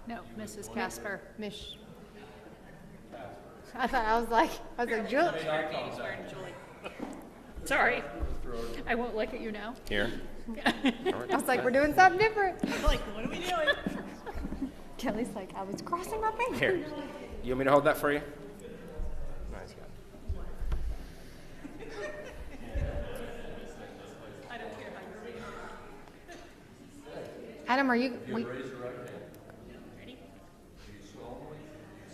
No, Mrs. Casper. Mish. I was like, Julie. Sorry. I won't look at you now. Here. I was like, we're doing something different. Like, what are we doing? Kelly's like, I was crossing my fingers. Here. You want me to hold that for you? Nice guy. I don't care how you read. Adam, are you? Raise your right hand. Ready? Do you solemnly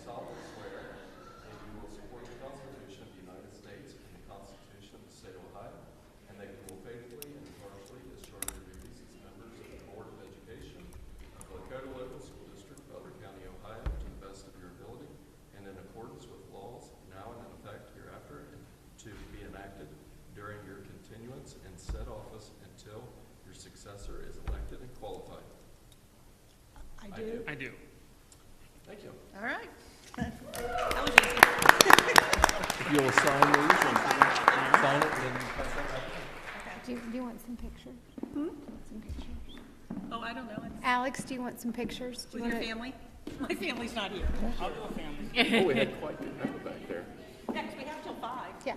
swear that you will support the Constitution of the United States and the Constitution of the State of Ohio, and that you will faithfully and impartially discharge your duties as members of the Board of Education of the Lakota Local School District, Butler County, Ohio, to the best of your ability and in accordance with laws now and in effect hereafter, and to be enacted during your continuance in said office until your successor is elected and qualified? I do. I do. Thank you. All right. That was easy. If you'll sign these and sign it, and then pass that back. Do you want some pictures? Some pictures. Oh, I don't know. It's Alex, do you want some pictures? Do with you your want family? My family's not here. I'll do a family. Oh, we had quite good number back there. Yeah, 'cause we have till 5. Yeah.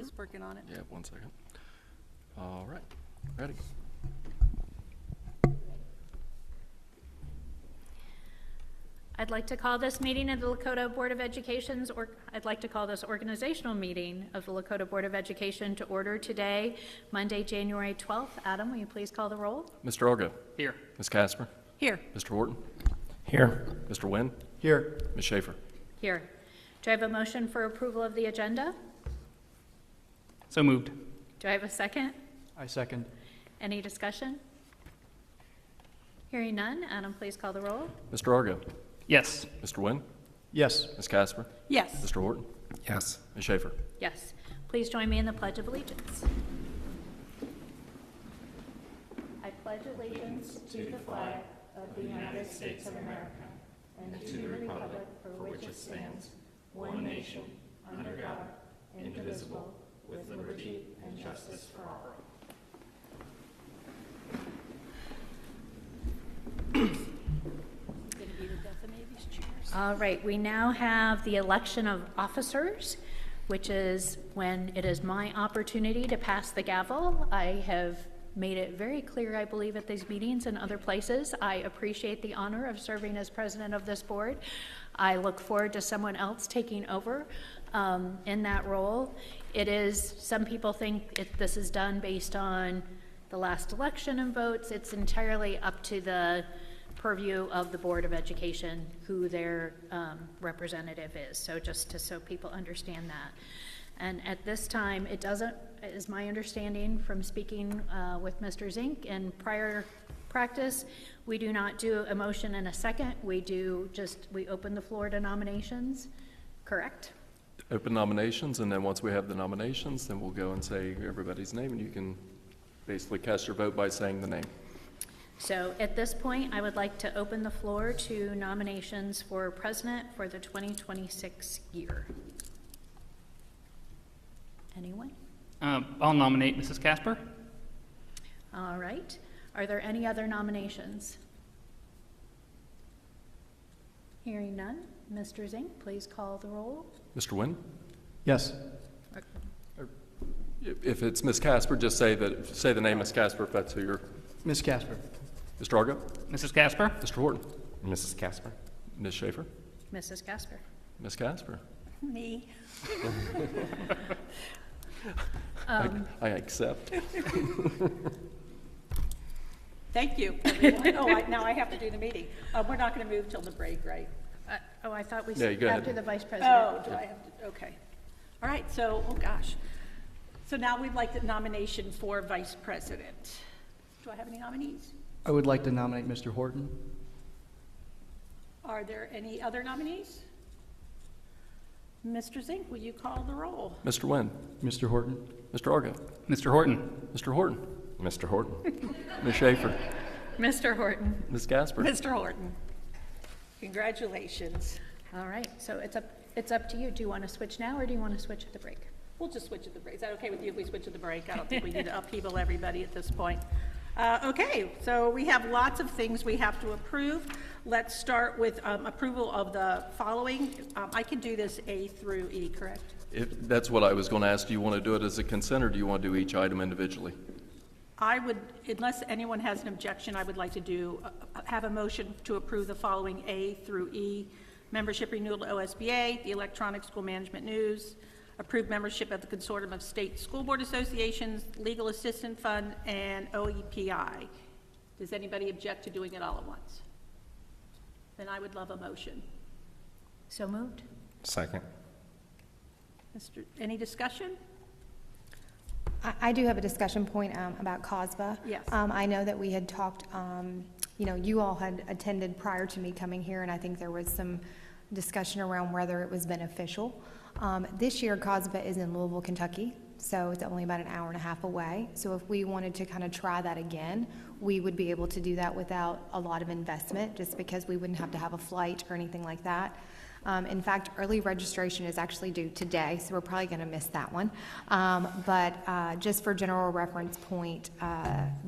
Just working on it. Yeah, 1 second. All right, ready. I'd like to call this meeting of the Lakota Board of Education's, or I'd like to call this organizational meeting of the Lakota Board of Education to order today, Monday, January 12th. Adam, will you please call the roll? Mr. Argo. Here. Ms. Casper. Here. Mr. Horton. Here. Mr. Wynn. Here. Ms. Schaefer. Here. Do I have a motion for approval of the agenda? So moved. Do I have a second? I second. Any discussion? Hearing none, Adam, please call the roll. Mr. Argo. Yes. Mr. Wynn. Yes. Ms. Casper. Yes. Mr. Horton. Yes. Ms. Schaefer. Yes. Please join me in the Pledge of Allegiance. I pledge allegiance to the flag of the United States of America and to the republic for which it stands, one nation, under God, indivisible, with liberty and justice for all. All right, we now have the election of officers, which is when it is my opportunity to pass the gavel. I have made it very clear, I believe, at these meetings and other places. I appreciate the honor of serving as president of this board. I look forward to someone else taking over in that role. It is, some people think this is done based on the last election and votes. It's entirely up to the purview of the Board of Education who their representative is. So just so people understand that. And at this time, it doesn't, is my understanding from speaking with Mr. Zink in prior practice, we do not do a motion and a second. We open the floor to nominations, correct? Open nominations, and then once we have the nominations, then we'll go and say everybody's name, and you can basically cast your vote by saying the name. So at this point, I would like to open the floor to nominations for president for the 2026 year. Anyone? I'll nominate Mrs. Casper. All right. Are there any other nominations? Hearing none, Mr. Zink, please call the roll. Mr. Wynn? Yes. If it's Ms. Casper, just say the name Ms. Casper if that's who you're. Ms. Casper. Mr. Argo? Mrs. Casper. Mr. Horton? Mrs. Casper. Ms. Schaefer? Mrs. Casper. Ms. Casper? Me. I accept. Thank you, everyone. Now I have to do the meeting. We're not going to move till the break, right? I thought we Yeah, said you go ahead. after the vice president. Oh, do I have to, okay. All right, so, oh gosh. So now we'd like the nomination for vice president. Do I have any nominees? I would like to nominate Mr. Horton. Are there any other nominees? Mr. Zink, will you call the roll? Mr. Wynn? Mr. Horton. Mr. Argo? Mr. Horton. Mr. Horton? Mr. Horton. Ms. Schaefer? Mr. Horton. Ms. Casper? Mr. Horton. Congratulations. All right, so it's up to you. Do you want to switch now or do you want to switch at the break? We'll just switch at the break. Is that okay with you if we switch at the break? I don't think we need to upheaval everybody at this point. Okay, so we have lots of things we have to approve. Let's start with approval of the following. I can do this A through E, correct? That's what I was going to ask. Do you want to do it as a consent, or do you want to do each item individually? I would, unless anyone has an objection, I would like to have a motion to approve the following A through E. Membership renewal to OSBA, the Electronic School Management News, approved membership of the Consortium of State School Board Associations, Legal Assistance Fund, and OEPI. Does anybody object to doing it all at once? Then I would love a motion. So moved. Second. Any discussion? I do have a discussion point about COSBA. Yes. I know that we had talked, you all had attended prior to me coming here, and I think there was some discussion around whether it was beneficial. This year, COSBA is in Louisville, Kentucky, so it's only about an hour and a half away. So if we wanted to kind of try that again, we would be able to do that without a lot of investment, just because we wouldn't have to have a flight or anything like that. In fact, early registration is actually due today, so we're probably going to miss that one. But just for general reference point,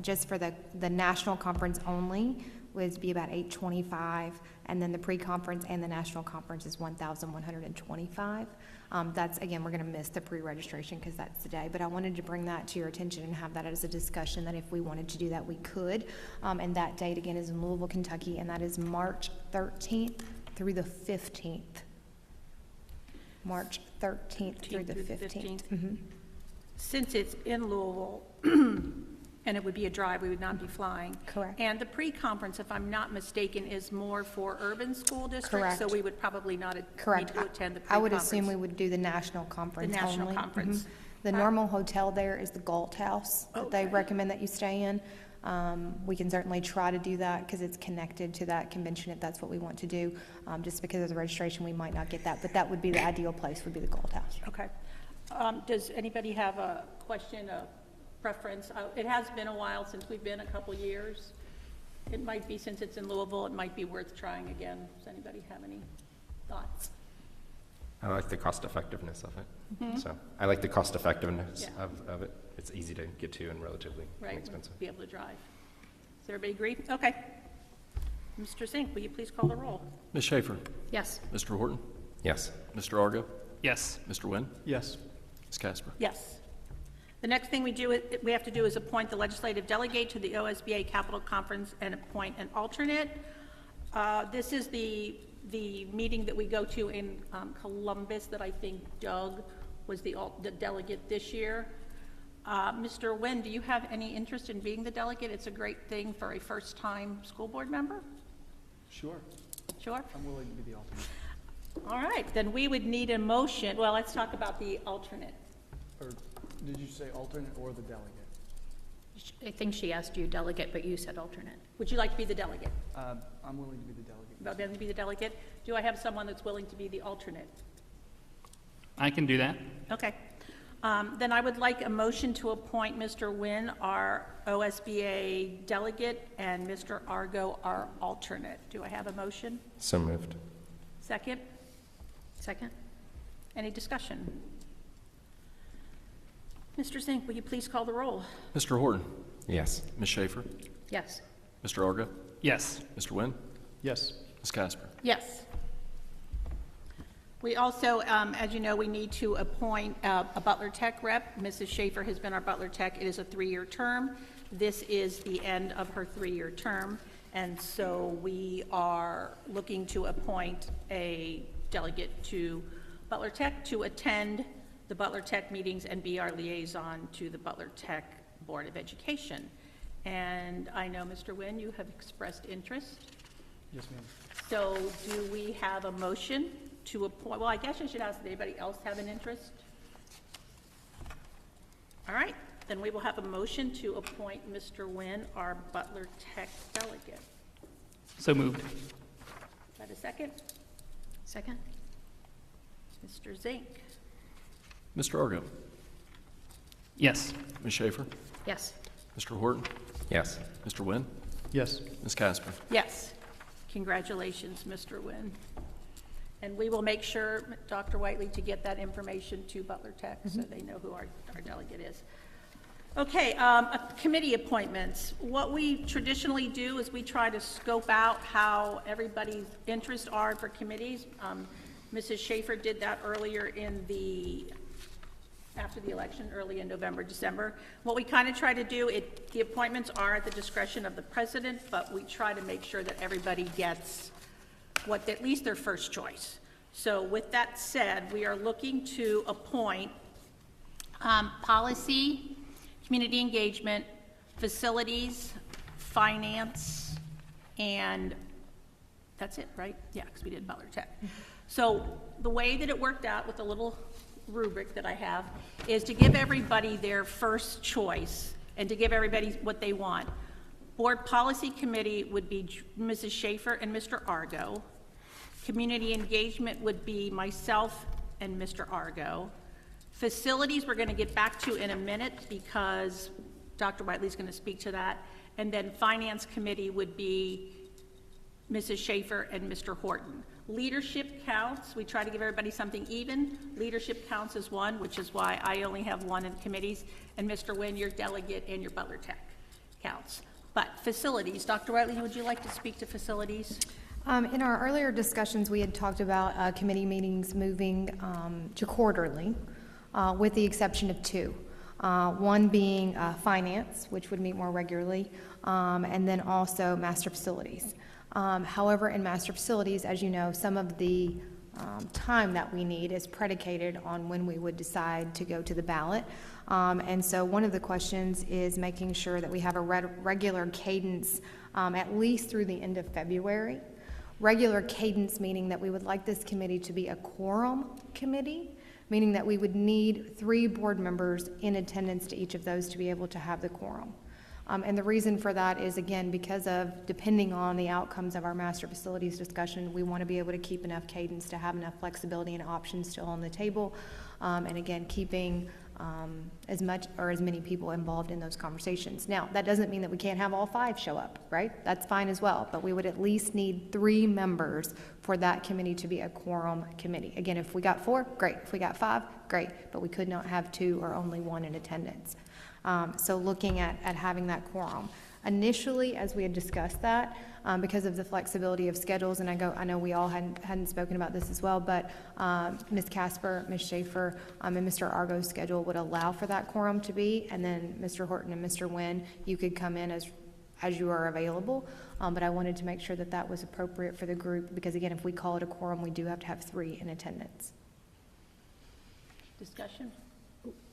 just for the national conference only, would be about $825, and then the pre-conference and the national conference is $1,125. That's, again, we're gonna miss the pre-registration because that's today, but I wanted to bring that to your attention and have that as a discussion, that if we wanted to do that, we could. And that date, again, is in Louisville, Kentucky, and that is March 13th through the 15th. March 13th through the 15th. Since it's in Louisville, and it would be a drive, we would not be flying. Correct. And the pre-conference, if I'm not mistaken, is more for urban school districts? Correct. So we would probably not need Correct. to attend the I would pre-conference. assume we would do the national conference only. national conference. The normal hotel there is the Galt House that they recommend that you stay in. We can certainly try to do that because it's connected to that convention if that's what we want to do. Just because of the registration, we might not get that, but that would be the ideal place, would be the Galt House. Okay. Does anybody have a question, a preference? It has been a while since we've been, a couple years. It might be, since it's in Louisville, it might be worth trying again. Does anybody have any thoughts? I like the cost effectiveness of it. So I like the cost effectiveness Yeah. of it. It's easy to get to and relatively Right, inexpensive. be able to drive. Does everybody agree? Okay. Mr. Zink, will you please call the roll? Ms. Schaefer? Yes. Mr. Horton? Yes. Mr. Argo? Yes. Mr. Wynn? Yes. Ms. Casper? Yes. The next thing we have to do is appoint the legislative delegate to the OSBA Capital Conference and appoint an alternate. This is the meeting that we go to in Columbus that I think Doug was the delegate this year. Mr. Wynn, do you have any interest in being the delegate? It's a great thing for a first-time school board member. Sure. Sure? I'm willing to be the alternate. All right, then we would need a motion. Well, let's talk about the alternate. Or did you say alternate or the delegate? I think she asked you delegate, but you said alternate. Would you like to be the delegate? I'm willing to be the delegate. About to be the delegate? Do I have someone that's willing to be the alternate? I can do that. Okay. Then I would like a motion to appoint Mr. Wynn, our OSBA delegate, and Mr. Argo, our alternate. Do I have a motion? So moved. Second? Second? Any discussion? Mr. Zink, will you please call the roll? Mr. Horton? Yes. Ms. Schaefer? Yes. Mr. Argo? Yes. Mr. Wynn? Yes. Ms. Casper? Yes. We also, as you know, we need to appoint a Butler Tech rep. Mrs. Schaefer has been our Butler Tech. It is a 3-year term. This is the end of her 3-year term, and so we are looking to appoint a delegate to Butler Tech to attend the Butler Tech meetings and be our liaison to the Butler Tech Board of Education. And I know, Mr. Wynn, you have expressed interest. Yes, ma'am. So do we have a motion to appoint? Well, I guess I should ask, does anybody else have an interest? All right, then we will have a motion to appoint Mr. Wynn, our Butler Tech delegate. So moved. Is that a second? Second? Mr. Zink? Mr. Argo? Yes. Ms. Schaefer? Yes. Mr. Horton? Yes. Mr. Wynn? Yes. Ms. Casper? Yes. Congratulations, Mr. Wynn. And we will make sure, Dr. Whiteley, to get that information to Butler Tech so they know who our delegate is. Okay, committee appointments. What we traditionally do is we try to scope out how everybody's interests are for committees. Mrs. Schaefer did that earlier after the election, early in November, December. What we kind of try to do, the appointments are at the discretion of the president, but we try to make sure that everybody gets at least their first choice. So with that said, we are looking to appoint policy, community engagement, facilities, finance, and that's it, right? Yeah, because we did Butler Tech. So the way that it worked out with the little rubric that I have is to give everybody their first choice and to give everybody what they want. Board Policy Committee would be Mrs. Schaefer and Mr. Argo. Community Engagement would be myself and Mr. Argo. Facilities, we're going to get back to in a minute because Dr. Whiteley's going to speak to that. And then Finance Committee would be Mrs. Schaefer and Mr. Horton. Leadership counts, we try to give everybody something even. Leadership counts as one, which is why I only have one in committees. And Mr. Wynn, your delegate and your Butler Tech counts. But facilities, Dr. Whiteley, would you like to speak to facilities? In our earlier discussions, we had talked about committee meetings moving to quarterly, with the exception of two. One being finance, which would meet more regularly, and then also master facilities. However, in master facilities, as you know, some of the time that we need is predicated on when we would decide to go to the ballot. And so one of the questions is making sure that we have a regular cadence at least through the end of February. Regular cadence meaning that we would like this committee to be a quorum committee, meaning that we would need 3 board members in attendance to each of those to be able to have the quorum. And the reason for that is, again, because of depending on the outcomes of our master facilities discussion, we want to be able to keep enough cadence to have enough flexibility and options still on the table. And again, keeping as much or as many people involved in those conversations. Now, that doesn't mean that we can't have all 5 show up, right? That's fine as well, but we would at least need 3 members for that committee to be a quorum committee. Again, if we got 4, great. If we got 5, great, but we could not have 2 or only 1 in attendance. So looking at having that quorum. Initially, as we had discussed that, because of the flexibility of schedules, and I know we all hadn't spoken about this as well, but Ms. Casper, Ms. Schaefer, and Mr. Argo's schedule would allow for that quorum to be, and then Mr. Horton and Mr. Nguyen, you could come in as you are available, but I wanted to make sure that that was appropriate for the group, because again, if we call it a quorum, we do have to have 3 in attendance. Discussion?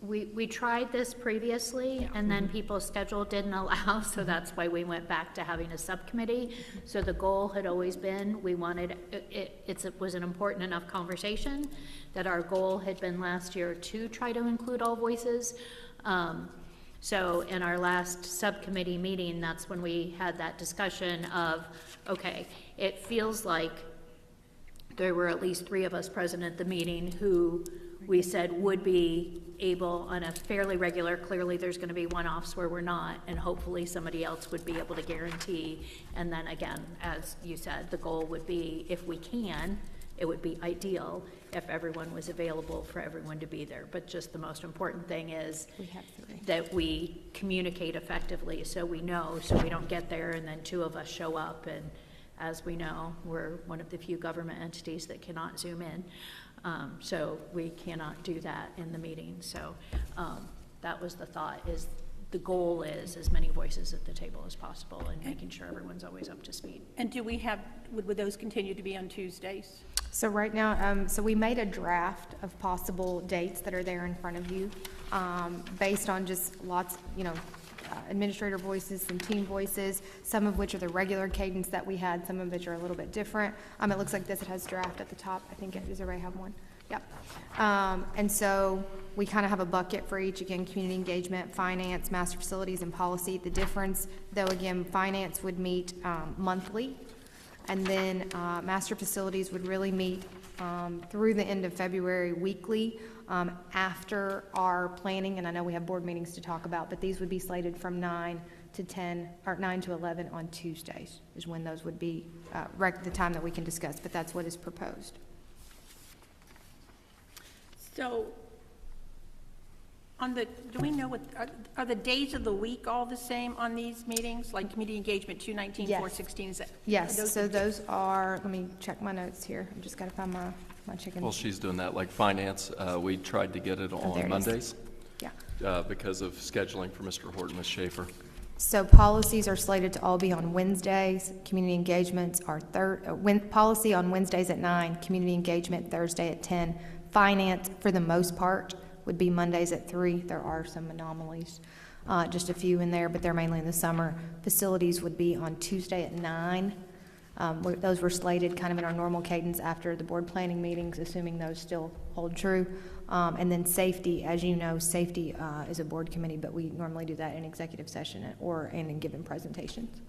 We tried this previously, and then people's schedule didn't allow, so that's why we went back to having a subcommittee. So the goal had always been, we wanted, it was an important enough conversation that our goal had been last year to try to include all voices. So in our last subcommittee meeting, that's when we had that discussion of, okay, it feels like there were at least 3 of us present at the meeting who we said would be able on a fairly regular, clearly there's going to be one-offs where we're not, and hopefully somebody else would be able to guarantee. And then again, as you said, the goal would be, if we can, it would be ideal if everyone was available for everyone to be there. But just the most important thing is that we communicate effectively so we know, so we don't get there and then 2 of us show up. And as we know, we're one of the few government entities that cannot Zoom in. So we cannot do that in the meeting. So that was the thought, is the goal is as many voices at the table as possible and making sure everyone's always up to speed. And do we have, would those continue to be on Tuesdays? So right now, so we made a draft of possible dates that are there in front of you, based on just lots, administrator voices and team voices, some of which are the regular cadence that we had, some of which are a little bit different. It looks like this, it has draft at the top. I think does everybody have one? Yep. And so we kind of have a bucket for each, again, community engagement, finance, master facilities, and policy. The difference, though, again, finance would meet monthly, and then master facilities would really meet through the end of February weekly, after our planning, and I know we have board meetings to talk about, but these would be slated from 9 to 10, or 9 to 11 on Tuesdays, is when those would be the time that we can discuss, but that's what is proposed. So, do we know are the days of the week all the same on these meetings? Like community engagement, 219, Yes. 416, is that? Yes, so those are, let me check my notes here. I've just got to find my chicken. Well, she's doing that, like finance, we tried to get it there on it is. Mondays Yeah. because of scheduling for Mr. Horton, Ms. Schaefer. So policies are slated to all be on Wednesdays. Community engagements are policy on Wednesdays at 9, community engagement Thursday at 10. Finance, for the most part, would be Mondays at 3. There are some anomalies, just a few in there, but they're mainly in the summer. Facilities would be on Tuesday at 9. Those were slated kind of in our normal cadence after the board planning meetings, assuming those still hold true. And then safety, as you know, safety is a board committee, but we normally do that in executive session or in given presentations.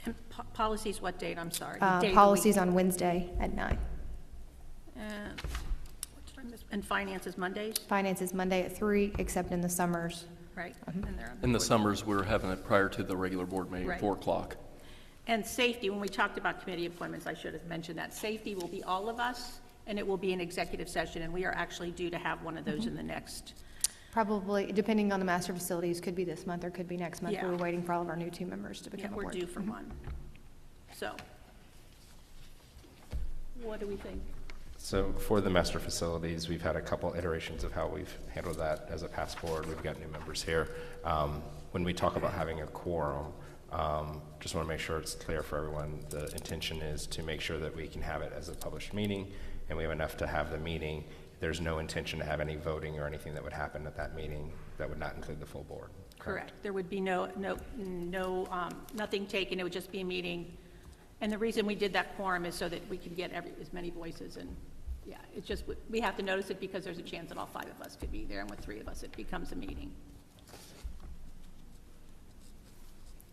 And policies, what date? I'm sorry. The day of the week. Policies on Wednesday at 9. And finance is Mondays? Finance is Monday at 3, except in the summers. Right. And they're on In the board. summers, we were having it prior to the regular board meeting, Right. 4 o'clock. And safety, when we talked about committee appointments, I should have mentioned that. Safety will be all of us, and it will be an executive session, and we are actually due to have one of those in the next Probably, depending on the master facilities, could be this month or could be next month. Yeah. We're waiting for all of our new team members to Yeah, become we're aboard. due for one. So, what do we think? So for the master facilities, we've had a couple iterations of how we've handled that as a past board. We've got new members here. When we talk about having a quorum, just want to make sure it's clear for everyone, the intention is to make sure that we can have it as a published meeting, and we have enough to have the meeting. There's no intention to have any voting or anything that would happen at that meeting that would not include the full board. Correct. There would be nothing taken. It would just be a meeting. And the reason we did that quorum is so that we can get as many voices. And yeah, it's just, we have to notice it because there's a chance that all 5 of us could be there, and with 3 of us, it becomes a meeting.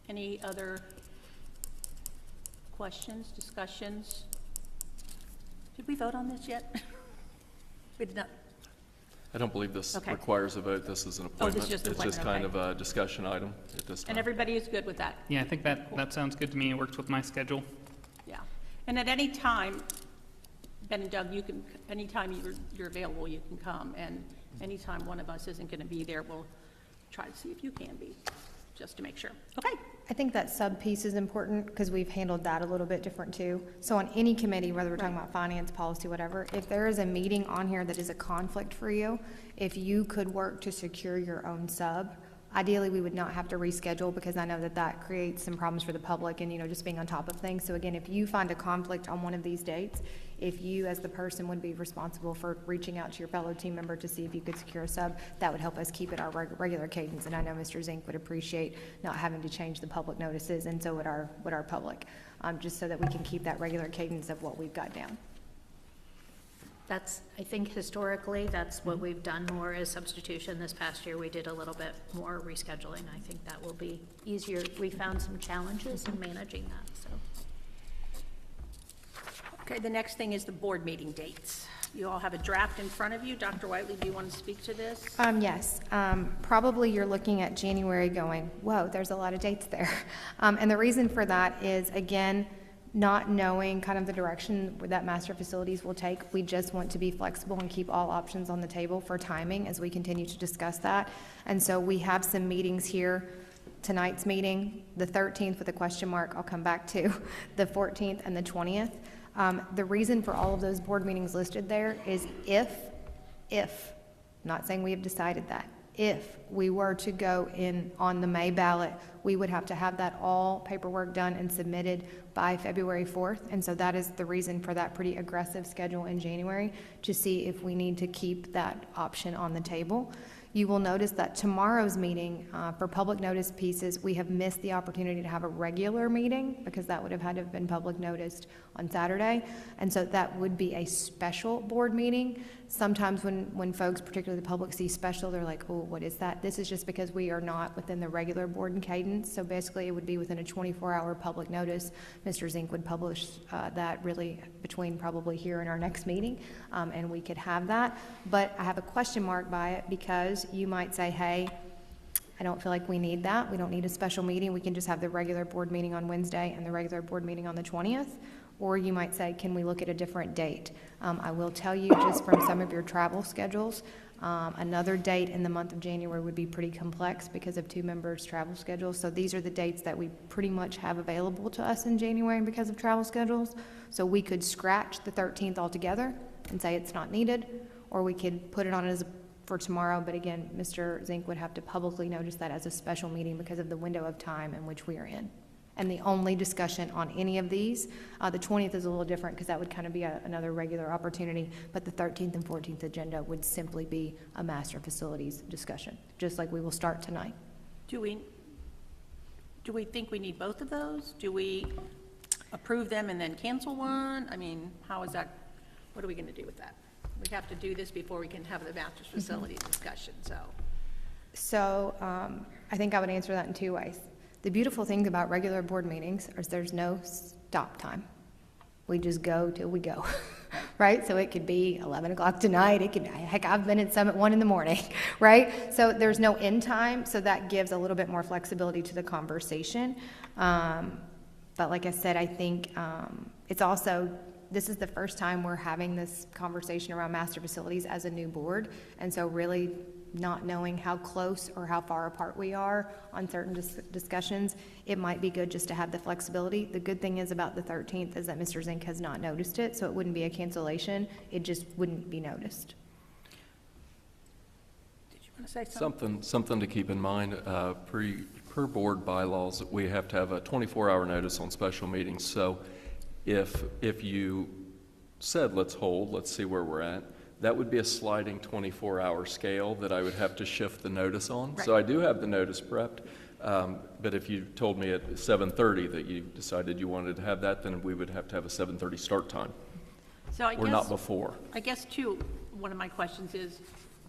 Any other questions, discussions? Did we vote on this yet? We did not. I don't believe this Okay. requires a vote. This is an Oh, this appointment. is just an It's just appointment, kind of a discussion item at this time. And everybody is good with that? Yeah, I think that sounds good to me. It works with my schedule. Yeah. And at any time, Ben and Doug, you can, anytime you're available, you can come. And anytime one of us isn't going to be there, we'll try to see if you can be, just to make sure. Okay. I think that sub piece is important because we've handled that a little bit different too. So on any committee, whether we're talking about finance, policy, whatever, if there is a meeting on here that is a conflict for you, if you could work to secure your own sub, ideally we would not have to reschedule because I know that that creates some problems for the public and, just being on top of things. So again, if you find a conflict on one of these dates, if you as the person would be responsible for reaching out to your fellow team member to see if you could secure a sub, that would help us keep it our regular cadence. And I know Mr. Zink would appreciate not having to change the public notices, and so would our public, just so that we can keep that regular cadence of what we've got down. That's, I think historically, that's what we've done more as substitution. This past year, we did a little bit more rescheduling. I think that will be easier. We found some challenges in managing that, so. Okay, the next thing is the board meeting dates. You all have a draft in front of you. Dr. Whiteley, do you want to speak to this? Yes, probably you're looking at January going, whoa, there's a lot of dates there. And the reason for that is, again, not knowing kind of the direction that master facilities will take. We just want to be flexible and keep all options on the table for timing as we continue to discuss that. And so we have some meetings here. Tonight's meeting, the 13th with a question mark, I'll come back to, the 14th and the 20th. The reason for all of those board meetings listed there is if, not saying we have decided that, if we were to go in on the May ballot, we would have to have that all paperwork done and submitted by February 4th. And so that is the reason for that pretty aggressive schedule in January, to see if we need to keep that option on the table. You will notice that tomorrow's meeting, for public notice pieces, we have missed the opportunity to have a regular meeting because that would have had to have been public noticed on Saturday. And so that would be a special board meeting. Sometimes when folks, particularly the public, see special, they're like, oh, what is that? This is just because we are not within the regular board and cadence. So basically it would be within a 24-hour public notice. Mr. Zink would publish that really between probably here and our next meeting, and we could have that. But I have a question mark by it because you might say, hey, I don't feel like we need that. We don't need a special meeting. We can just have the regular board meeting on Wednesday and the regular board meeting on the 20th. Or you might say, can we look at a different date? I will tell you just from some of your travel schedules, another date in the month of January would be pretty complex because of 2 members' travel schedules. So these are the dates that we pretty much have available to us in January because of travel schedules. So we could scratch the 13th altogether and say it's not needed, or we could put it on as for tomorrow. But again, Mr. Zink would have to publicly notice that as a special meeting because of the window of time in which we are in. And the only discussion on any of these, the 20th is a little different because that would kind of be another regular opportunity, but the 13th and 14th agenda would simply be a master facilities discussion, just like we will start tonight. Do we think we need both of those? Do we approve them and then cancel one? I mean, how is that, what are we going to do with that? We have to do this before we can have the master facilities discussion, so. So I think I would answer that in 2 ways. The beautiful thing about regular board meetings is there's no stop time. We just go till we go, right? So it could be 11 o'clock tonight. It could, heck, I've been at some at 1 in the morning, right? So there's no end time, so that gives a little bit more flexibility to the conversation. But like I said, I think it's also, this is the first time we're having this conversation around master facilities as a new board. And so really not knowing how close or how far apart we are on certain discussions, it might be good just to have the flexibility. The good thing is about the 13th is that Mr. Zink has not noticed it, so it wouldn't be a cancellation. It just wouldn't be noticed. Did you want to say something? Something to keep in mind, per board bylaws, we have to have a 24-hour notice on special meetings. So if you said, let's hold, let's see where we're at, that would be a sliding 24-hour scale that I would have to shift the notice on. Right. So I do have the notice prepped, but if you told me at 7:30 that you decided you wanted to have that, then we would have to have a 7:30 start time, So I or guess, not before. I guess too, one of my questions is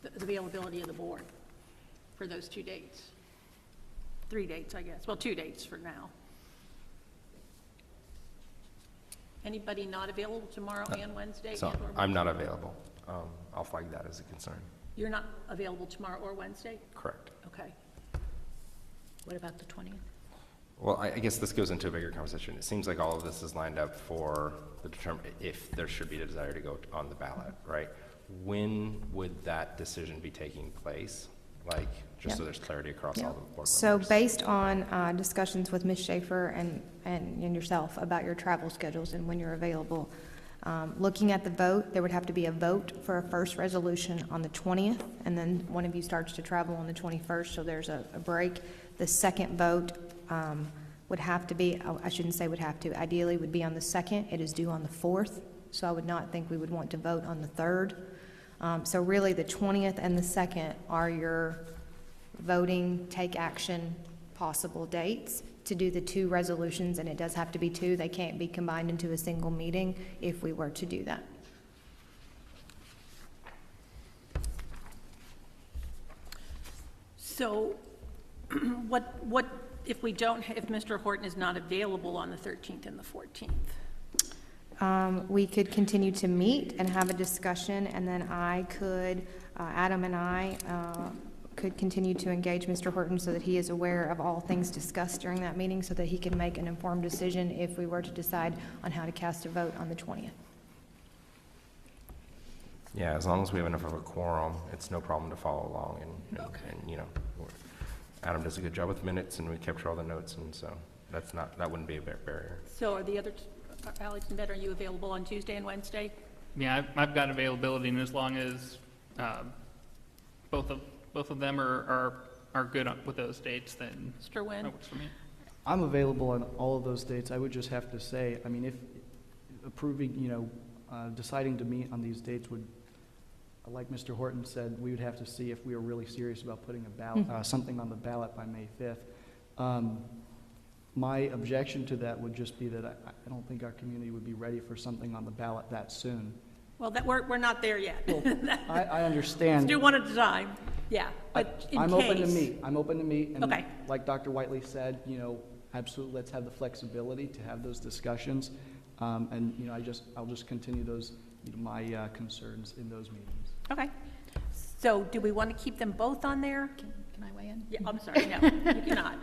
the availability of the board for those 2 dates. 3 dates, I guess. Well, 2 dates for now. Anybody not available tomorrow and Wednesday? So and or I'm not Wednesday? available. I'll flag that as a concern. You're not available tomorrow or Wednesday? Correct. Okay. What about the 20th? Well, I guess this goes into a bigger conversation. It seems like all of this is lined up for the if there should be a desire to go on the ballot, right? When would that decision be taking place? Like, just so there's clarity across all the board members. So based on discussions with Ms. Schaefer and yourself about your travel schedules and when you're available, looking at the vote, there would have to be a vote for a first resolution on the 20th, and then one of you starts to travel on the 21st, so there's a break. The second vote would have to be, I shouldn't say would have to, ideally would be on the 2nd. It is due on the 4th, so I would not think we would want to vote on the 3rd. So really, the 20th and the 2nd are your voting, take action, possible dates to do the 2 resolutions, and it does have to be 2. They can't be combined into a single meeting if we were to do that. So what if we don't, if Mr. Horton is not available on the 13th and the 14th? We could continue to meet and have a discussion, and then I could, Adam and I could continue to engage Mr. Horton so that he is aware of all things discussed during that meeting so that he can make an informed decision if we were to decide on how to cast a vote on the 20th. Yeah, as long as we have enough of a quorum, it's no problem to follow along, and you know, Adam does a good job with minutes, and we capture all the notes, and so that wouldn't be a barrier. So are the other, Alex and Ben, are you available on Tuesday and Wednesday? Yeah, I've got availability, and as long as both of them are good with those dates, then Mr. Nguyen? that works for me. I'm available on all of those dates. I would just have to say, I mean, if approving, deciding to meet on these dates would, like Mr. Horton said, we would have to see if we are really serious about putting a ballot, something on the ballot by May 5th. My objection to that would just be that I don't think our community would be ready for something on the ballot that soon. Well, we're not there yet. Well, I understand. Let's do one at a time. Yeah, but in I'm case. open to meet. I'm open to meet. And Okay. like Dr. Whiteley said, absolutely, let's have the flexibility to have those discussions. And, I'll just continue those, my concerns in those meetings. Okay. So do we want to keep them both on there? Can I weigh in? Yeah, I'm sorry, no, you cannot.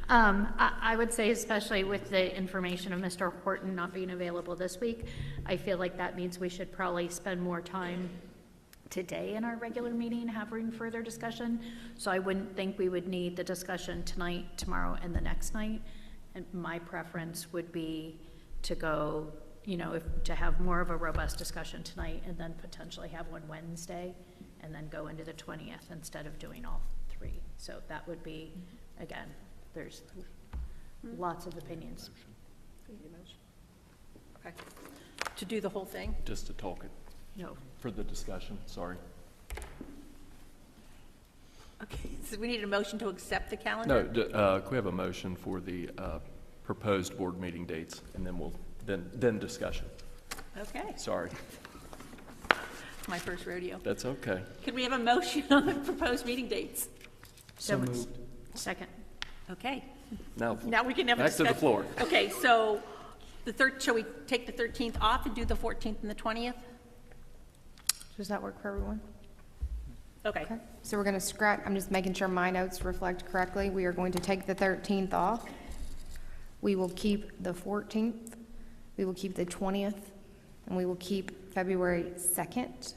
I would say, especially with the information of Mr. Horton not being available this week, I feel like that means we should probably spend more time today in our regular meeting having further discussion. So I wouldn't think we would need the discussion tonight, tomorrow, and the next night. And my preference would be to go, to have more of a robust discussion tonight and then potentially have one Wednesday and then go into the 20th instead of doing all 3. So that would be, again, there's lots of opinions. Okay. To do the whole thing? Just to talk it No. for the discussion, sorry. Okay, so we need a motion to accept the calendar? No, can we have a motion for the proposed board meeting dates, and then then discussion? Okay, Sorry, it's my first rodeo. that's okay. Could we have a motion on the proposed meeting dates? So moved. Second. Okay, Now now we can have a back to discussion. the floor. Okay, so shall we take the 13th off and do the 14th and the 20th? Does that work for everyone? Okay, Okay, so we're going to scratch, I'm just making sure my notes reflect correctly. We are going to take the 13th off. We will keep the 14th. We will keep the 20th. And we will keep February 2nd.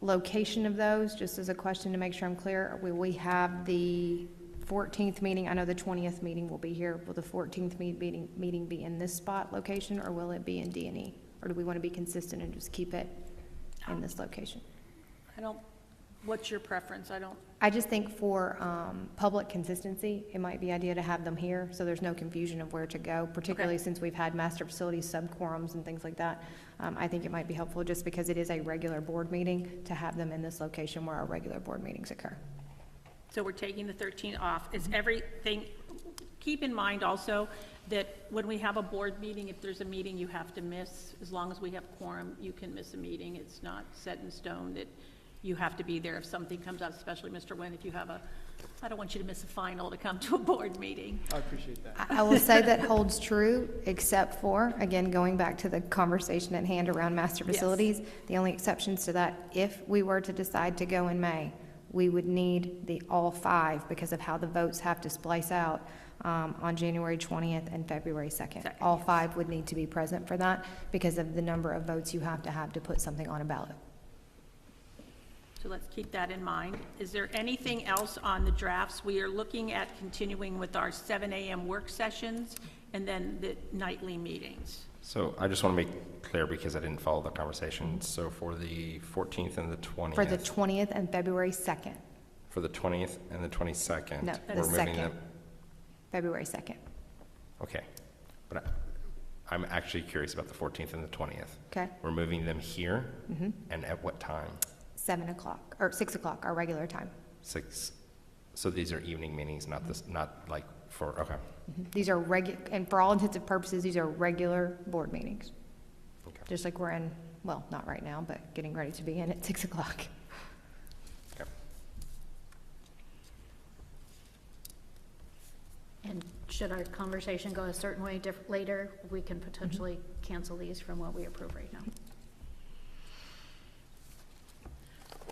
location of those, just as a question to make sure I'm clear, will we have the 14th meeting? I know the 20th meeting will be here. Will the 14th meeting be in this spot location, or will it be in D&E? Or do we want to be consistent and just keep it in this location? What's your preference? I just think for public consistency, it might be idea to have them here, so there's no confusion of where to go, particularly since we've had master facilities sub-quorums and things like that. I think it might be helpful, just because it is a regular board meeting, to have them in this location where our regular board meetings occur. So we're taking the 13th off. Is everything, keep in mind also that when we have a board meeting, if there's a meeting you have to miss, as long as we have quorum, you can miss a meeting. It's not set in stone that you have to be there if something comes up, especially Mr. Nguyen, if you have I don't want you to miss a final to come to a board meeting. I appreciate that. I will say that holds true, except for, again, going back to the conversation at hand around master Yes. facilities, the only exceptions to that, if we were to decide to go in May, we would need the all 5 because of how the votes have to splice out on January 20th and February 2nd. All 5 would need to be present for that because of the number of votes you have to put something on a ballot. So let's keep that in mind. Is there anything else on the drafts? We are looking at continuing with our 7 a.m. work sessions and then the nightly meetings. So I just want to make clear, because I didn't follow the conversation. So for the 14th and the 20th. For the 20th and February 2nd. For the 20th and the 22nd. No, we're the moving 2nd. them. February 2nd. Okay. But I'm actually curious about the 14th and the 20th. Okay. We're moving them here, and at what time? 7 o'clock, or 6 o'clock, our regular time. 6. So these are evening meetings, not like for, okay. These are and for all intents and purposes, these are regular board meetings. Okay. Just like we're in, well, not right now, but getting ready to be in at 6 o'clock. Okay. And should our conversation go a certain way later, we can potentially cancel these from what we approve right now.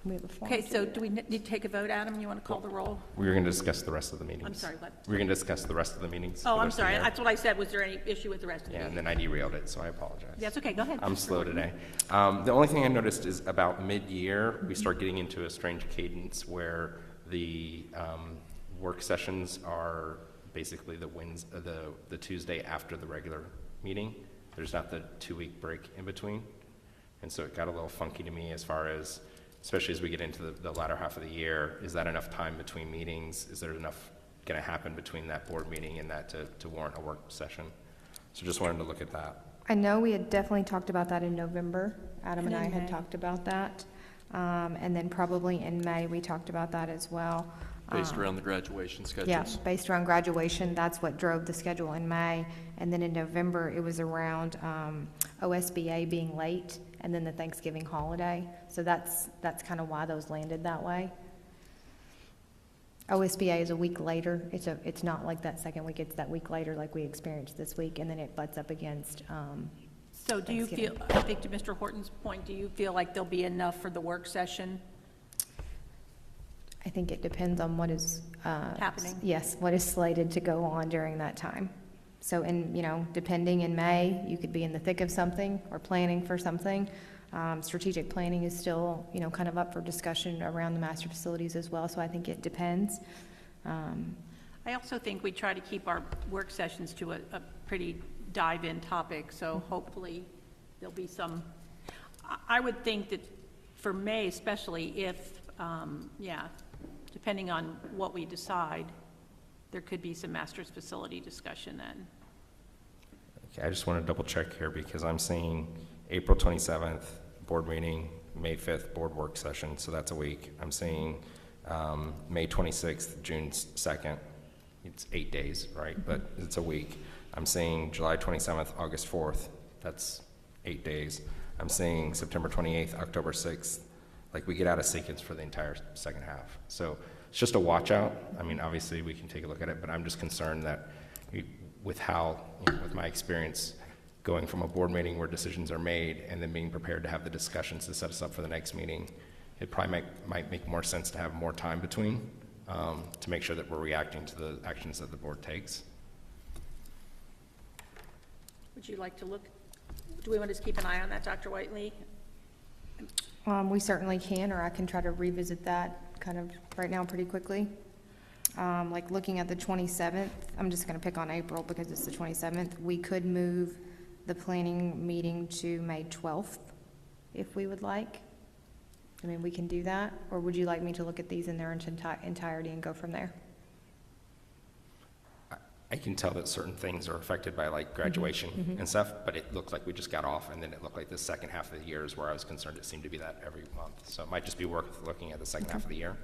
We have a form Okay, to so do do we need to take a vote, Adam? You want to call the roll? We're going to discuss the rest of the meetings. I'm sorry, what? We're going to discuss the rest of the meetings. Oh, for the I'm rest of the sorry. year. That's what I said. Was there any issue with the rest of the Yeah, and meeting? then I derailed it, so I apologize. That's okay. Go ahead. I'm slow today. The only thing I noticed is about mid-year, we start getting into a strange cadence where the work sessions are basically the Tuesday after the regular meeting. There's not the 2-week break in between. And so it got a little funky to me as far as, especially as we get into the latter half of the year, is that enough time between meetings? Is there enough going to happen between that board meeting and that to warrant a work session? So just wanted to look at that. I know we had definitely talked about that in November. Adam and And I in had May. talked about that. And then probably in May, we talked about that as well. Based around the graduation schedules. Yeah, based around graduation, that's what drove the schedule in May. And then in November, it was around OSBA being late and then the Thanksgiving holiday. So that's kind of why those landed that way. OSBA is a week later. It's not like that second week, it's that week later like we experienced this week, and then it butts up against So do you feel, I think to Mr. Horton's point, do you feel like there'll be enough for the work session? I think it depends on what is Happening. Yes, what is slated to go on during that time. So depending in May, you could be in the thick of something or planning for something. Strategic planning is still, kind of up for discussion around the master facilities as well, so I think it depends. I also think we try to keep our work sessions to a pretty dive-in topic, so hopefully there'll be some, I would think that for May especially, if, depending on what we decide, there could be some master's facility discussion then. Okay, I just want to double check here because I'm seeing April 27th, board meeting, May 5th, board work session, so that's a week. I'm seeing May 26th, June 2nd. It's 8 days, right? But it's a week. I'm seeing July 27th, August 4th. That's 8 days. I'm seeing September 28th, October 6th. Like, we get out of sequence for the entire second half. So it's just a watch out. I mean, obviously we can take a look at it, but I'm just concerned that with my experience going from a board meeting where decisions are made and then being prepared to have the discussions to set us up for the next meeting, it probably might make more sense to have more time between to make sure that we're reacting to the actions that the board takes. Would you like to look, do we want to just keep an eye on that, Dr. Whiteley? We certainly can, or I can try to revisit that kind of right now pretty quickly. Like looking at the 27th, I'm just gonna pick on April because it's the 27th. We could move the planning meeting to May 12th if we would like. I mean, we can do that, or would you like me to look at these in their entirety and go from there? I can tell that certain things are affected by like graduation and stuff, but it looked like we just got off, and then it looked like the second half of the year is where I was concerned. It seemed to be that every month, so it might just be worth looking at the second half of the year.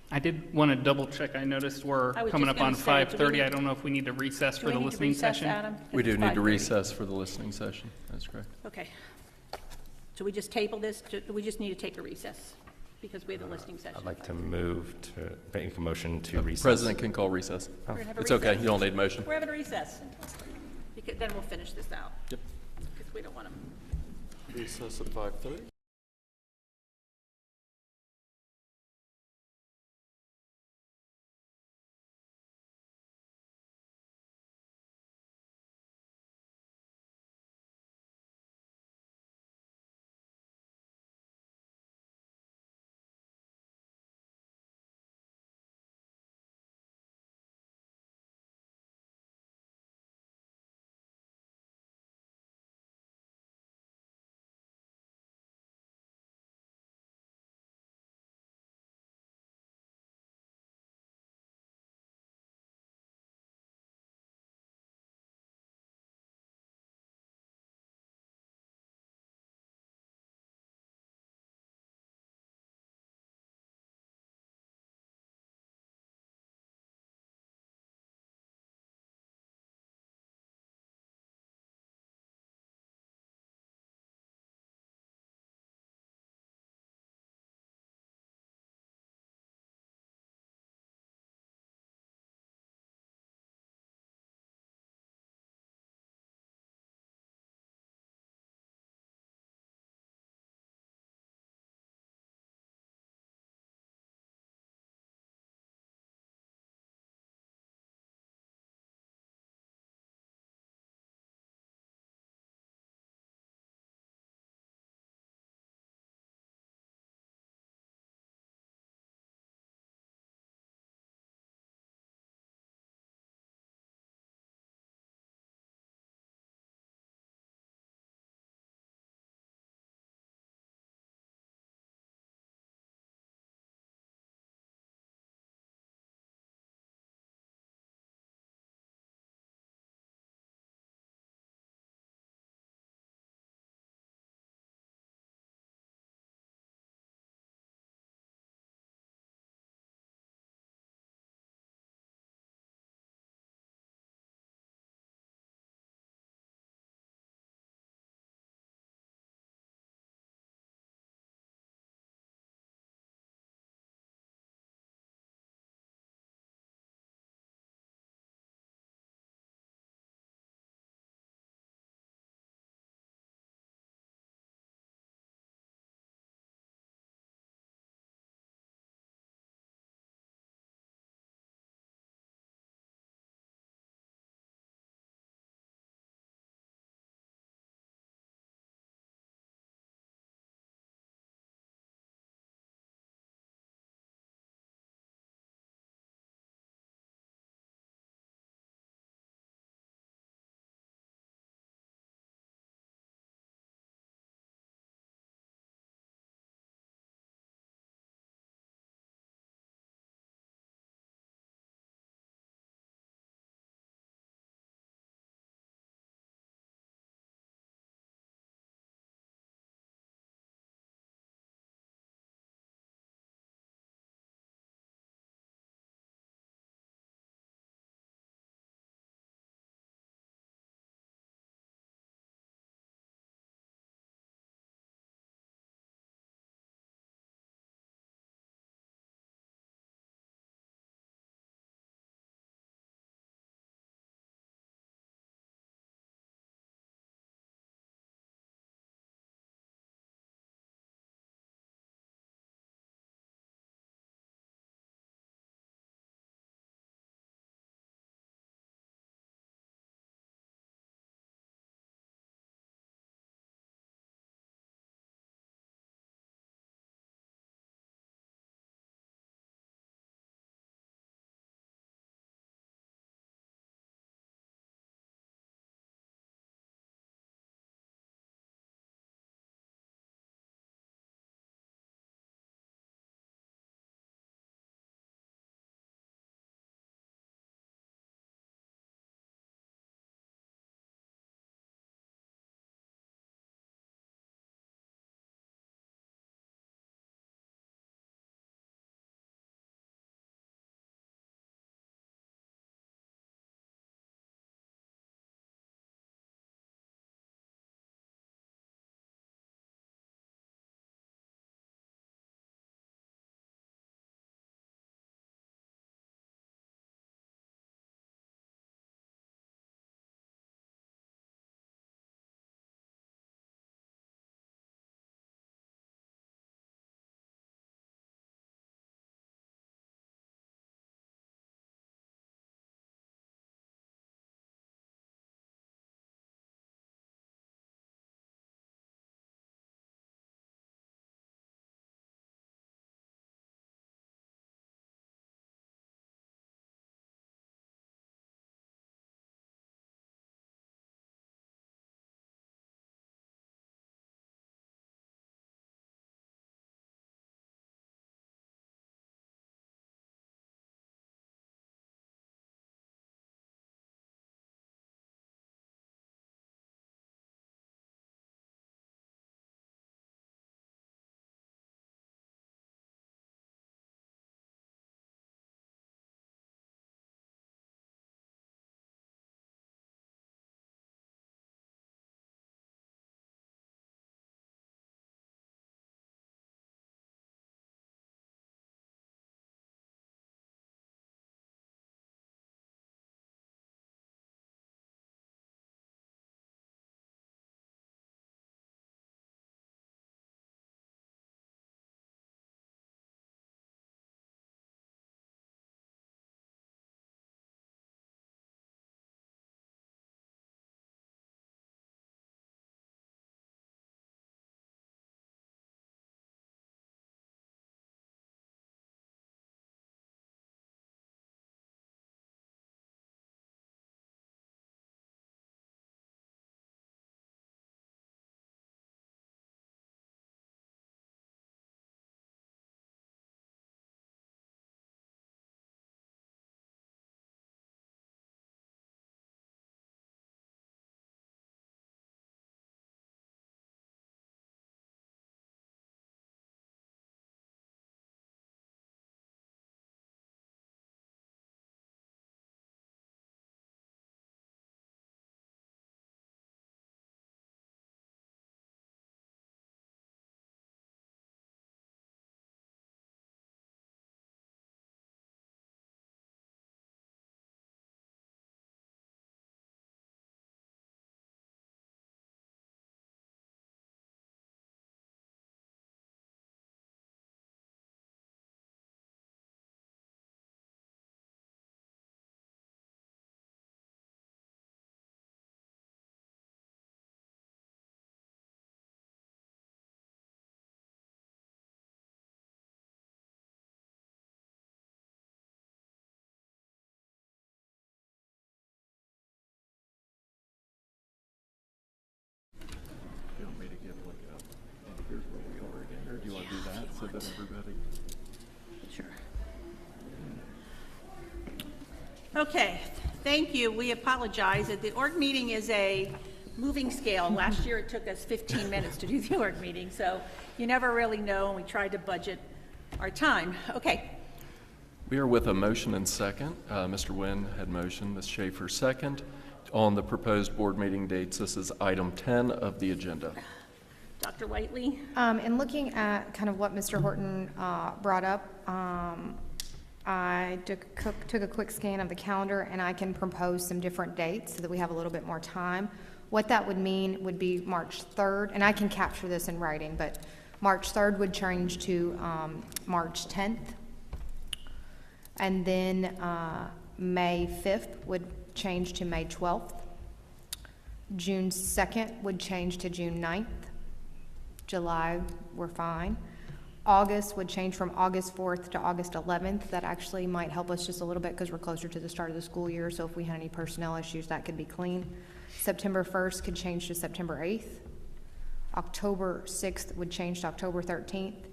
I did want to double check. I noticed we're I was coming just up on gonna say, do we 5:30. need- I don't know if we need to recess Do for we the need to listening recess, session. Adam? We do need to 5:30. recess for the listening session, that's correct. Okay. So we just table this, we just need to take a recess because we have the listening session. I'd like to move to make a motion to recess. President can call recess. We're gonna have a It's okay, recess. you don't need a motion. We're having a recess. Because then we'll finish this out. Yep. Because we don't want to. Recess at 5:30. benefit everybody. Sure. Okay, thank you. We apologize. The org meeting is a moving scale. Last year, it took us 15 minutes to do the org meeting, so you never really know, and we tried to budget our time. Okay. We are with a motion and second. Mr. Nguyen had motion, Ms. Schaefer second. On the proposed board meeting dates, this is item 10 of the agenda. Dr. Whiteley? In looking at kind of what Mr. Horton brought up, I took a quick scan of the calendar, and I can propose some different dates so that we have a little bit more time. What that would mean would be March 3rd, and I can capture this in writing, but March 3rd would change to March 10th. And then May 5th would change to May 12th. June 2nd would change to June 9th. July, we're fine. August would change from August 4th to August 11th. That actually might help us just a little bit because we're closer to the start of the school year, so if we had any personnel issues, that could be clean. September 1st could change to September 8th. October 6th would change to October 13th.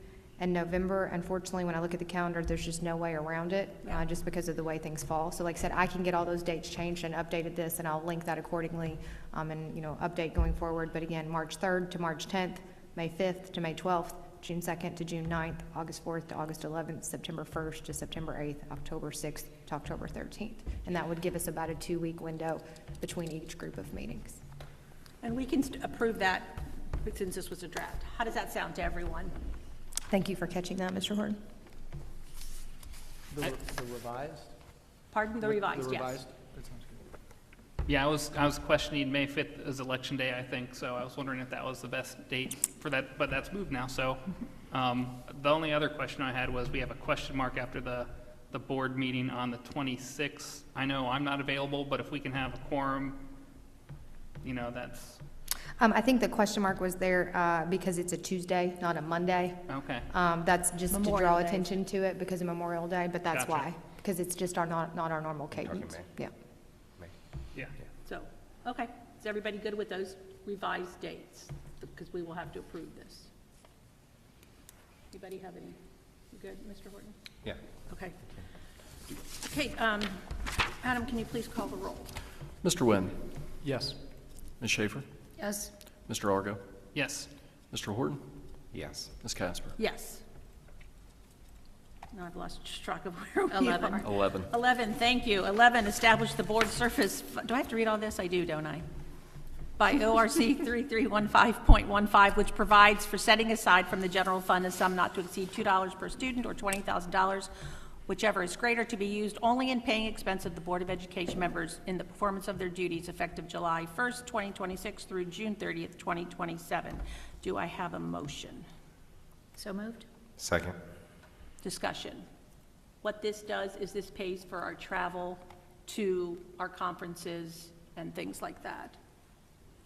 And November, unfortunately, when I look at the calendar, there's just no way around it, just because of the way things fall. So like I said, I can get all those dates changed and updated this, and I'll link that accordingly, and, update going forward. But again, March 3rd to March 10th, May 5th to May 12th, June 2nd to June 9th, August 4th to August 11th, September 1st to September 8th, October 6th to October 13th. And that would give us about a 2-week window between each group of meetings. And we can approve that since this was a draft. How does that sound to everyone? Thank you for catching that, Mr. Horton. The revised? Pardon? The revised, yes. revised? That sounds good. Yeah, I was questioning May 5th as election day, I think, so I was wondering if that was the best date for that, but that's moved now, so. The only other question I had was, we have a question mark after the board meeting on the 26th. I know I'm not available, but if we can have a quorum, that's, I think the question mark was there because it's a Tuesday, not a Monday. okay. That's just to Memorial draw Day. attention to it because of Memorial Day, but that's Gotcha. why. Because it's just not our normal cadence. May. Yeah. Yeah. So, okay. Is everybody good with those revised dates? Because we will have to approve this. Anybody have any? You good, Mr. Horton? Yeah. Okay. Okay, Adam, can you please call the roll? Mr. Nguyen, Yes. Ms. Schaefer, Yes. Mr. Argo, Yes. Mr. Horton, Yes. Ms. Casper. Yes. Now I've lost track of where we 11. are. 11. 11, thank you. 11, establish the board surface, do I have to read all this? I do, don't I? By ORC 3315.15, which provides for setting aside from the general fund a sum not to exceed $2 per student or $20,000, whichever is greater, to be used only in paying expense of the Board of Education members in the performance of their duties effective July 1st, 2026 through June 30th, 2027. Do I have a motion? So moved? Second. Discussion. What this does is this pays for our travel to our conferences and things like that,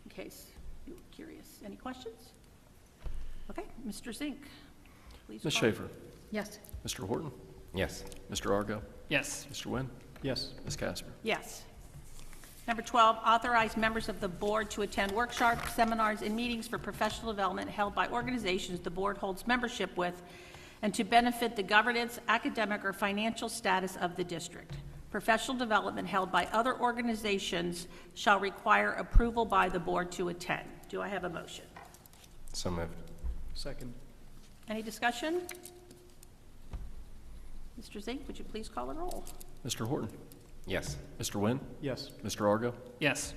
in case you were curious. Any questions? Okay, Mr. Zink, please. Ms. call. Schaefer, Yes. Mr. Horton, Yes. Mr. Argo, Yes. Mr. Nguyen, Yes. Ms. Casper. Yes. Number 12, authorize members of the board to attend workshops, seminars, and meetings for professional development held by organizations the board holds membership with and to benefit the governance, academic, or financial status of the district. Professional development held by other organizations shall require approval by the board to attend. Do I have a motion? So moved. Second. Any discussion? Mr. Zink, would you please call the roll? Mr. Horton, Yes. Mr. Nguyen, Yes. Mr. Argo, Yes.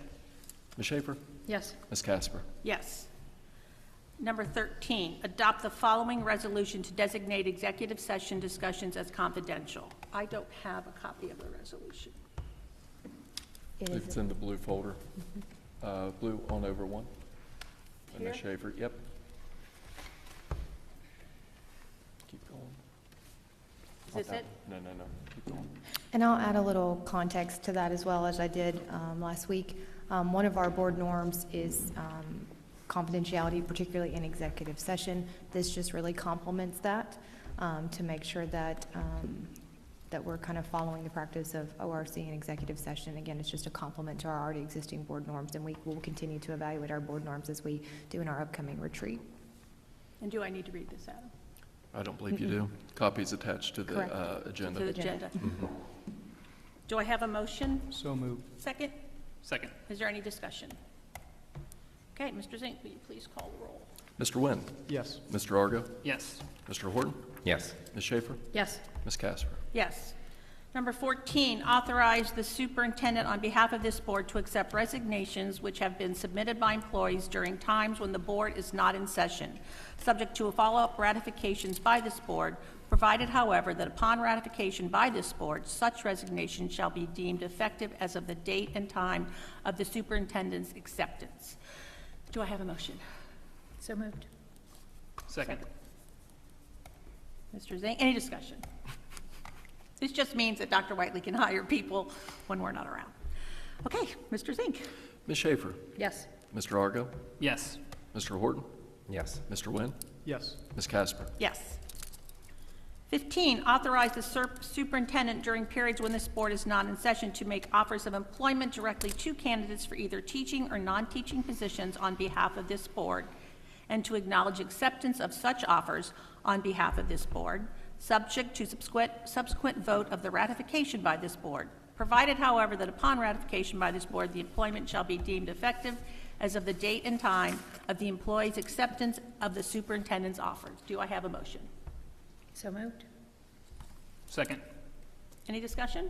Ms. Schaefer, Yes. Ms. Casper. Yes. Number 13, adopt the following resolution to designate executive session discussions as confidential. I don't have a copy of the resolution. It's in the blue folder. Blue on over one. And Ms. Here? Schaefer, yep. Keep going. Is this it? No. Keep going. And I'll add a little context to that as well, as I did last week. One of our board norms is confidentiality, particularly in executive session. This just really complements that to make sure that that we're kind of following the practice of ORC and executive session. Again, it's just a complement to our already existing board norms, and we will continue to evaluate our board norms as we do in our upcoming retreat. And do I need to read this, Adam? I don't believe you do. Copies attached to the Correct. agenda. To the agenda. Do I have a motion? So moved. Second? Second. Is there any discussion? Okay, Mr. Zink, will you please call the roll? Mr. Nguyen, Yes. Mr. Argo, Yes. Mr. Horton, Yes. Ms. Schaefer, Yes. Ms. Casper. Yes. Number 14, authorize the superintendent on behalf of this board to accept resignations which have been submitted by employees during times when the board is not in session, subject to a follow-up ratifications by this board, provided, however, that upon ratification by this board, such resignation shall be deemed effective as of the date and time of the superintendent's acceptance. Do I have a motion? So moved. Second. Mr. Zink, any discussion? This just means that Dr. Whiteley can hire people when we're not around. Okay, Mr. Zink. Ms. Schaefer, Yes. Mr. Argo, Yes. Mr. Horton, Yes. Mr. Nguyen, Yes. Ms. Casper. Yes. 15, authorize the superintendent during periods when this board is not in session to make offers of employment directly to candidates for either teaching or non-teaching positions on behalf of this board, and to acknowledge acceptance of such offers on behalf of this board, subject to subsequent vote of the ratification by this board, provided, however, that upon ratification by this board, the employment shall be deemed effective as of the date and time of the employee's acceptance of the superintendent's offers. Do I have a motion? So moved. Second. Any discussion?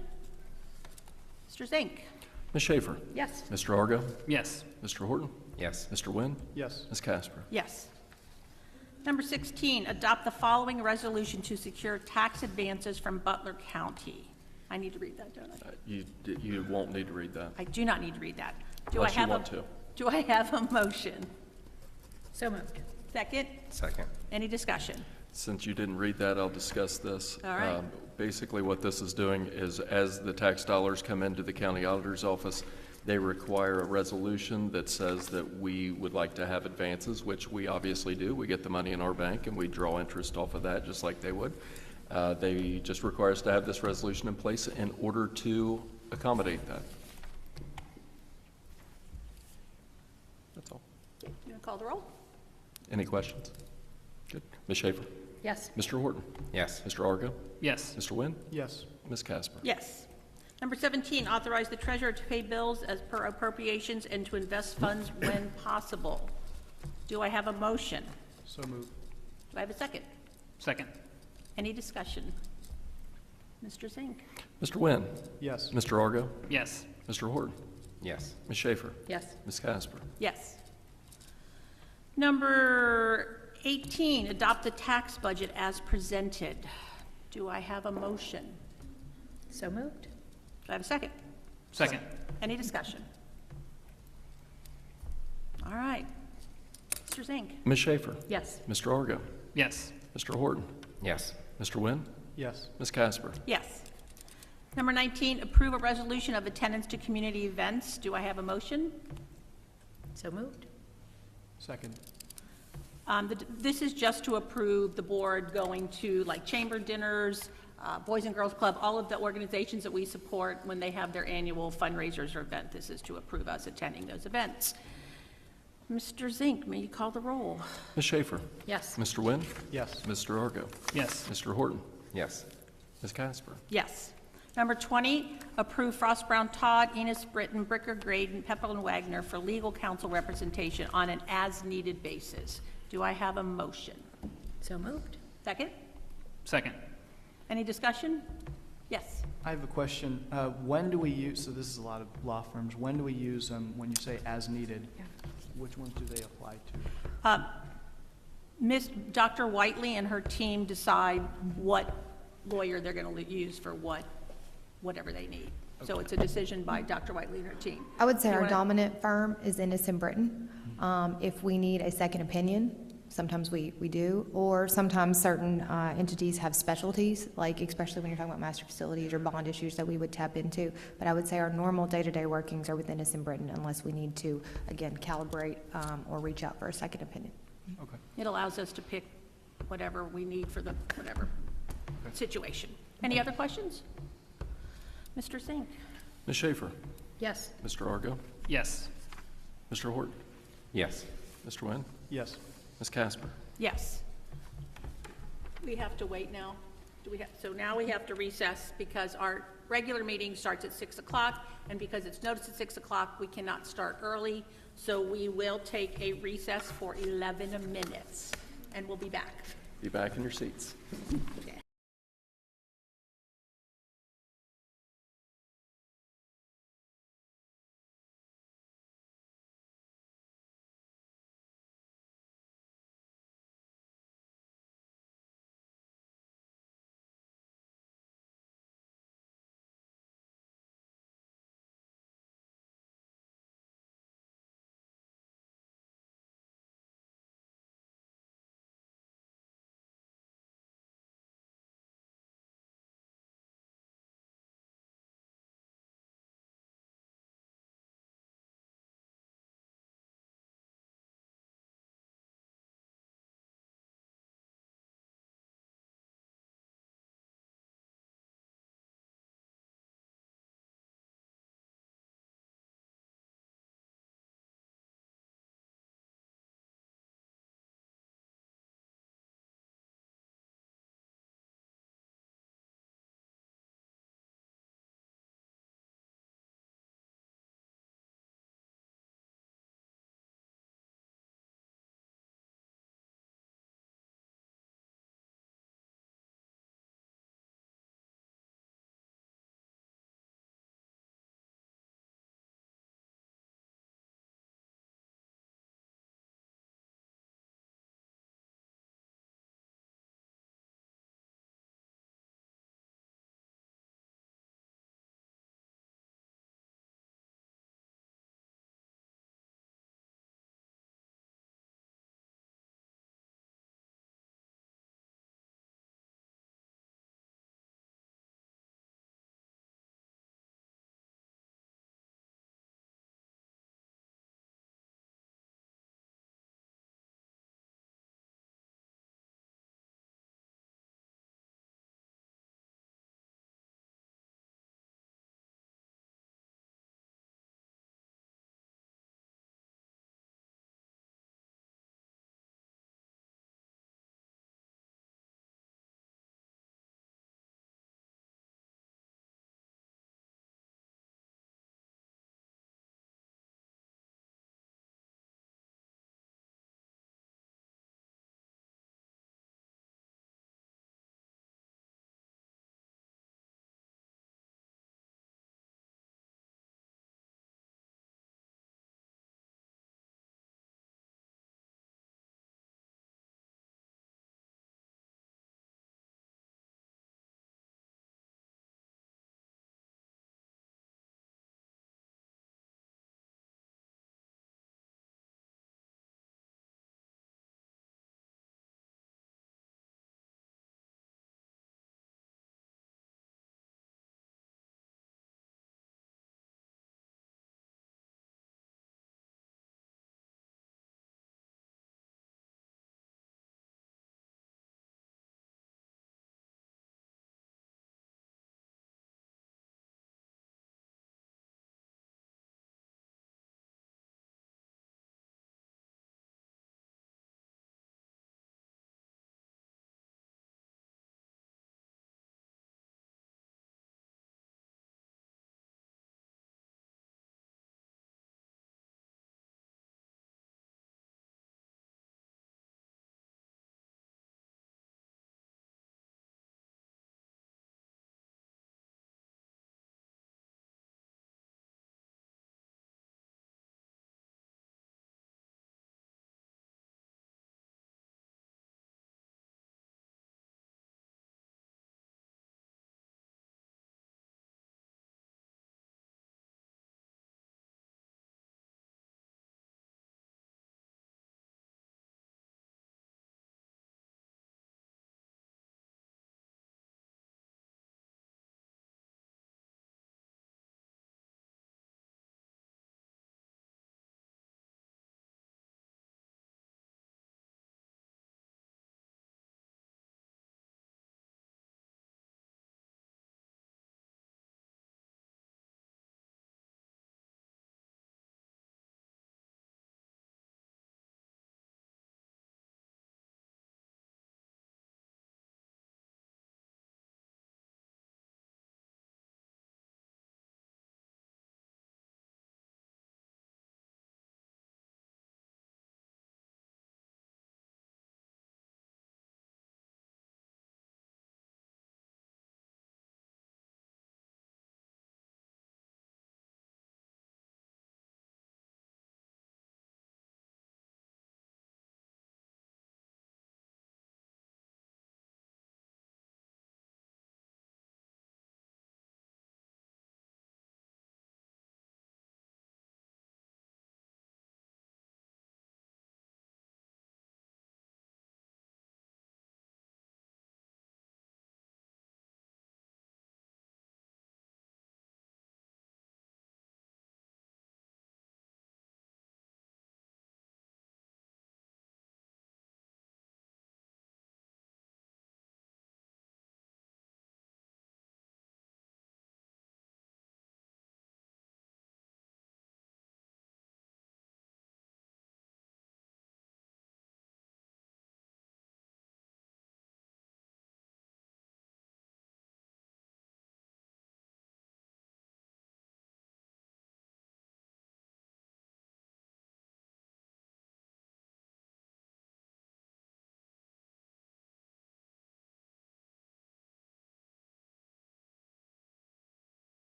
Mr. Zink? Ms. Schaefer, Yes. Mr. Argo, Yes. Mr. Horton, Yes. Mr. Nguyen, Yes. Ms. Casper. Yes. Number 16, adopt the following resolution to secure tax advances from Butler County. I need to read that, don't I? You won't need to read that. I do not need to read that. Unless you want to. Do I have a motion? So moved. Second? Second. Any discussion? Since you didn't read that, I'll discuss this. All right. Basically, what this is doing is as the tax dollars come into the county auditor's office, they require a resolution that says that we would like to have advances, which we obviously do. We get the money in our bank and we draw interest off of that just like they would. They just require us to have this resolution in place in order to accommodate that. That's all. You want to call the roll? Any questions? Good. Ms. Schaefer? Yes. Mr. Horton? Yes. Mr. Argo? Yes. Mr. Nguyen? Yes. Ms. Casper? Yes. Number 17, authorize the treasurer to pay bills as per appropriations and to invest funds when possible. Do I have a motion? So moved. Do I have a second? Second. Any discussion? Mr. Zink? Mr. Nguyen? Yes. Mr. Argo? Yes. Mr. Horton? Yes. Ms. Schaefer? Yes. Ms. Casper? Yes. Number 18, adopt the tax budget as presented. Do I have a motion? So moved. Do I have a second? Second. Any discussion? All right. Mr. Zink? Ms. Schaefer? Yes. Mr. Argo? Yes. Mr. Horton? Yes. Mr. Nguyen? Yes. Ms. Casper? Yes. Number 19, approve a resolution of attendance to community events. Do I have a motion? So moved. Second. This is just to approve the board going to like chamber dinners, Boys and Girls Club, all of the organizations that we support when they have their annual fundraisers or event. This is to approve us attending those events. Mr. Zink, may you call the roll? Ms. Schaefer? Yes. Mr. Nguyen? Yes. Mr. Argo? Yes. Mr. Horton? Yes. Ms. Casper? Yes. Number 20, approve Frost Brown Todd, Enos Britton, Bricker Graydon, Pepperl and Wagner for legal counsel representation on an as-needed basis. Do I have a motion? So moved. Second? Second. Any discussion? Yes. I have a question. When do we use, so this is a lot of law firms, when do we use them when you say as needed? Which ones do they apply to? Dr. Whiteley and her team decide what lawyer they're going to use for whatever they need. So it's a decision by Dr. Whiteley and her team. I would say You our wanna- dominant firm is Innis and Britton. If we need a second opinion, sometimes we do, or sometimes certain entities have specialties, like especially when you're talking about master facilities or bond issues that we would tap into. But I would say our normal day-to-day workings are with Innis and Britton unless we need to, again, calibrate or reach out for a second opinion. Okay. It allows us to pick whatever we need for the whatever situation. Any other questions? Mr. Singh? Ms. Schaefer? Yes. Mr. Argo? Yes. Mr. Horton? Yes. Mr. Nguyen? Yes. Ms. Casper? Yes. We have to wait now. So now we have to recess because our regular meeting starts at 6 o'clock, and because it's noticed at 6 o'clock, we cannot start early. So we will take a recess for 11 minutes, and we'll be back. Be back in your seats. Okay.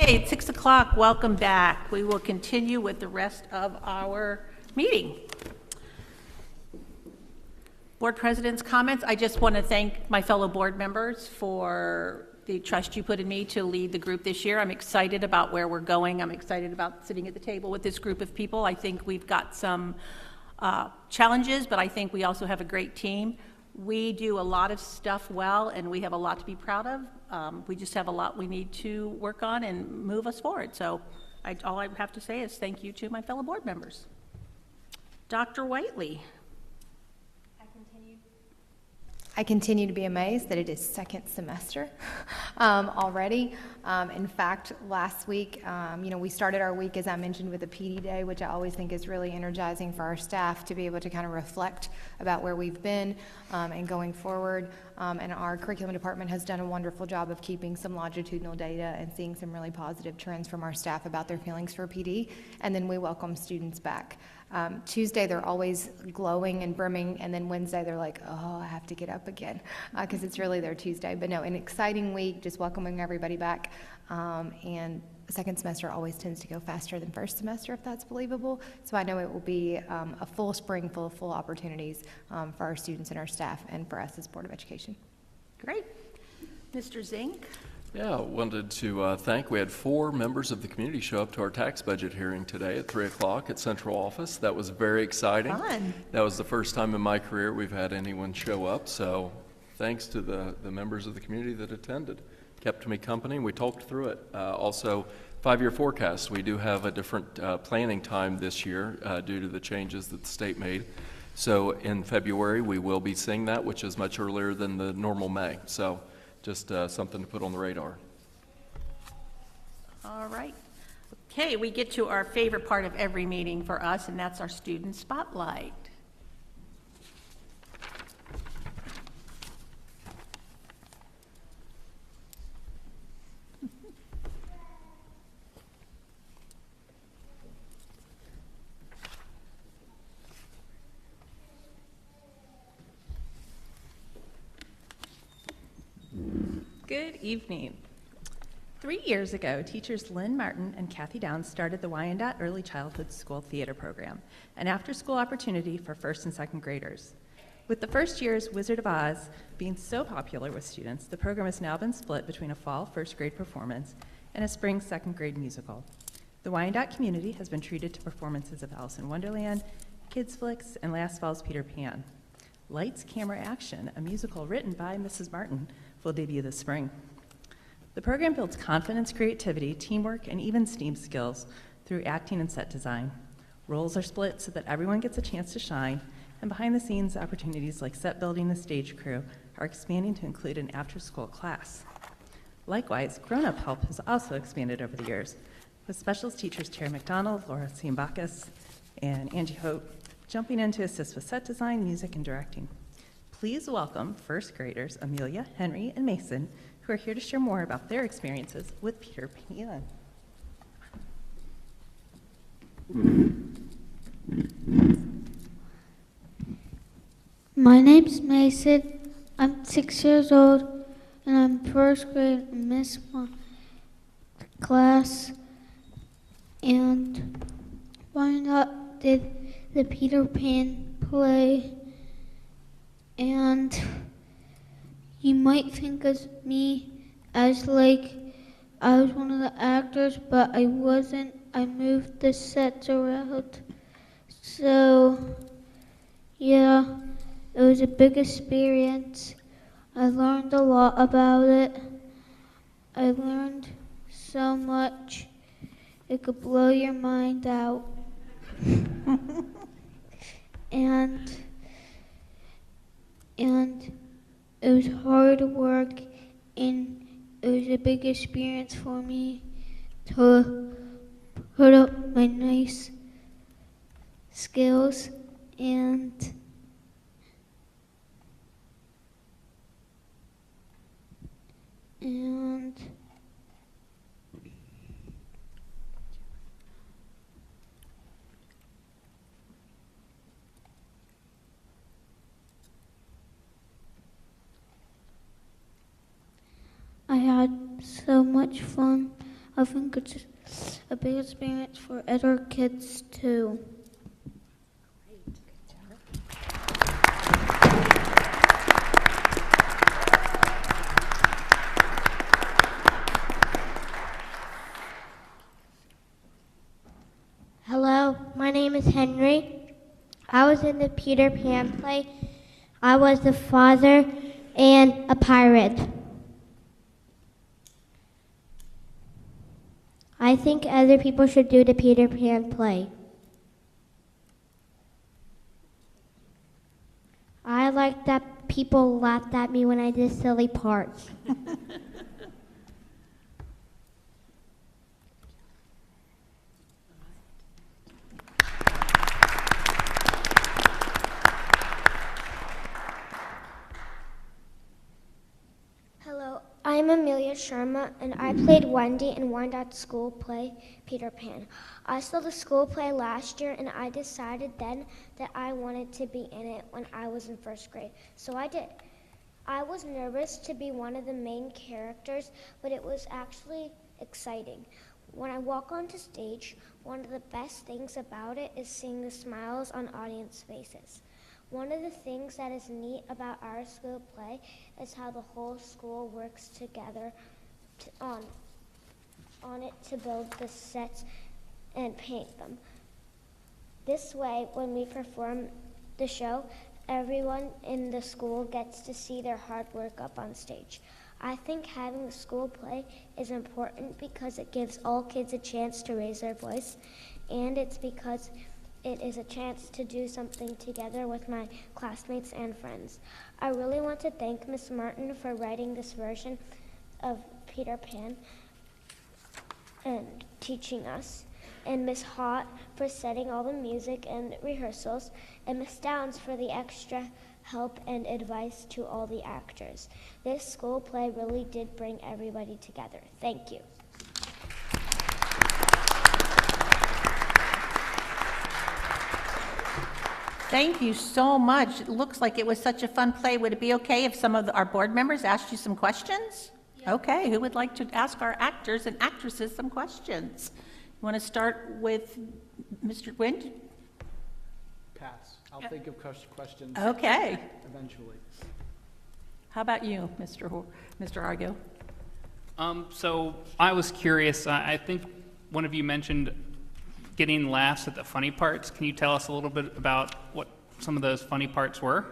Okay, it's 6 o'clock. Welcome back. We will continue with the rest of our meeting. Board President's comments. I just want to thank my fellow board members for the trust you put in me to lead the group this year. I'm excited about where we're going. I'm excited about sitting at the table with this group of people. I think we've got some challenges, but I think we also have a great team. We do a lot of stuff well, and we have a lot to be proud of. We just have a lot we need to work on and move us forward. So all I have to say is thank you to my fellow board members. Dr. Whiteley. I continue to be amazed that it is second semester already. In fact, last week, we started our week, as I mentioned, with a PD day, which I always think is really energizing for our staff to be able to kind of reflect about where we've been and going forward. And our curriculum department has done a wonderful job of keeping some longitudinal data and seeing some really positive trends from our staff about their feelings for PD. And then we welcome students back. Tuesday, they're always glowing and brimming, and then Wednesday, they're like, oh, I have to get up again, because it's really their Tuesday. But no, an exciting week, just welcoming everybody back. And second semester always tends to go faster than first semester, if that's believable. So I know it will be a full spring full of full opportunities for our students and our staff and for us as Board of Education. Great. Mr. Zink. Yeah, wanted to thank, we had 4 members of the community show up to our tax budget hearing today at 3 o'clock at Central Office. That was very exciting. Fun. That was the first time in my career we've had anyone show up, so thanks to the members of the community that attended. Kept me company, we talked through it. Also, 5-year forecast. We do have a different planning time this year due to the changes that the state made. So in February, we will be seeing that, which is much earlier than the normal May. So just something to put on the radar. All right. Okay, we get to our favorite part of every meeting for us, and that's our student spotlight. Good evening. 3 years ago, teachers Lynn Martin and Kathy Downs started the Wyandotte Early Childhood School Theater Program, an after-school opportunity for first and second graders. With the first year's Wizard of Oz being so popular with students, the program has now been split between a fall first grade performance and a spring second grade musical. The Wyandotte community has been treated to performances of Alice in Wonderland, Kids Flicks, and last fall's Peter Pan. Lights, Camera, Action, a musical written by Mrs. Martin, will debut this spring. The program builds confidence, creativity, teamwork, and even STEAM skills through acting and set design. Roles are split so that everyone gets a chance to shine, and behind-the-scenes opportunities like set building and stage crew are expanding to include an after-school class. Likewise, grown-up help has also expanded over the years, with specials teachers Terry McDonald, Laura Siambakis, and Angie Hope jumping in to assist with set design, music, and directing. Please welcome first graders Amelia, Henry, and Mason, who are here to share more about their experiences with Peter Pan. My name's Mason. I'm 6 years old, and I'm first grade in Miss class. And why not did the Peter Pan play? And you might think of me as like I was one of the actors, but I wasn't. I moved the sets around. So, yeah, it was a big experience. I learned a lot about it. I learned so much. It could blow your mind out. And it was hard work, and it was a big experience for me to put up my nice skills and I had so much fun. I think it's a big experience for other kids too. Hello, my name is Henry. I was in the Peter Pan play. I was the father and a pirate. I think other people should do the Peter Pan play. I like that people laughed at me when I did silly parts. Hello, I'm Amelia Sharma, and I played Wendy in Wyandotte School play Peter Pan. I saw the school play last year, and I decided then that I wanted to be in it when I was in first grade, so I did. I was nervous to be one of the main characters, but it was actually exciting. When I walk onto stage, one of the best things about it is seeing the smiles on audience faces. One of the things that is neat about our school play is how the whole school works together on it to build the sets and paint them. This way, when we perform the show, everyone in the school gets to see their hard work up on stage. I think having a school play is important because it gives all kids a chance to raise their voice, and it's because it is a chance to do something together with my classmates and friends. I really want to thank Miss Martin for writing this version of Peter Pan and teaching us, and Miss Hott for setting all the music and rehearsals, and Miss Downs for the extra help and advice to all the actors. This school play really did bring everybody together. Thank you. Thank you so much. It looks like it was such a fun play. Would it be okay if some of our board members asked you some questions? Yeah. Okay, who would like to ask our actors and actresses some questions? You want to start with Mr. Wind? Pass. I'll think of questions. Okay. Eventually. How about you, Mr. Argo? So I was curious. I think one of you mentioned getting laughs at the funny parts. Can you tell us a little bit about what some of those funny parts were?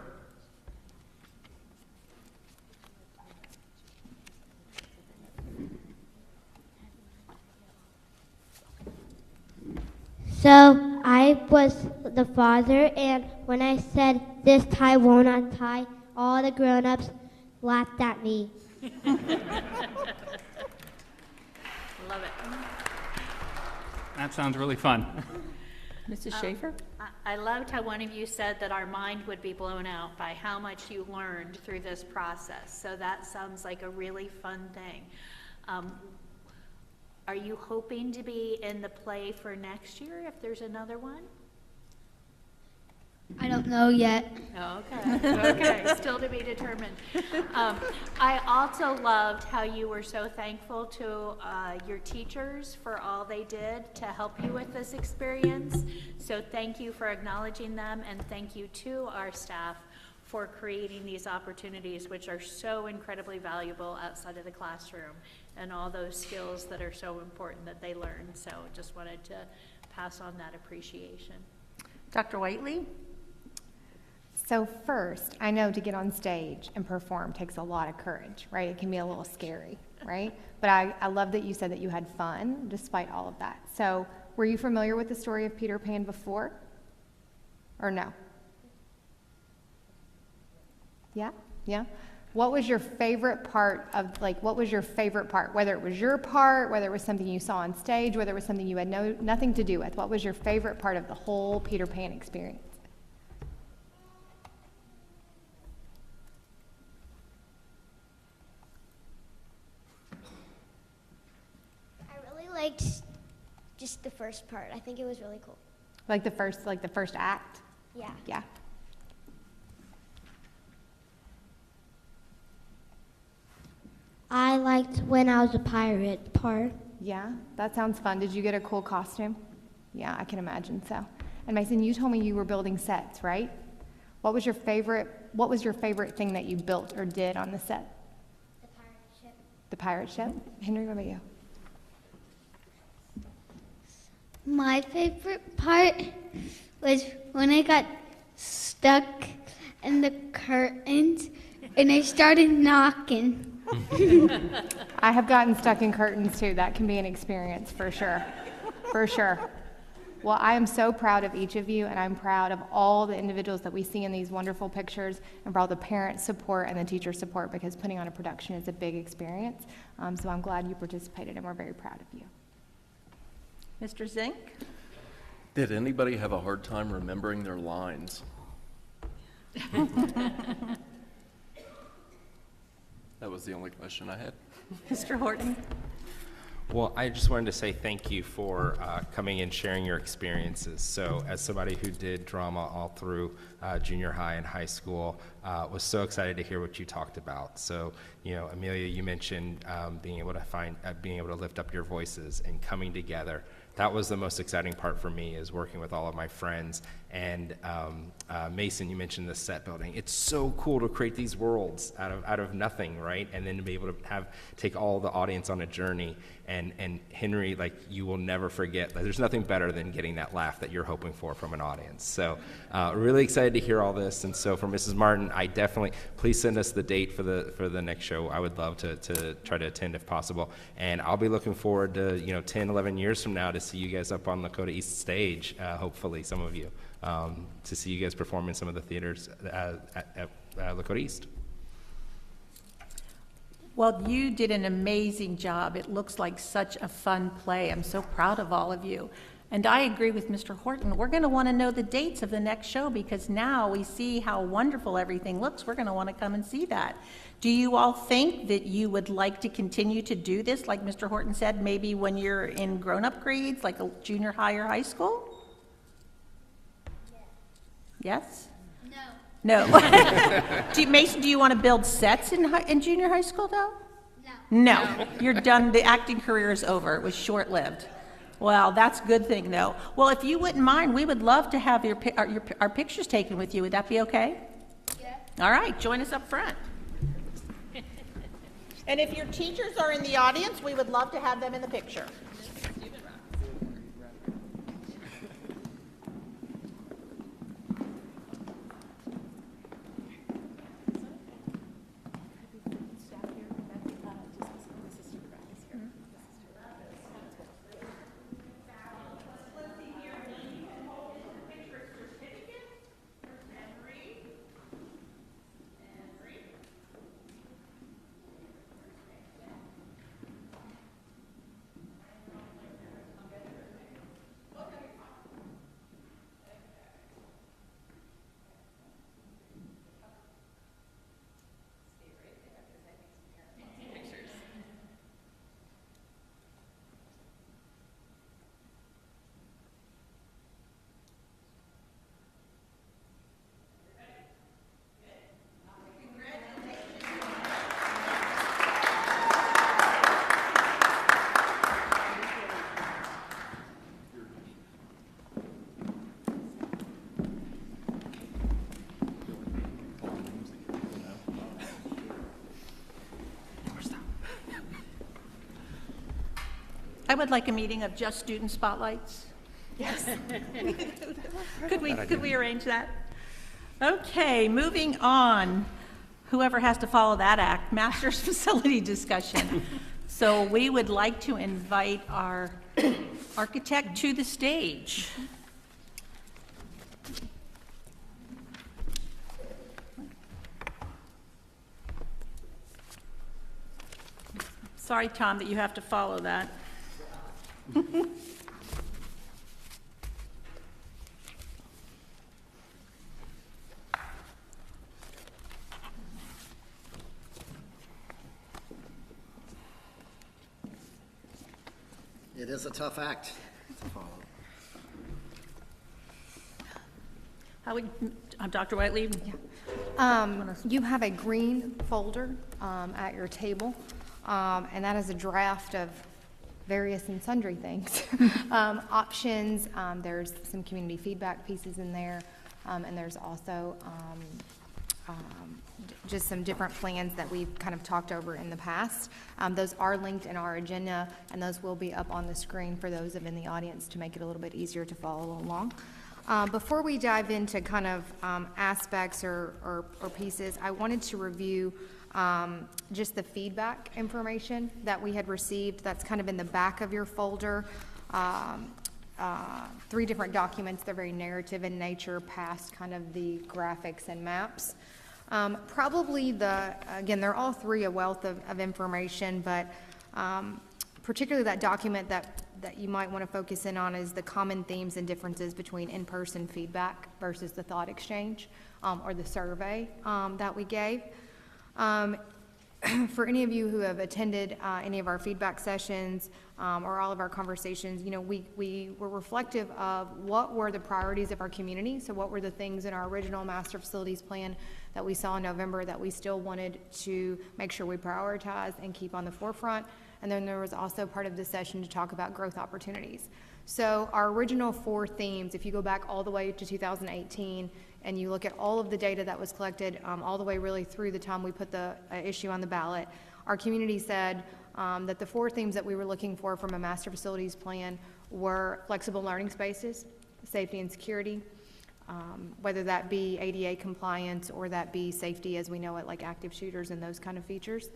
So I was the father, and when I said, "This tie won't untie," all the grown-ups laughed at me. Love it. That sounds really fun. Mrs. Schaefer? I loved how one of you said that our mind would be blown out by how much you learned through this process. So that sounds like a really fun thing. Are you hoping to be in the play for next year if there's another one? I don't know yet. Okay, okay, still to be determined. I also loved how you were so thankful to your teachers for all they did to help you with this experience. So thank you for acknowledging them, and thank you to our staff for creating these opportunities, which are so incredibly valuable outside of the classroom, and all those skills that are so important that they learn. So just wanted to pass on that appreciation. Dr. Whiteley? So first, I know to get on stage and perform takes a lot of courage, right? It can be a little scary, right? But I love that you said that you had fun despite all of that. So were you familiar with the story of Peter Pan before? Or no? Yeah? Yeah? What was your favorite part of, what was your favorite part? Whether it was your part, whether it was something you saw on stage, whether it was something you had nothing to do with. What was your favorite part of the whole Peter Pan experience? Liked just the first part. I think it was really cool. Like the first act? Yeah. Yeah. I liked when I was a pirate part. Yeah, that sounds fun. Did you get a cool costume? Yeah, I can imagine so. And Mason, you told me you were building sets, right? What was your favorite thing that you built or did on the set? The pirate ship. The pirate ship? Henry, what about you? My favorite part was when I got stuck in the curtains and I started knocking. I have gotten stuck in curtains too. That can be an experience for sure. For sure. Well, I am so proud of each of you, and I'm proud of all the individuals that we see in these wonderful pictures, and for all the parent support and the teacher support, because putting on a production is a big experience. So I'm glad you participated, and we're very proud of you. Mr. Zink? Did anybody have a hard time remembering their lines? That was the only question I had. Mr. Horton? Well, I just wanted to say thank you for coming and sharing your experiences. So as somebody who did drama all through junior high and high school, was so excited to hear what you talked about. So, you know, Amelia, you mentioned being able to lift up your voices and coming together. That was the most exciting part for me, is working with all of my friends. And Mason, you mentioned the set building. It's so cool to create these worlds out of nothing, right? And then to be able to take all the audience on a journey. And Henry, like, you will never forget. Like, there's nothing better than getting that laugh that you're hoping for from an audience. So really excited to hear all this. And so for Mrs. Martin, I definitely, please send us the date for the next show. I would love to try to attend if possible. And I'll be looking forward to 10, 11 years from now to see you guys up on Lakota East stage, hopefully, some of you, to see you guys perform in some of the theaters at Lakota East. Well, you did an amazing job. It looks like such a fun play. I'm so proud of all of you. And I agree with Mr. Horton. We're going to want to know the dates of the next show, because now we see how wonderful everything looks. We're going to want to come and see that. Do you all think that you would like to continue to do this, like Mr. Horton said, maybe when you're in grown-up grades, like a junior high or high school? Yes? No. Mason, do you want to build sets in junior high school, though? No. You're done. The acting career is over. It was short-lived. Well, that's a good thing, though. Well, if you wouldn't mind, we would love to have our pictures taken with you. Would that be okay? Yeah. All right. Join us up front. And if your teachers are in the audience, we would love to have them in the picture. I would like a meeting of just student spotlights. Yes. Could we arrange that? Okay, moving on. Whoever has to follow that act, master's facility discussion. So we would like to invite our architect to the stage. Sorry, Tom, that you have to follow that. It is a tough act to follow. Dr. Whiteley? You have a green folder at your table, and that is a draft of various and sundry things. Options, there's some community feedback pieces in there, and there's also just some different plans that we've kind of talked over in the past. Those are linked in our agenda, and those will be up on the screen for those in the audience to make it a little bit easier to follow along. Before we dive into kind of aspects or pieces, I wanted to review just the feedback information that we had received. That's kind of in the back of your folder. 3 different documents. They're very narrative in nature, past kind of the graphics and maps. Probably again, they're all 3 a wealth of information, but particularly that document that you might want to focus in on is the common themes and differences between in-person feedback versus the thought exchange or the survey that we gave. For any of you who have attended any of our feedback sessions or all of our conversations, you know, we were reflective of what were the priorities of our community. So what were the things in our original master facilities plan that we saw in November that we still wanted to make sure we prioritize and keep on the forefront. And then there was also part of the session to talk about growth opportunities. So our original 4 themes, if you go back all the way to 2018, and you look at all of the data that was collected all the way really through the time we put the issue on the ballot, our community said that the 4 themes that we were looking for from a master facilities plan were flexible learning spaces, safety and security, whether that be ADA compliance or that be safety as we know it, like active shooters and those kind of features.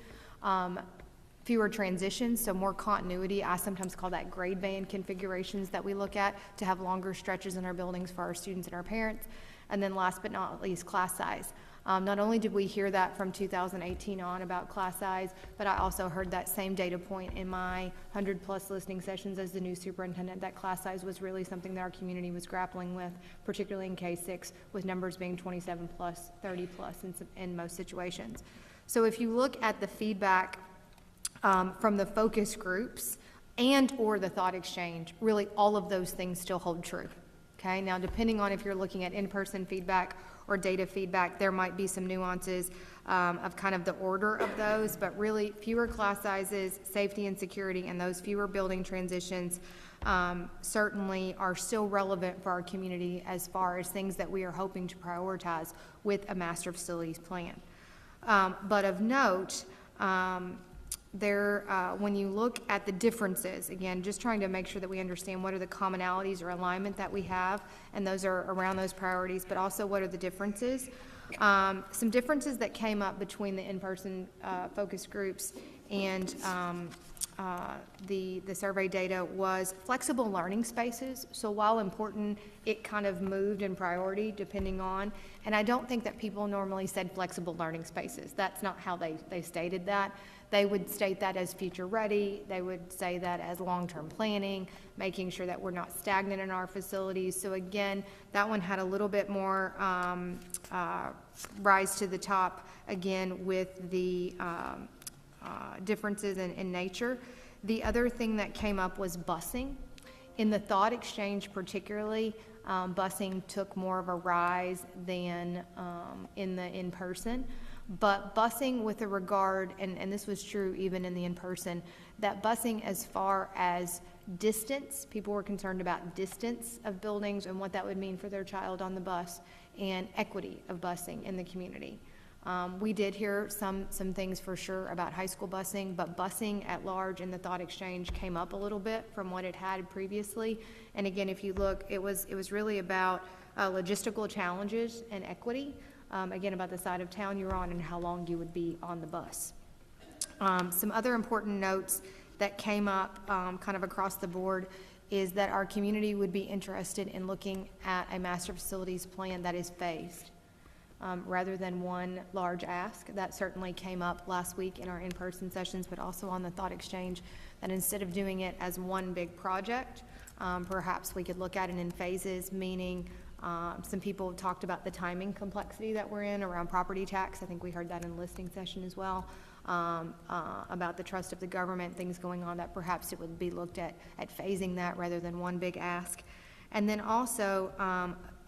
Fewer transitions, so more continuity. I sometimes call that grade band configurations that we look at to have longer stretches in our buildings for our students and our parents. And then last but not least, class size. Not only did we hear that from 2018 on about class size, but I also heard that same data point in my 100+ listening sessions as the new superintendent, that class size was really something that our community was grappling with, particularly in K-6, with numbers being 27+, 30+ in most situations. So if you look at the feedback from the focus groups and or the thought exchange, really all of those things still hold true. Okay, now depending on if you're looking at in-person feedback or data feedback, there might be some nuances of kind of the order of those, but really fewer class sizes, safety and security, and those fewer building transitions certainly are still relevant for our community as far as things that we are hoping to prioritize with a master facilities plan. But of note, when you look at the differences, again, just trying to make sure that we understand what are the commonalities or alignment that we have, and those are around those priorities, but also what are the differences. Some differences that came up between the in-person focus groups and the survey data was flexible learning spaces. So while important, it kind of moved in priority depending on, and I don't think that people normally said flexible learning spaces. That's not how they stated that. They would state that as future ready. They would say that as long-term planning, making sure that we're not stagnant in our facilities. So again, that one had a little bit more rise to the top, again, with the differences in nature. The other thing that came up was busing. In the thought exchange particularly, busing took more of a rise than in the in-person. But busing with a regard, and this was true even in the in-person, that busing as far as distance, people were concerned about distance of buildings and what that would mean for their child on the bus, and equity of busing in the community. We did hear some things for sure about high school busing, but busing at large in the thought exchange came up a little bit from what it had previously. And again, if you look, it was really about logistical challenges and equity. Again, about the side of town you're on and how long you would be on the bus. Some other important notes that came up kind of across the board is that our community would be interested in looking at a master facilities plan that is phased rather than one large ask. That certainly came up last week in our in-person sessions, but also on the thought exchange, that instead of doing it as one big project, perhaps we could look at it in phases, meaning some people talked about the timing complexity that we're in around property tax. I think we heard that in the listening session as well, about the trust of the government, things going on, that perhaps it would be looked at phasing that rather than one big ask. And then also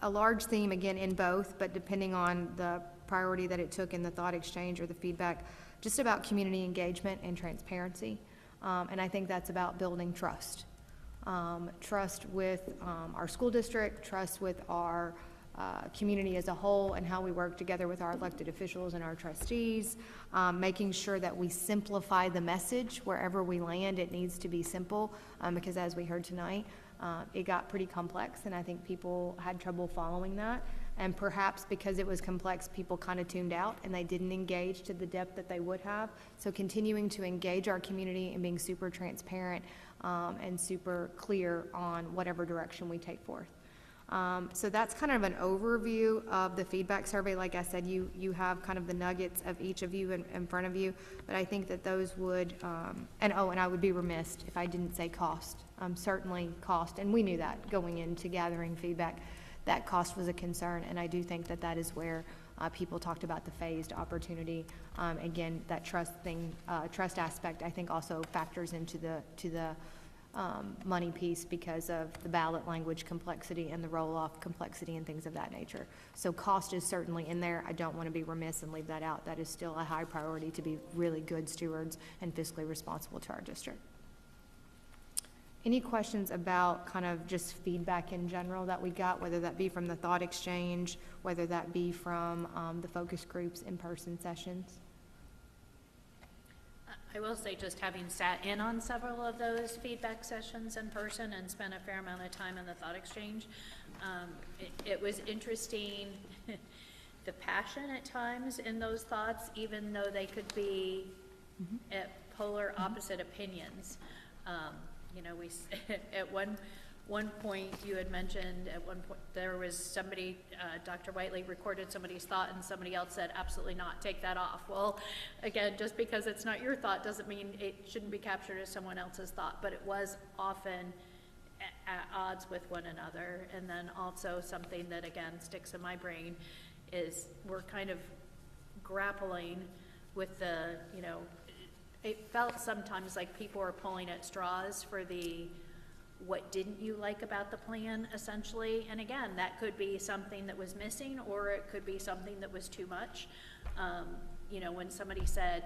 a large theme, again, in both, but depending on the priority that it took in the thought exchange or the feedback, just about community engagement and transparency. And I think that's about building trust. Trust with our school district, trust with our community as a whole, and how we work together with our elected officials and our trustees, making sure that we simplify the message wherever we land. It needs to be simple, because as we heard tonight, it got pretty complex, and I think people had trouble following that. And perhaps because it was complex, people kind of tuned out and they didn't engage to the depth that they would have. So continuing to engage our community and being super transparent and super clear on whatever direction we take forth. So that's kind of an overview of the feedback survey. Like I said, you have kind of the nuggets of each of you in front of you, but I think that those would, and I would be remiss if I didn't say cost. Certainly cost, and we knew that going into gathering feedback, that cost was a concern, and I do think that that is where people talked about the phased opportunity. Again, that trust aspect, I think also factors into the money piece because of the ballot language complexity and the roll-off complexity and things of that nature. So cost is certainly in there. I don't want to be remiss and leave that out. That is still a high priority to be really good stewards and fiscally responsible to our district. Any questions about kind of just feedback in general that we got, whether that be from the thought exchange, whether that be from the focus groups, in-person sessions? I will say, just having sat in on several of those feedback sessions in person and spent a fair amount of time in the thought exchange, it was interesting, the passion at times in those thoughts, even though they could be at polar opposite opinions. You know, at one point you had mentioned, at one point there was somebody, Dr. Whiteley recorded somebody's thought and somebody else said, absolutely not, take that off. Well, again, just because it's not your thought doesn't mean it shouldn't be captured as someone else's thought, but it was often at odds with one another. And then also something that again sticks in my brain is we're kind of grappling with the, you know, it felt sometimes like people were pulling at straws for the what didn't you like about the plan, essentially. And again, that could be something that was missing, or it could be something that was too much. You know, when somebody said,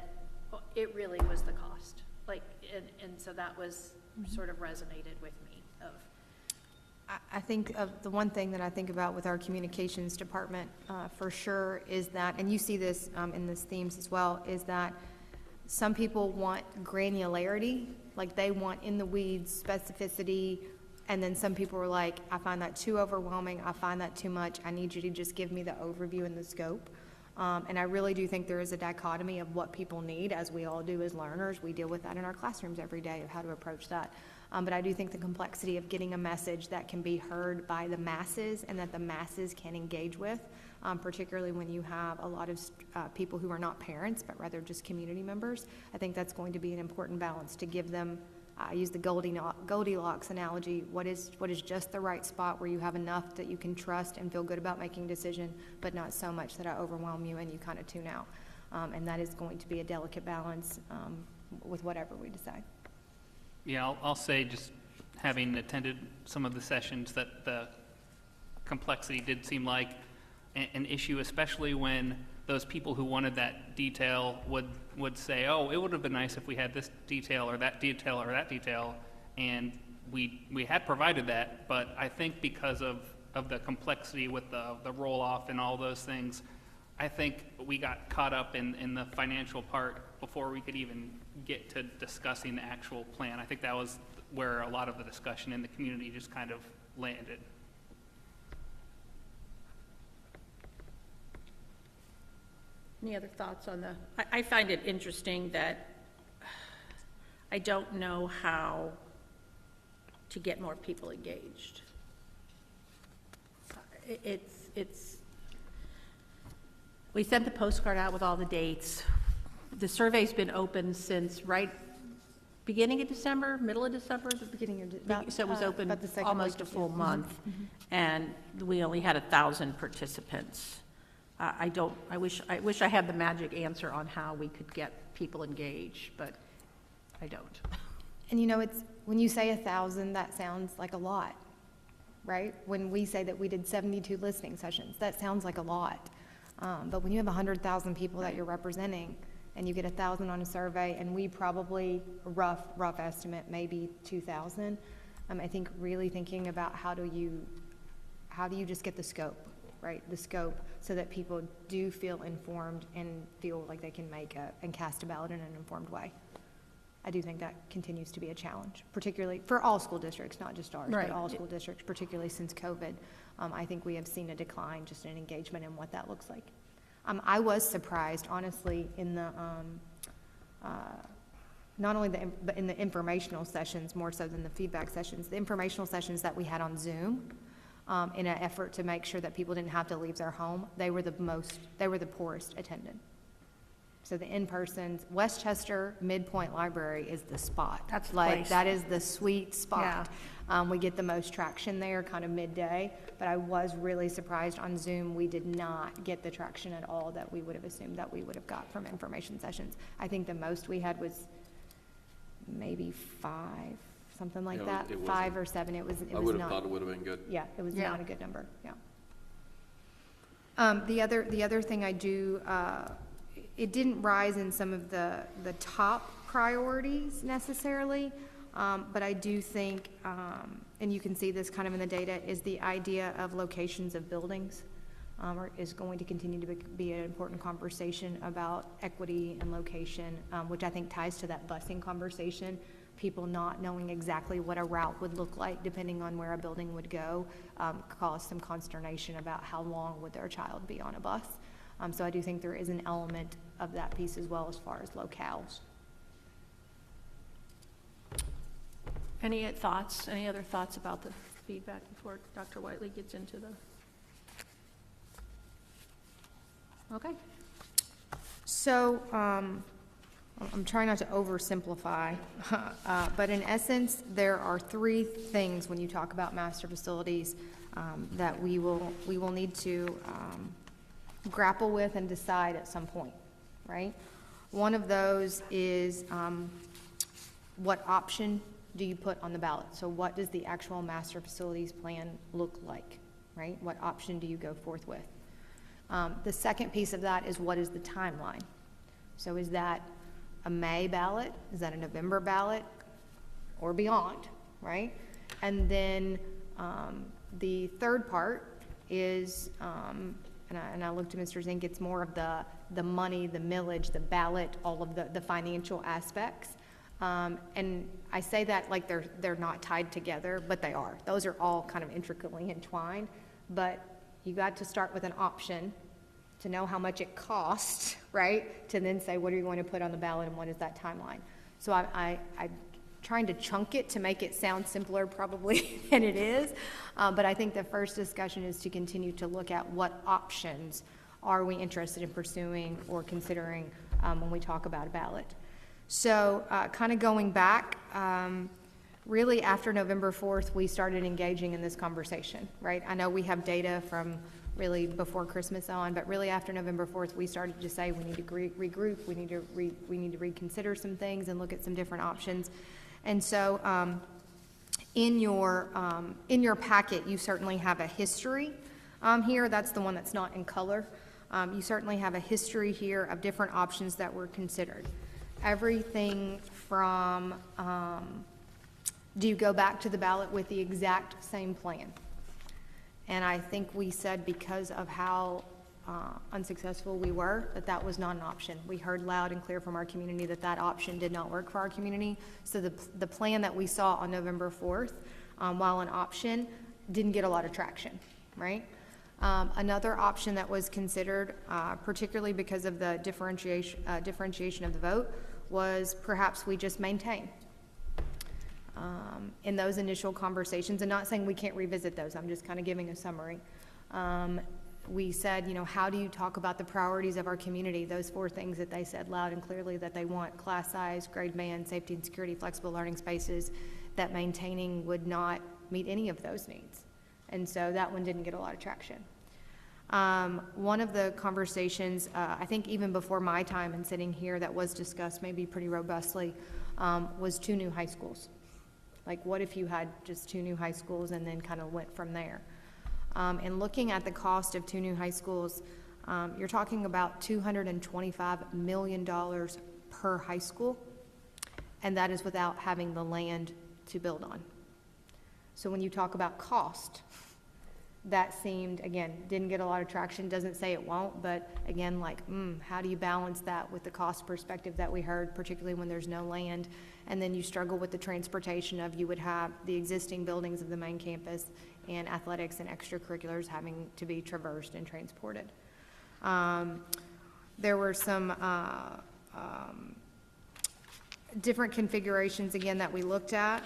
oh, it really was the cost. Like, and so that was sort of resonated with me. I think of the one thing that I think about with our communications department for sure is that, and you see this in these themes as well, is that some people want granularity, like they want in the weeds specificity, and then some people are like, I find that too overwhelming, I find that too much, I need you to just give me the overview and the scope. And I really do think there is a dichotomy of what people need, as we all do as learners. We deal with that in our classrooms every day of how to approach that. But I do think the complexity of getting a message that can be heard by the masses and that the masses can engage with, particularly when you have a lot of people who are not parents, but rather just community members. I think that's going to be an important balance to give them, I use the Goldilocks analogy, what is just the right spot where you have enough that you can trust and feel good about making a decision, but not so much that I overwhelm you and you kind of tune out. And that is going to be a delicate balance with whatever we decide. Yeah, I'll say, just having attended some of the sessions, that the complexity did seem like an issue, especially when those people who wanted that detail would say, oh, it would have been nice if we had this detail or that detail or that detail, and we had provided that, but I think because of the complexity with the roll-off and all those things, I think we got caught up in the financial part before we could even get to discussing the actual plan. I think that was where a lot of the discussion in the community just kind of landed. Any other thoughts on the, I find it interesting that I don't know how to get more people engaged. It's, we sent the postcard out with all the dates. The survey's been open since beginning of December, middle of December? The beginning of so it was open almost a full month, and we only had 1,000 participants. I wish I had the magic answer on how we could get people engaged, but I don't. And you know, it's when you say 1,000, that sounds like a lot, right? When we say that we did 72 listening sessions, that sounds like a lot. But when you have 100,000 people that you're representing, and you get 1,000 on a survey, and we probably, rough estimate, maybe 2,000. I think really thinking about how do you just get the scope, right? The scope, so that people do feel informed and feel like they can and cast a ballot in an informed way. I do think that continues to be a challenge, particularly for all school districts, not just ours, Right. but all school districts, particularly since COVID. I think we have seen a decline just in engagement and what that looks like. I was surprised, honestly, in the, not only but in the informational sessions, more so than the feedback sessions, the informational sessions that we had on Zoom, in an effort to make sure that people didn't have to leave their home, they were the poorest attended. So the in-persons, Westchester Midpoint Library is the spot. That's the like place. That is the sweet spot. We get the most traction there, kind of midday. But I was really surprised on Zoom. We did not get the traction at all that we would have assumed that we would have got from information sessions. I think the most we had was maybe 5, something like Yeah, that. it 5 or 7. It was I would have not. thought it would have been good. Yeah, it was Yeah. not a good number. Yeah. The other thing I do. It didn't rise in some of the top priorities necessarily, but I do think, and you can see this kind of in the data, is the idea of locations of buildings is going to continue to be an important conversation about equity and location, which I think ties to that busing conversation. People not knowing exactly what a route would look like depending on where a building would go caused some consternation about how long would their child be on a bus. So I do think there is an element of that piece as well as far as locales. Any other thoughts about the feedback before Dr. Whiteley gets into the? Okay. So I'm trying not to oversimplify, but in essence, there are 3 things when you talk about master facilities that we will need to grapple with and decide at some point, right? One of those is what option do you put on the ballot? So what does the actual master facilities plan look like, right? What option do you go forth with? The second piece of that is what is the timeline? So is that a May ballot? Is that a November ballot? Or beyond, right? And then the third part is, and I looked at Mr. Zink, it's more of the money, the millage, the ballot, all of the financial aspects. And I say that like they're not tied together, but they are. Those are all kind of intricately entwined. But you got to start with an option to know how much it costs, right? To then say, what are you going to put on the ballot and what is that timeline? So I'm trying to chunk it to make it sound simpler probably than it is. But I think the first discussion is to continue to look at what options are we interested in pursuing or considering when we talk about a ballot. So kind of going back, really after November 4th, we started engaging in this conversation, right? I know we have data from really before Christmas on, but really after November 4th, we started to say we need to regroup, we need to reconsider some things and look at some different options. And so in your packet, you certainly have a history here. That's the one that's not in color. You certainly have a history here of different options that were considered. Everything from, do you go back to the ballot with the exact same plan? And I think we said because of how unsuccessful we were, that was not an option. We heard loud and clear from our community that option did not work for our community. So the plan that we saw on November 4th, while an option, didn't get a lot of traction, right? Another option that was considered, particularly because of the differentiation of the vote, was perhaps we just maintain. In those initial conversations, and not saying we can't revisit those, I'm just kind of giving a summary. We said, how do you talk about the priorities of our community? Those 4 things that they said loud and clearly that they want: class size, grade band, safety and security, flexible learning spaces, that maintaining would not meet any of those needs. And so that one didn't get a lot of traction. One of the conversations, I think even before my time and sitting here, that was discussed maybe pretty robustly, was 2 new high schools. Like, what if you had just 2 new high schools and then kind of went from there? And looking at the cost of 2 new high schools, You're talking about $225 million per high school, and that is without having the land to build on. So when you talk about cost, that seemed, again, didn't get a lot of traction, doesn't say it won't, but again, like, how do you balance that with the cost perspective that we heard, particularly when there's no land? And then you struggle with the transportation of, you would have the existing buildings of the main campus and athletics and extracurriculars having to be traversed and transported. There were some different configurations, again, that we looked at.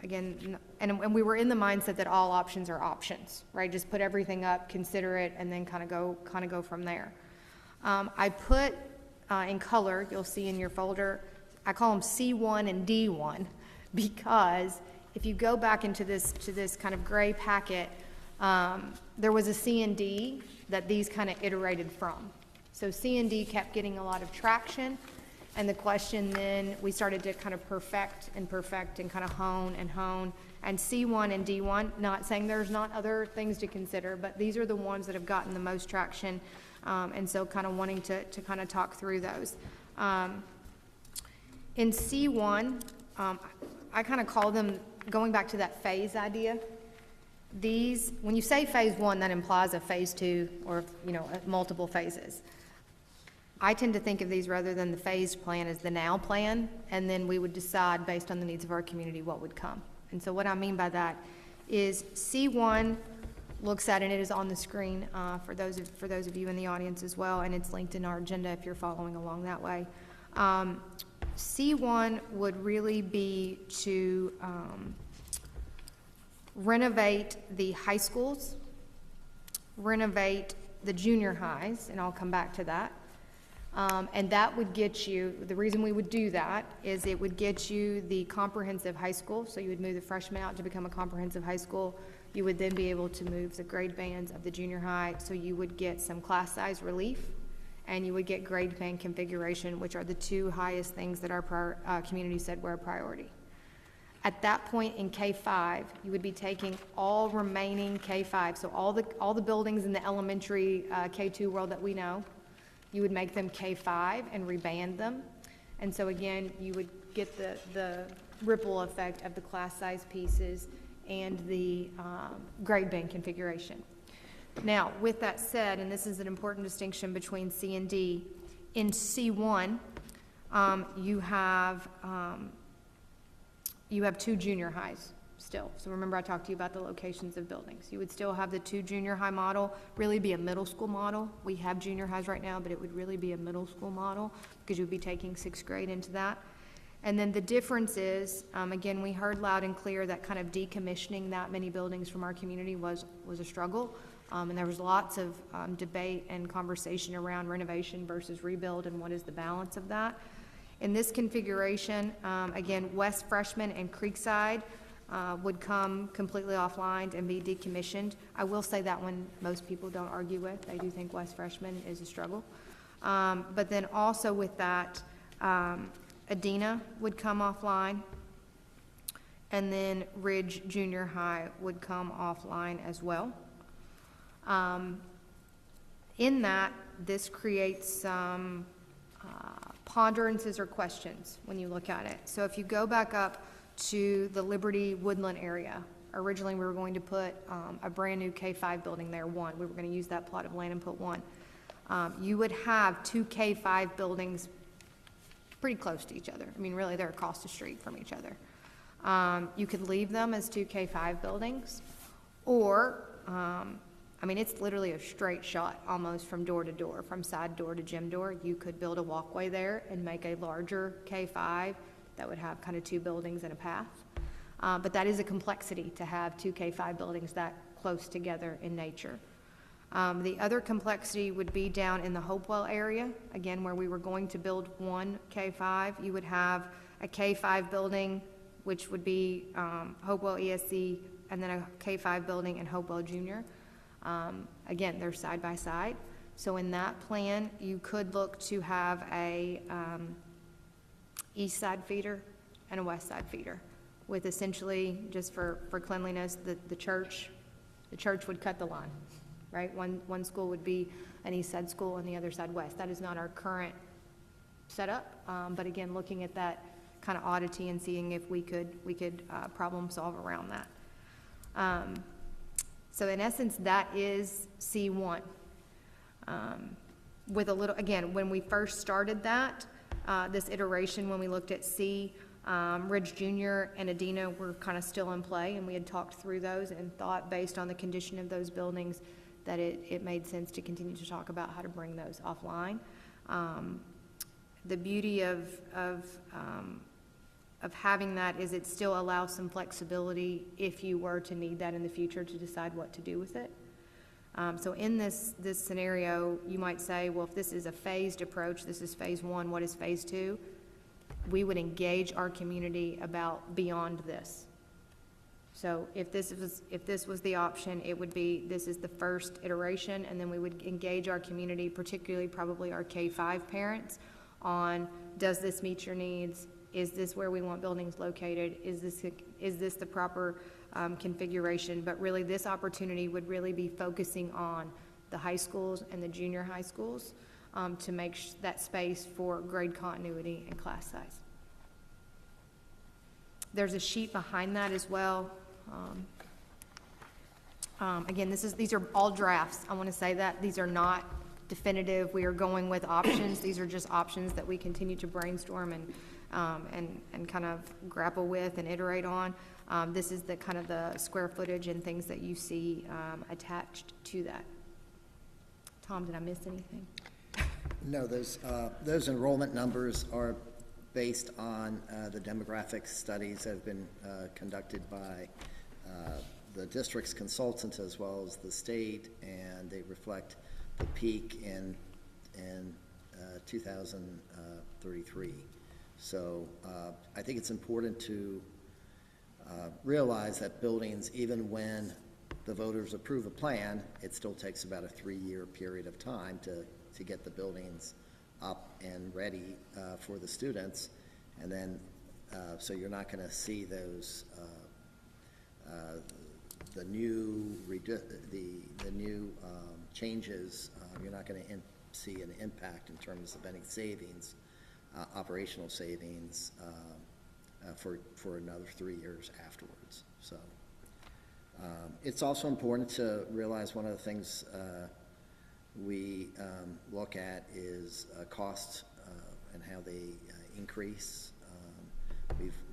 Again, and we were in the mindset that all options are options, right? Just put everything up, consider it, and then kind of go from there. I put in color, you'll see in your folder, I call them C1 and D1, because if you go back into this kind of gray packet, there was a C and D that these kind of iterated from. So C and D kept getting a lot of traction, and the question then, we started to kind of perfect and kind of hone, and C1 and D1, not saying there's not other things to consider, but these are the ones that have gotten the most traction, and so kind of wanting to kind of talk through those. In C1, I kind of call them, going back to that phase idea, these, when you say phase 1, that implies a phase 2 or, multiple phases. I tend to think of these rather than the phased plan as the now plan, and then we would decide based on the needs of our community what would come. And so what I mean by that is C1 looks at, and it is on the screen for those of you in the audience as well, and it's linked in our agenda if you're following along that way. C1 would really be to renovate the high schools, renovate the junior highs, and I'll come back to that. And that would get you, the reason we would do that is it would get you the comprehensive high school, so you would move the freshmen out to become a comprehensive high school. You would then be able to move the grade bands of the junior high, so you would get some class size relief, and you would get grade band configuration, which are the two highest things that our community said were a priority. At that point in K-5, you would be taking all remaining K-5, so all the buildings in the elementary K-2 world that we know, you would make them K-5 and reband them. And so again, you would get the ripple effect of the class size pieces and the grade band configuration. Now, with that said, and this is an important distinction between C and D, in C1, you have 2 junior highs still. So remember I talked to you about the locations of buildings. You would still have the 2 junior high model, really be a middle school model. We have junior highs right now, but it would really be a middle school model because you would be taking 6th grade into that. And then the difference is, again, we heard loud and clear that kind of decommissioning that many buildings from our community was a struggle. And there was lots of debate and conversation around renovation versus rebuild and what is the balance of that. In this configuration, again, West Freshman and Creekside would come completely offline and be decommissioned. I will say that one most people don't argue with. They do think West Freshman is a struggle. But then also with that, Adena would come offline, and then Ridge Junior High would come offline as well. In that, this creates some ponderances or questions when you look at it. So if you go back up to the Liberty Woodland area, originally we were going to put a brand new K-5 building there, one. We were going to use that plot of land and put one. You would have 2 K-5 buildings pretty close to each other. I mean, really, they're across the street from each other. You could leave them as 2 K-5 buildings, or I mean, it's literally a straight shot almost from door to door, from side door to gym door. You could build a walkway there and make a larger K-5 that would have kind of 2 buildings and a path. But that is a complexity to have 2 K-5 buildings that close together in nature. The other complexity would be down in the Hopewell area, again, where we were going to build 1 K-5. You would have a K-5 building, which would be Hopewell ESC, and then a K-5 building in Hopewell Junior. Again, they're side by side. So in that plan, you could look to have a east side feeder and a west side feeder, with essentially, just for cleanliness, the church would cut the line, right? One school would be an east side school and the other side west. That is not our current setup, but again, looking at that kind of oddity and seeing if we could problem solve around that. So in essence, that is C1. With a little, again, when we first started that, this iteration, when we looked at C, Ridge Junior and Adina were kind of still in play, and we had talked through those and thought, based on the condition of those buildings, that it made sense to continue to talk about how to bring those offline. The beauty of having that is it still allows some flexibility if you were to need that in the future to decide what to do with it. So in this scenario, you might say, well, if this is a phased approach, this is phase 1, what is phase 2? We would engage our community about beyond this. So if this was the option, it would be, this is the first iteration, and then we would engage our community, particularly probably our K-5 parents, on, does this meet your needs? Is this where we want buildings located? Is this the proper configuration? But really, this opportunity would really be focusing on the high schools and the junior high schools to make that space for grade continuity and class size. There's a sheet behind that as well. Again, these are all drafts. I want to say that these are not definitive. We are going with options. These are just options that we continue to brainstorm and kind of grapple with and iterate on. This is the kind of the square footage and things that you see attached to that. Tom, did I miss anything? No, those enrollment numbers are based on the demographic studies that have been conducted by the district's consultants as well as the state, and they reflect the peak in 2033. So I think it's important to realize that buildings, even when the voters approve a plan, it still takes about a 3-year period of time to get the buildings up and ready for the students. And then, so you're not going to see those, the new changes, you're not going to see an impact in terms of any savings, operational savings for another 3 years afterwards. So it's also important to realize one of the things we look at is costs and how they increase.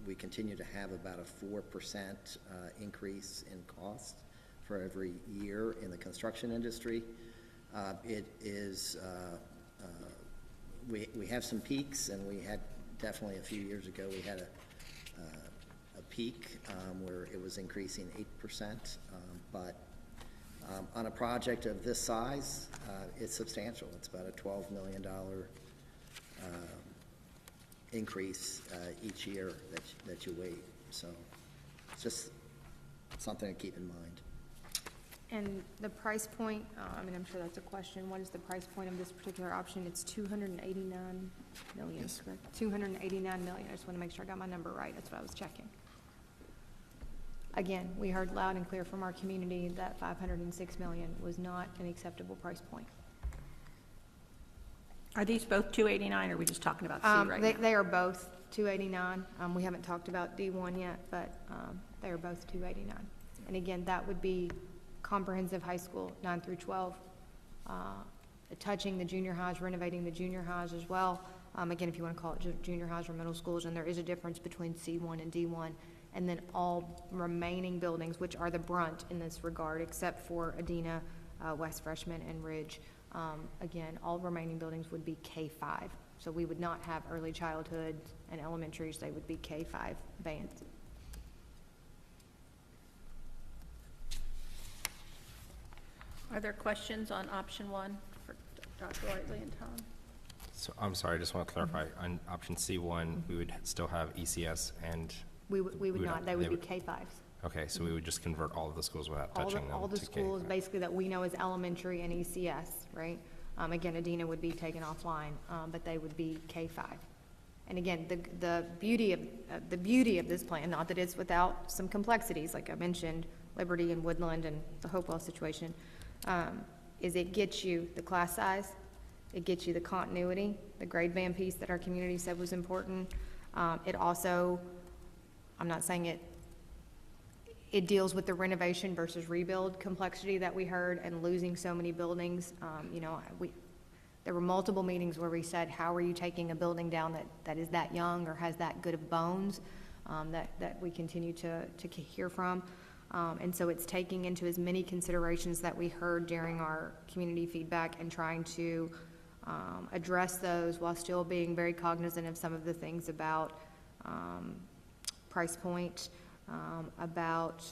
We continue to have about a 4% increase in cost for every year in the construction industry. It is, we have some peaks, and we had definitely a few years ago, we had a peak where it was increasing 8%, but on a project of this size, it's substantial. It's about a $12 million increase each year that you wait. So it's just something to keep in mind. And the price point, I mean, I'm sure that's a question. What is the price point of this particular option? It's $289 million, Yes. correct? $289 million. I just want to make sure I got my number right. That's what I was checking. Again, we heard loud and clear from our community that $506 million was not an acceptable price point. Are these both 289, or are we just talking about C right now? They are both 289. We haven't talked about D1 yet, but they are both 289. And again, that would be comprehensive high school, 9 through 12, touching the junior highs, renovating the junior highs as well. Again, if you want to call it junior highs or middle schools, and there is a difference between C1 and D1, and then all remaining buildings, which are the brunt in this regard, except for Adina, West Freshman, and Ridge. Again, all remaining buildings would be K-5. So we would not have early childhood and elementaries, they would be K-5 bands. Are there questions on option 1 for Dr. Whiteley and Tom? So I'm sorry, I just want to clarify. On option C1, we would still have ECS and... We would not, they would be K-5s. Okay, so we would just convert all of the schools without All touching them all the to schools K-5. basically that we know as elementary and ECS, right? Again, Adina would be taken offline, but they would be K-5. And again, the beauty of this plan, not that it's without some complexities, like I mentioned, Liberty and Woodland and the Hopewell situation, is it gets you the class size, it gets you the continuity, the grade band piece that our community said was important. It also, I'm not saying it deals with the renovation versus rebuild complexity that we heard and losing so many buildings. There were multiple meetings where we said, how are you taking a building down that is that young or has that good of bones, that we continue to hear from. And so it's taking into as many considerations that we heard during our community feedback and trying to address those while still being very cognizant of some of the things about price point, about,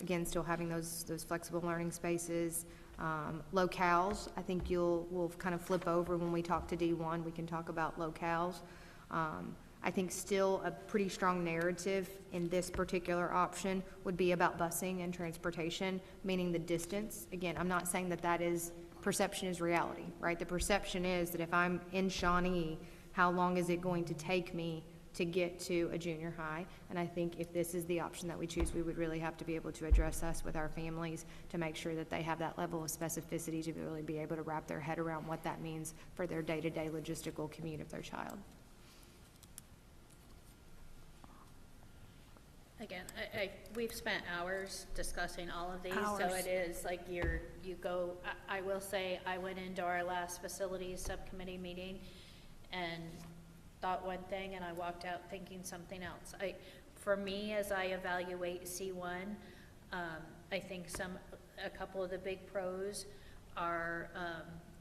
again, still having those flexible learning spaces. Locales, I think we'll kind of flip over when we talk to D1, we can talk about locales. I think still a pretty strong narrative in this particular option would be about busing and transportation, meaning the distance. Again, I'm not saying that is, perception is reality, right? The perception is that if I'm in Shawnee, how long is it going to take me to get to a junior high? And I think if this is the option that we choose, we would really have to be able to address us with our families to make sure that they have that level of specificity to really be able to wrap their head around what that means for their day-to-day logistical commute of their child. Again, we've spent hours discussing all of these, so Hours. it is like you go, I will say, I went into our last facilities subcommittee meeting and thought one thing and I walked out thinking something else. For me, as I evaluate C1, I think a couple of the big pros are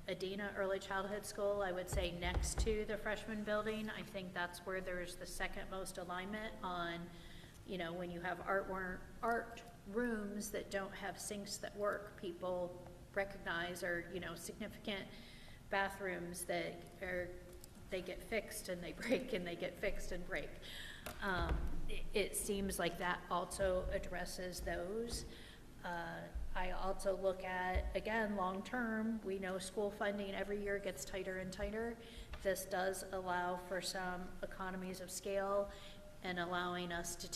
Adena Early Childhood School, I would say next to the freshman building. I think that's where there's the second most alignment on, when you have art rooms that don't have sinks that work, people recognize, or, significant bathrooms that they get fixed and they break and they get fixed and break. It seems like that also addresses those. I also look at, again, long-term, we know school funding every year gets tighter and tighter. This does allow for some economies of scale and allowing us to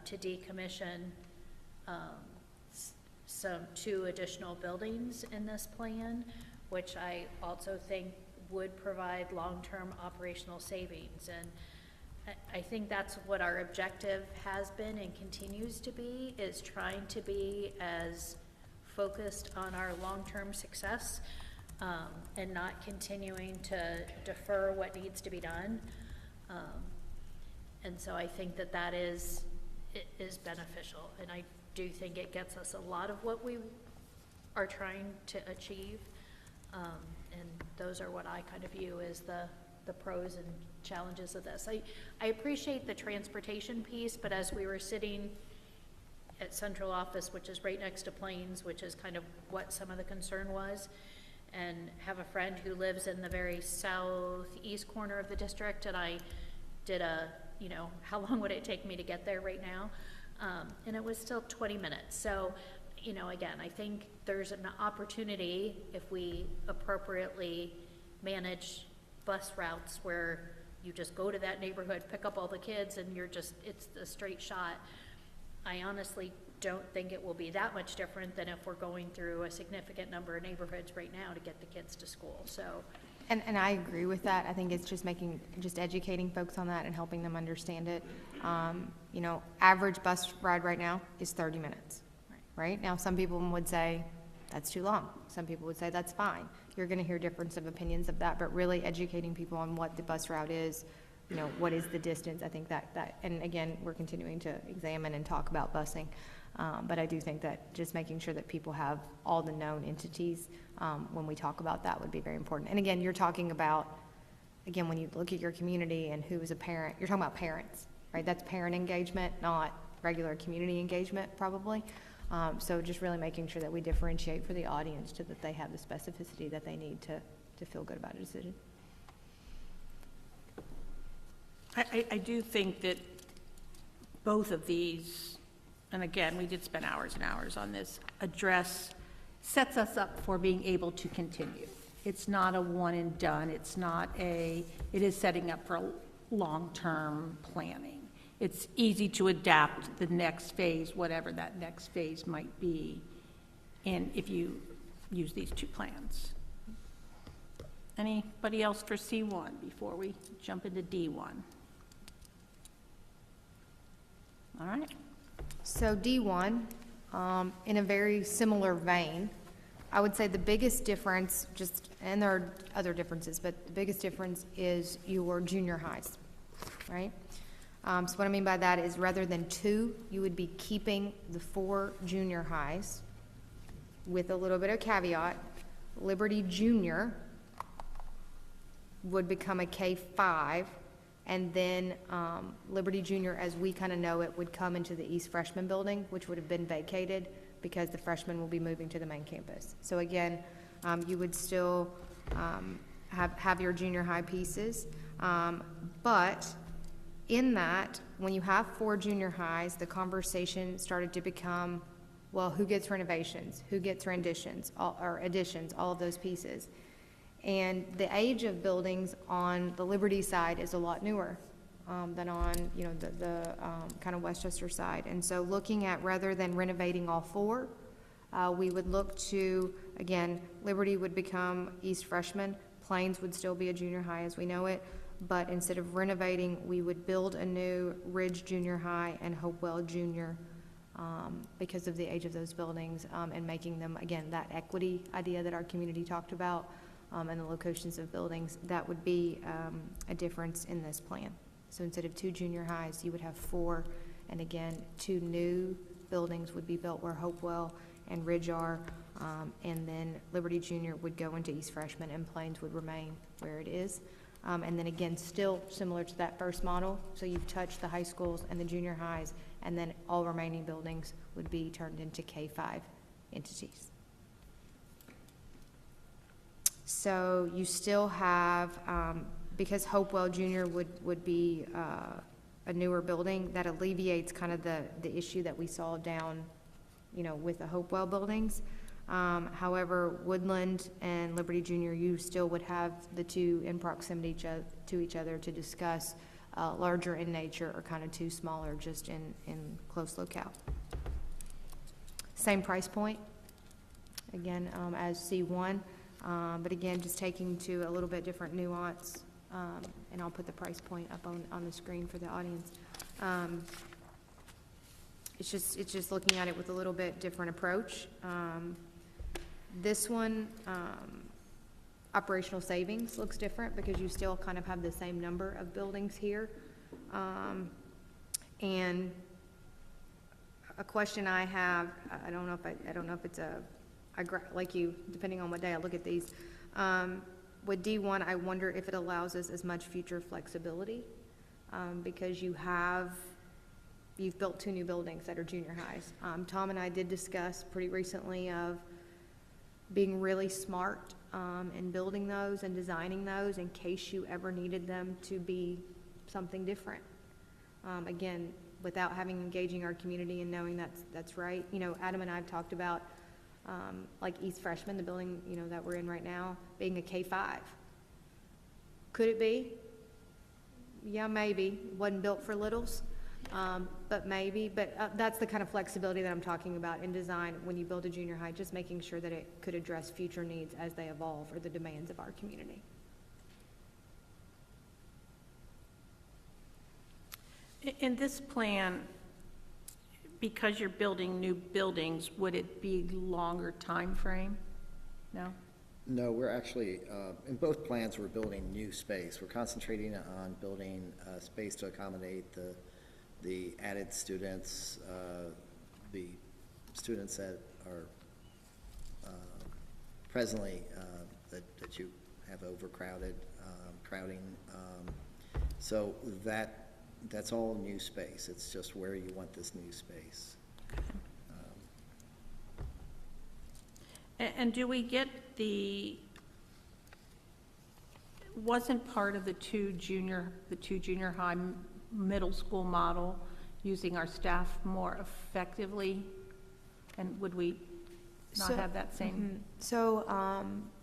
to decommission two additional buildings in this plan, which I also think would provide long-term operational savings. And I think that's what our objective has been and continues to be, is trying to be as focused on our long-term success and not continuing to defer what needs to be done. And so I think that is beneficial, and I do think it gets us a lot of what we are trying to achieve. And those are what I kind of view as the pros and challenges of this. I appreciate the transportation piece, but as we were sitting at central office, which is right next to Plains, which is kind of what some of the concern was, and have a friend who lives in the very southeast corner of the district, and I did how long would it take me to get there right now? And it was still 20 minutes. So, again, I think there's an opportunity if we appropriately manage bus routes where you just go to that neighborhood, pick up all the kids, and it's a straight shot. I honestly don't think it will be that much different than if we're going through a significant number of neighborhoods right now to get the kids to school. So. And I agree with that. I think it's just educating folks on that and helping them understand it. Average bus ride right now is 30 minutes, right? Now, some people would say that's too long. Some people would say that's fine. You're going to hear difference of opinions of that, but really educating people on what the bus route is, what is the distance. I think that, and again, we're continuing to examine and talk about busing. But I do think that just making sure that people have all the known entities when we talk about that would be very important. And again, you're talking about, when you look at your community and who is a parent, you're talking about parents, right? That's parent engagement, not regular community engagement, probably. So just really making sure that we differentiate for the audience so that they have the specificity that they need to feel good about a decision. I do think that both of these, and again, we did spend hours and hours on this, sets us up for being able to continue. It's not a one and done. It is setting up for long-term planning. It's easy to adapt the next phase, whatever that next phase might be. And if you use these two plans. Anybody else for C1 before we jump into D1? All right. So D1, in a very similar vein, I would say the biggest difference, and there are other differences, but the biggest difference is your junior highs, right? So what I mean by that is rather than 2, you would be keeping the 4 junior highs with a little bit of caveat. Liberty Junior would become a K5, and then Liberty Junior, as we kind of know it, would come into the East Freshman Building, which would have been vacated because the freshmen will be moving to the main campus. So again, you would still have your junior high pieces, but in that, when you have 4 junior highs, the conversation started to become, well, who gets renovations, who gets renditions, or additions, all of those pieces. And the age of buildings on the Liberty side is a lot newer than on, the kind of Westchester side. And so looking at, rather than renovating all 4, we would look to, again, Liberty would become East Freshman, Plains would still be a junior high as we know it, but instead of renovating, we would build a new Ridge Junior High and Hopewell Junior because of the age of those buildings, and making them, again, that equity idea that our community talked about, and the locations of buildings. That would be a difference in this plan. So instead of 2 junior highs, you would have 4, and again, 2 new buildings would be built where Hopewell and Ridge are, and then Liberty Junior would go into East Freshman, and Plains would remain where it is. And then again, still similar to that first model, so you've touched the high schools and the junior highs, and then all remaining buildings would be turned into K5 entities. So you still have, because Hopewell Junior would be a newer building, that alleviates kind of the issue that we saw down, with the Hopewell buildings. However, Woodland and Liberty Junior, you still would have the 2 in proximity to each other to discuss larger in nature or kind of 2 smaller just in close locale. Same price point, again, as C1, but again, just taking to a little bit different nuance, and I'll put the price point up on the screen for the audience. It's just looking at it with a little bit different approach. This one, operational savings looks different because you still kind of have the same number of buildings here. And a question I have, I don't know if it's like you, depending on what day I look at these. With D1, I wonder if it allows us as much future flexibility, because you've built 2 new buildings that are junior highs. Tom and I did discuss pretty recently of being really smart in building those and designing those in case you ever needed them to be something different. Again, without engaging our community and knowing that's right. Adam and I have talked about like East Freshman, the building that we're in right now, being a K5. Could it be? Yeah, maybe. Wasn't built for littles. But maybe, that's the kind of flexibility that I'm talking about in design when you build a junior high, just making sure that it could address future needs as they evolve or the demands of our community. In this plan, because you're building new buildings, would it be longer time frame? No? No, we're actually, in both plans, we're building new space. We're concentrating on building space to accommodate the added students, the students that are presently that you have crowding. So that's all new space. It's just where you want this new space. And do we get wasn't part of the two junior high middle school model using our staff more effectively? And would we not have that same? So,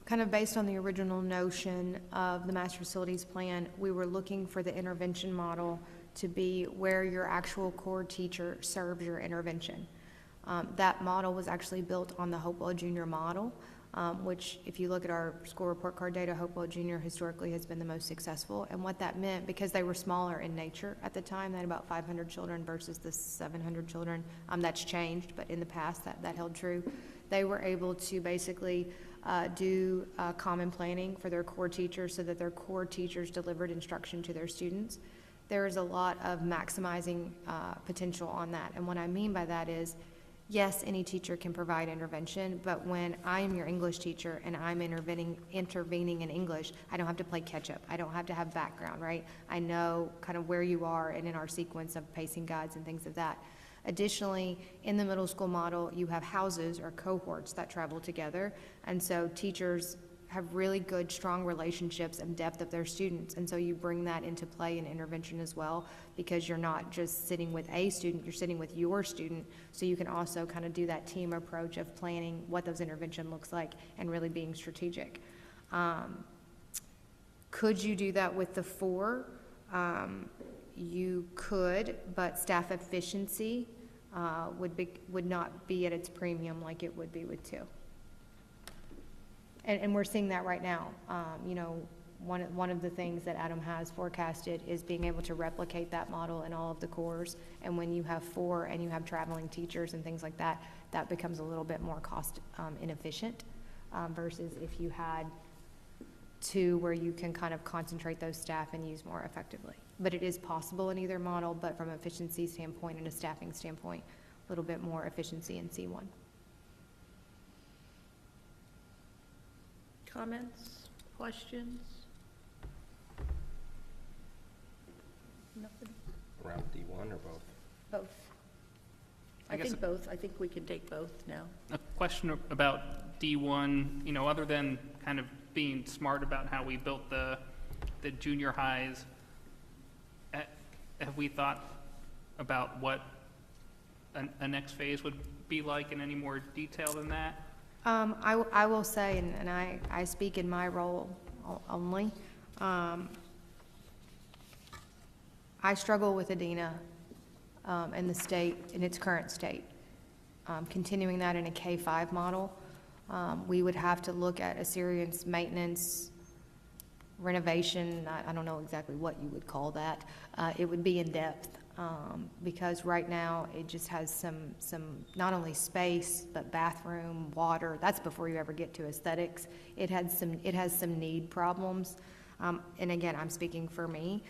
kind of based on the original notion of the master facilities plan, we were looking for the intervention model to be where your actual core teacher serves your intervention. That model was actually built on the Hopewell Junior model, which if you look at our school report card data, Hopewell Junior historically has been the most successful. And what that meant, because they were smaller in nature at the time, they had about 500 children versus the 700 children. That's changed, but in the past that held true. They were able to basically do common planning for their core teachers so that their core teachers delivered instruction to their students. There is a lot of maximizing potential on that. And what I mean by that is, yes, any teacher can provide intervention, but when I'm your English teacher and I'm intervening in English, I don't have to play catch up. I don't have to have background, right? I know kind of where you are and in our sequence of pacing guides and things of that. Additionally, in the middle school model, you have houses or cohorts that travel together, and so teachers have really good, strong relationships and depth of their students, and so you bring that into play in intervention as well, because you're not just sitting with a student, you're sitting with your student, so you can also kind of do that team approach of planning what those intervention looks like and really being strategic. Could you do that with the 4? You could, but staff efficiency would not be at its premium like it would be with 2. And we're seeing that right now. You know, one of the things that Adam has forecasted is being able to replicate that model in all of the cores. And when you have 4 and you have traveling teachers and things like that, that becomes a little bit more cost inefficient versus if you had 2 where you can kind of concentrate those staff and use more effectively. But it is possible in either model, but from an efficiency standpoint and a staffing standpoint, a little bit more efficiency in C1. Comments, questions? Nothing? Around D1 or both? Both. I I guess think both. I think we can take both now. A question about D1, you know, other than kind of being smart about how we built the junior highs, have we thought about what a next phase would be like in any more detail than that? I will say, and I speak in my role only, I struggle with Adina in the state, in its current state. Continuing that in a K-5 model, we would have to look at a serious maintenance, renovation, I don't know exactly what you would call that. It would be in depth. Because right now it just has some not only space but bathroom, water. That's before you ever get to aesthetics. It has some need problems. And again, I'm speaking for me.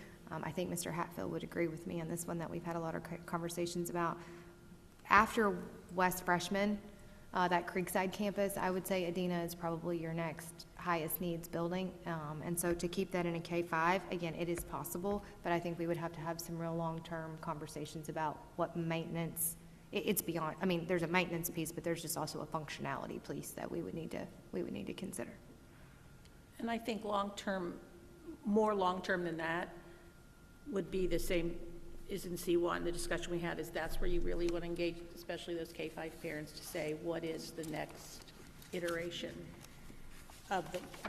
I think Mr. Hatfield would agree with me on this one that we've had a lot of conversations about. After West Freshman, that Creekside campus, I would say Adina is probably your next highest needs building. And so to keep that in a K-5, again, it is possible, but I think we would have to have some real long-term conversations about what maintenance, it's beyond, I mean, there's a maintenance piece, but there's just also a functionality piece that we would need to consider. And I think long-term, more long-term than that would be the same is in C1. The discussion we had is that's where you really want to engage, especially those K-5 parents, to say what is the next iteration of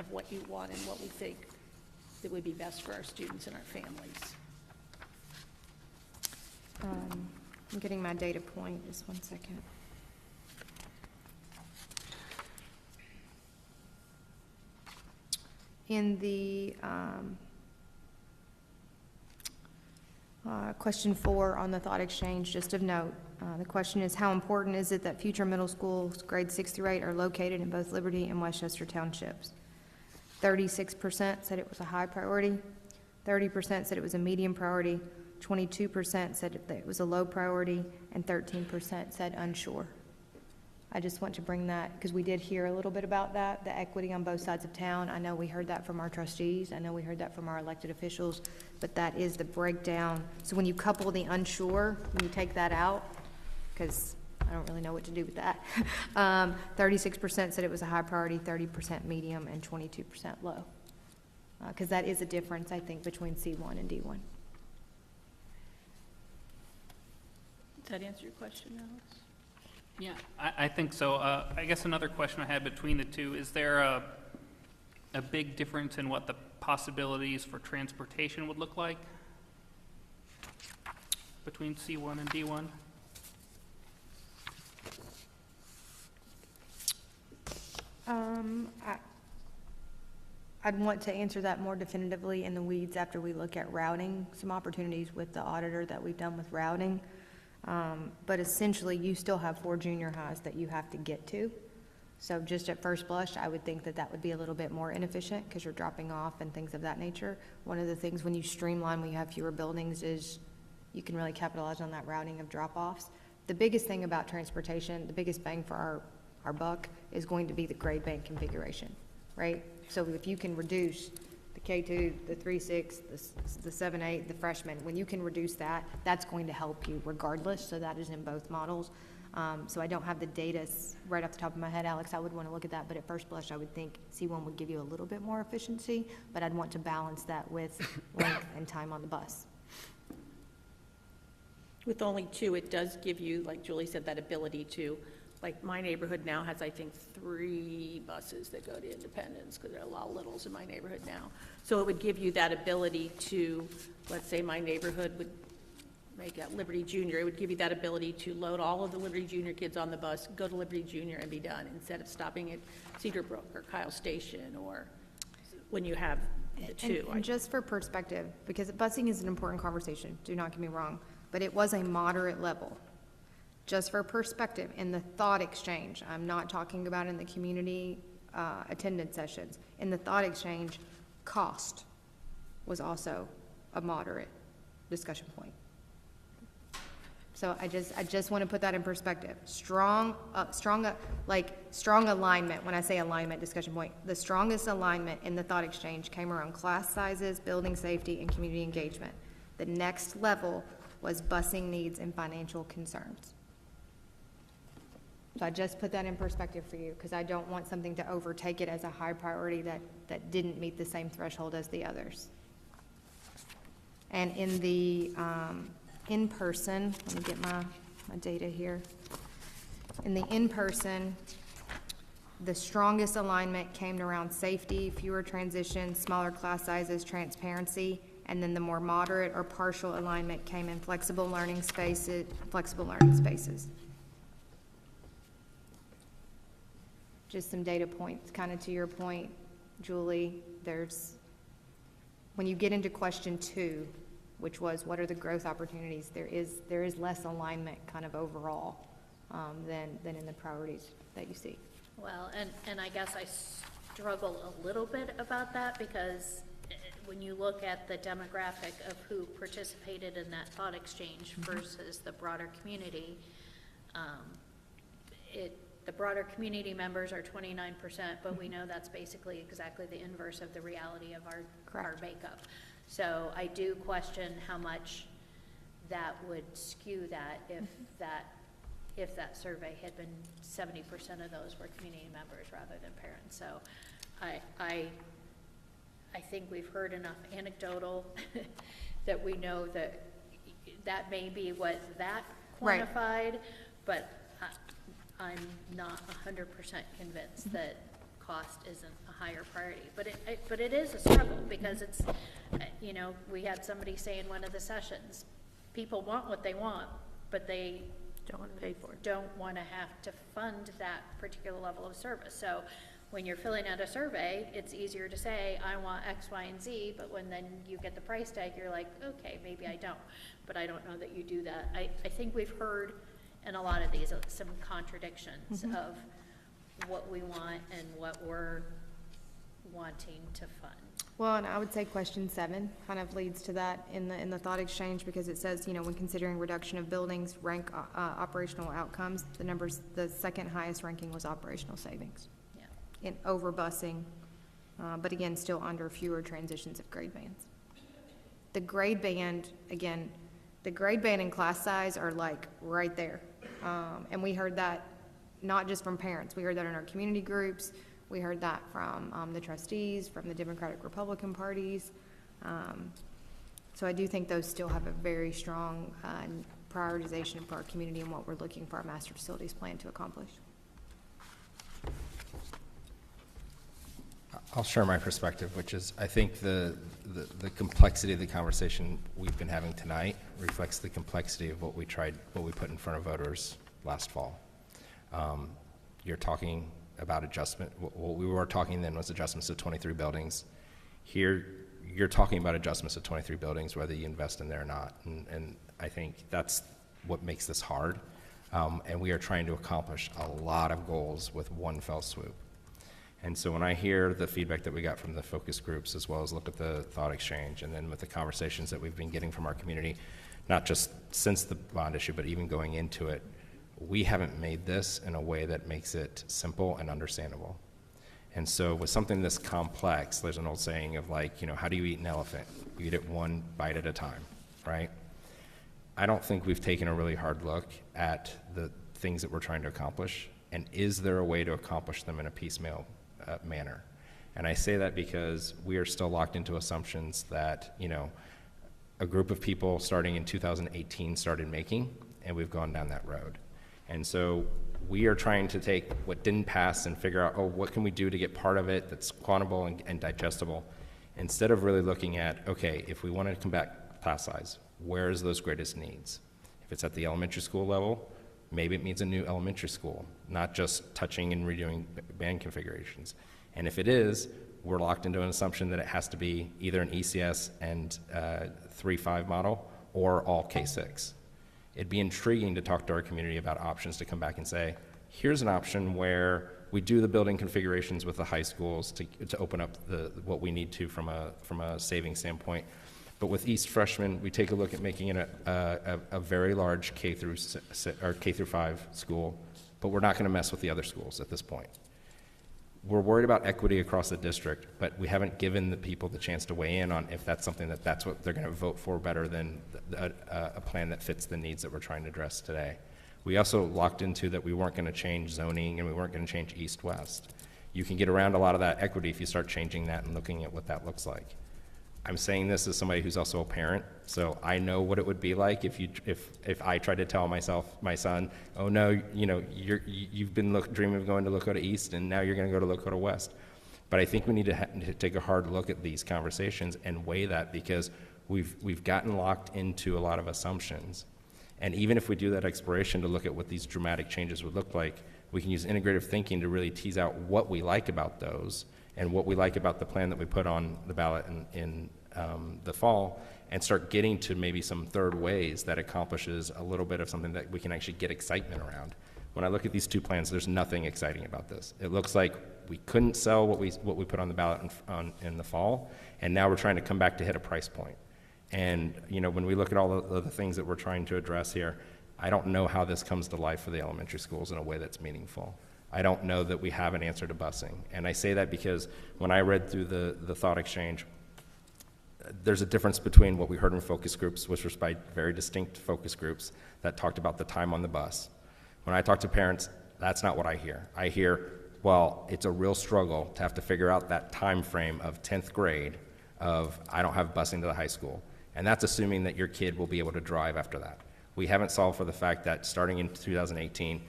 what you want and what we think that would be best for our students and our families. I'm getting my data point, just 1 second. In the question 4 on the thought exchange, just of note, the question is, how important is it that future middle schools grades 6 through 8 are located in both Liberty and Westchester townships? 36% said it was a high priority, 30% said it was a medium priority, 22% said that it was a low priority, and 13% said unsure. I just want to bring that, because we did hear a little bit about that, the equity on both sides of town. I know we heard that from our trustees. I know we heard that from our elected officials, but that is the breakdown. So when you couple the unsure, when you take that out, because I don't really know what to do with that, 36% said it was a high priority, 30% medium, and 22% low. Because that is a difference, I think, between C1 and D1. Does that answer your question, Alex? Yeah, I think so. I guess another question I had between the two, is there a big difference in what the possibilities for transportation would look like between C1 and D1? I'd want to answer that more definitively in the weeds after we look at routing, some opportunities with the auditor that we've done with routing. But essentially, you still have 4 junior highs that you have to get to. So just at first blush, I would think that that would be a little bit more inefficient because you're dropping off and things of that nature. One of the things when you streamline, when you have fewer buildings, is you can really capitalize on that routing of drop-offs. The biggest thing about transportation, the biggest bang for our buck is going to be the grade bank configuration, right? So if you can reduce the K2, the 3-6, the 7-8, the freshmen, when you can reduce that, that's going to help you regardless, so that is in both models. So I don't have the data right off the top of my head, Alex, I would want to look at that, but at first blush, I would think C1 would give you a little bit more efficiency, but I'd want to balance that with length and time on the bus. With only 2, it does give you, like Julie said, that ability to, like, my neighborhood now has, I think, 3 buses that go to Independence, because there are a lot of littles in my neighborhood now. So it would give you that ability to, let's say my neighborhood would make a Liberty Junior, it would give you that ability to load all of the Liberty Junior kids on the bus, go to Liberty Junior and be done, instead of stopping at Cedar Brook or Kyle Station, or when you have the 2. And just for perspective, because busing is an important conversation, do not get me wrong, but it was a moderate level. Just for perspective, in the thought exchange, I'm not talking about in the community attendance sessions, in the thought exchange, cost was also a moderate discussion point. So I just want to put that in perspective. Strong alignment, when I say alignment discussion point, the strongest alignment in the thought exchange came around class sizes, building safety, and community engagement. The next level was busing needs and financial concerns. So I just put that in perspective for you, because I don't want something to overtake it as a high priority that didn't meet the same threshold as the others. And in the in-person, let me get my data here. In the in-person, the strongest alignment came around safety, fewer transitions, smaller class sizes, transparency, and then the more moderate or partial alignment came in flexible learning spaces. Just some data points, kind of to your point, Julie, when you get into question 2, which was what are the growth opportunities, there is less alignment kind of overall than in the priorities that you see. Well, and I guess I struggle a little bit about that, because when you look at the demographic of who participated in that thought exchange versus the broader community, the broader community members are 29%, but we know that's basically exactly the inverse of the reality of our makeup. So I do question how much that would skew that if that survey had been 70% of those were community members rather than parents. So I think we've heard enough anecdotal that we know that may be what that quantified, right. But I'm not 100% convinced that cost isn't a higher priority. But it is a struggle, because it's, we had somebody say in one of the sessions, people want what they want, but they don't want to pay for it. Don't want to have to fund that particular level of service. So when you're filling out a survey, it's easier to say, I want X, Y, and Z, but when then you get the price tag, you're like, okay, maybe I don't. But I don't know that you do that. I think we've heard in a lot of these some contradictions of what we want and what we're wanting to fund. Well, and I would say question 7 kind of leads to that in the thought exchange, because it says, when considering reduction of buildings, rank operational outcomes, the second highest ranking was operational savings. Yeah. In overbusing, but again, still under fewer transitions of grade bands. The grade band, again, the grade band and class size are like right there. And we heard that not just from parents, we heard that in our community groups. We heard that from the trustees, from the Democratic Republican parties. So I do think those still have a very strong prioritization for our community and what we're looking for our master facilities plan to accomplish. I'll share my perspective, which is I think the complexity of the conversation we've been having tonight reflects the complexity of what we put in front of voters last fall. You're talking about adjustment. What we were talking then was adjustments to 23 buildings. Here, you're talking about adjustments to 23 buildings, whether you invest in there or not. And I think that's what makes this hard. And we are trying to accomplish a lot of goals with one fell swoop. And so when I hear the feedback that we got from the focus groups, as well as look at the thought exchange, and then with the conversations that we've been getting from our community, not just since the bond issue, but even going into it, we haven't made this in a way that makes it simple and understandable. And so with something this complex, there's an old saying of like, how do you eat an elephant? You eat it one bite at a time, right? I don't think we've taken a really hard look at the things that we're trying to accomplish, and is there a way to accomplish them in a piecemeal manner? And I say that because we are still locked into assumptions that, a group of people starting in 2018 started making, and we've gone down that road. And so we are trying to take what didn't pass and figure out, what can we do to get part of it that's quantifiable and digestible, instead of really looking at, okay, if we want to combat class size, where's those greatest needs? If it's at the elementary school level, maybe it means a new elementary school, not just touching and redoing band configurations. And if it is, we're locked into an assumption that it has to be either an ECS and 3-5 model or all K-6. It'd be intriguing to talk to our community about options to come back and say, here's an option where we do the building configurations with the high schools to open up what we need to from a saving standpoint. But with East Freshmen, we take a look at making it a very large K through 5 school, but we're not going to mess with the other schools at this point. We're worried about equity across the district, but we haven't given the people the chance to weigh in on if that's something that's what they're going to vote for better than a plan that fits the needs that we're trying to address today. We also locked into that we weren't going to change zoning and we weren't going to change east-west. You can get around a lot of that equity if you start changing that and looking at what that looks like. I'm saying this as somebody who's also a parent, so I know what it would be like if I tried to tell my son, oh no, you've been dreaming of going to Lakota East and now you're going to go to Lakota West. But I think we need to take a hard look at these conversations and weigh that, because we've gotten locked into a lot of assumptions. And even if we do that exploration to look at what these dramatic changes would look like, we can use integrative thinking to really tease out what we like about those and what we like about the plan that we put on the ballot in the fall, and start getting to maybe some third ways that accomplishes a little bit of something that we can actually get excitement around. When I look at these two plans, there's nothing exciting about this. It looks like we couldn't sell what we put on the ballot in the fall, and now we're trying to come back to hit a price point. And when we look at all the things that we're trying to address here, I don't know how this comes to life for the elementary schools in a way that's meaningful. I don't know that we have an answer to busing. And I say that because when I read through the thought exchange, there's a difference between what we heard in focus groups, which was by very distinct focus groups that talked about the time on the bus. When I talk to parents, that's not what I hear. I hear, well, it's a real struggle to have to figure out that time frame of 10th grade of I don't have busing to the high school. And that's assuming that your kid will be able to drive after that. We haven't solved for the fact that starting in 2018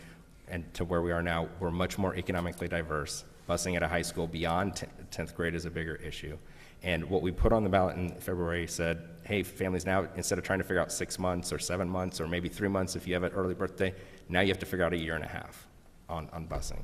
and to where we are now, we're much more economically diverse. Busing at a high school beyond 10th grade is a bigger issue. And what we put on the ballot in February said, hey, families, now instead of trying to figure out 6 months or 7 months or maybe 3 months if you have an early birthday, now you have to figure out 1.5 years on busing.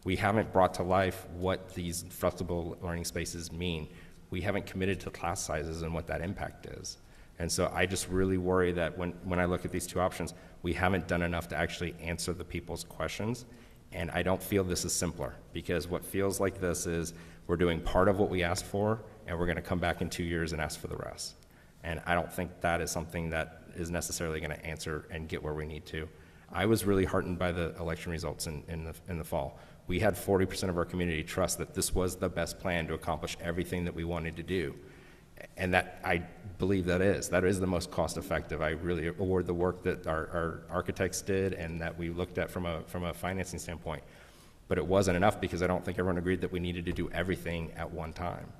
We haven't brought to life what these flexible learning spaces mean. We haven't committed to class sizes and what that impact is. And so I just really worry that when I look at these two options, we haven't done enough to actually answer the people's questions. And I don't feel this is simpler, because what feels like this is we're doing part of what we asked for, and we're going to come back in 2 years and ask for the rest. And I don't think that is something that is necessarily going to answer and get where we need to. I was really heartened by the election results in the fall. We had 40% of our community trust that this was the best plan to accomplish everything that we wanted to do. And that, I believe that is the most cost effective. I really award the work that our architects did and that we looked at from a financing standpoint. But it wasn't enough, because I don't think everyone agreed that we needed to do everything at one time.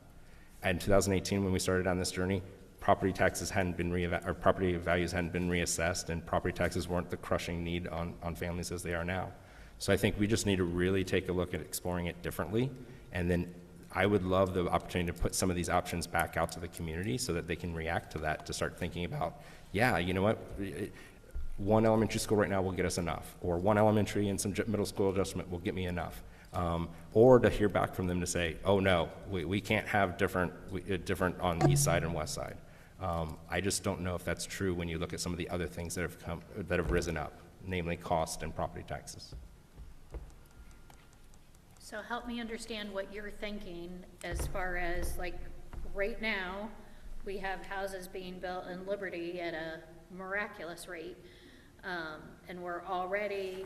And in 2018, when we started on this journey, property taxes hadn't been property values hadn't been reassessed, and property taxes weren't the crushing need on families as they are now. So I think we just need to really take a look at exploring it differently. And then I would love the opportunity to put some of these options back out to the community so that they can react to that, to start thinking about, yeah, you know what, one elementary school right now will get us enough, or one elementary and some middle school adjustment will get me enough. Or to hear back from them to say, oh no, we can't have different on the east side and west side. I just don't know if that's true when you look at some of the other things that have risen up, namely cost and property taxes. So help me understand what you're thinking as far as, like, right now, we have houses being built in Liberty at a miraculous rate, and we're already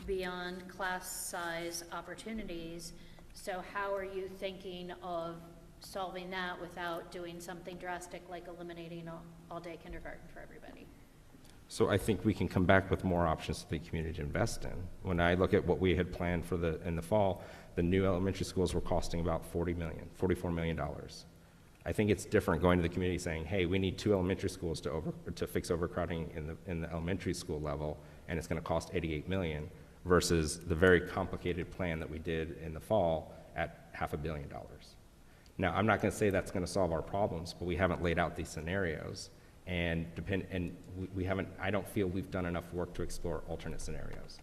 beyond class size opportunities. So how are you thinking of solving that without doing something drastic like eliminating all-day kindergarten for everybody? So I think we can come back with more options for the community to invest in. When I look at what we had planned for in the fall, the new elementary schools were costing about $44 million. I think it's different going to the community saying, hey, we need 2 elementary schools to fix overcrowding in the elementary school level, and it's going to cost $88 million, versus the very complicated plan that we did in the fall at $500 million. Now, I'm not going to say that's going to solve our problems, but we haven't laid out these scenarios. And we haven't. I don't feel we've done enough work to explore alternate scenarios.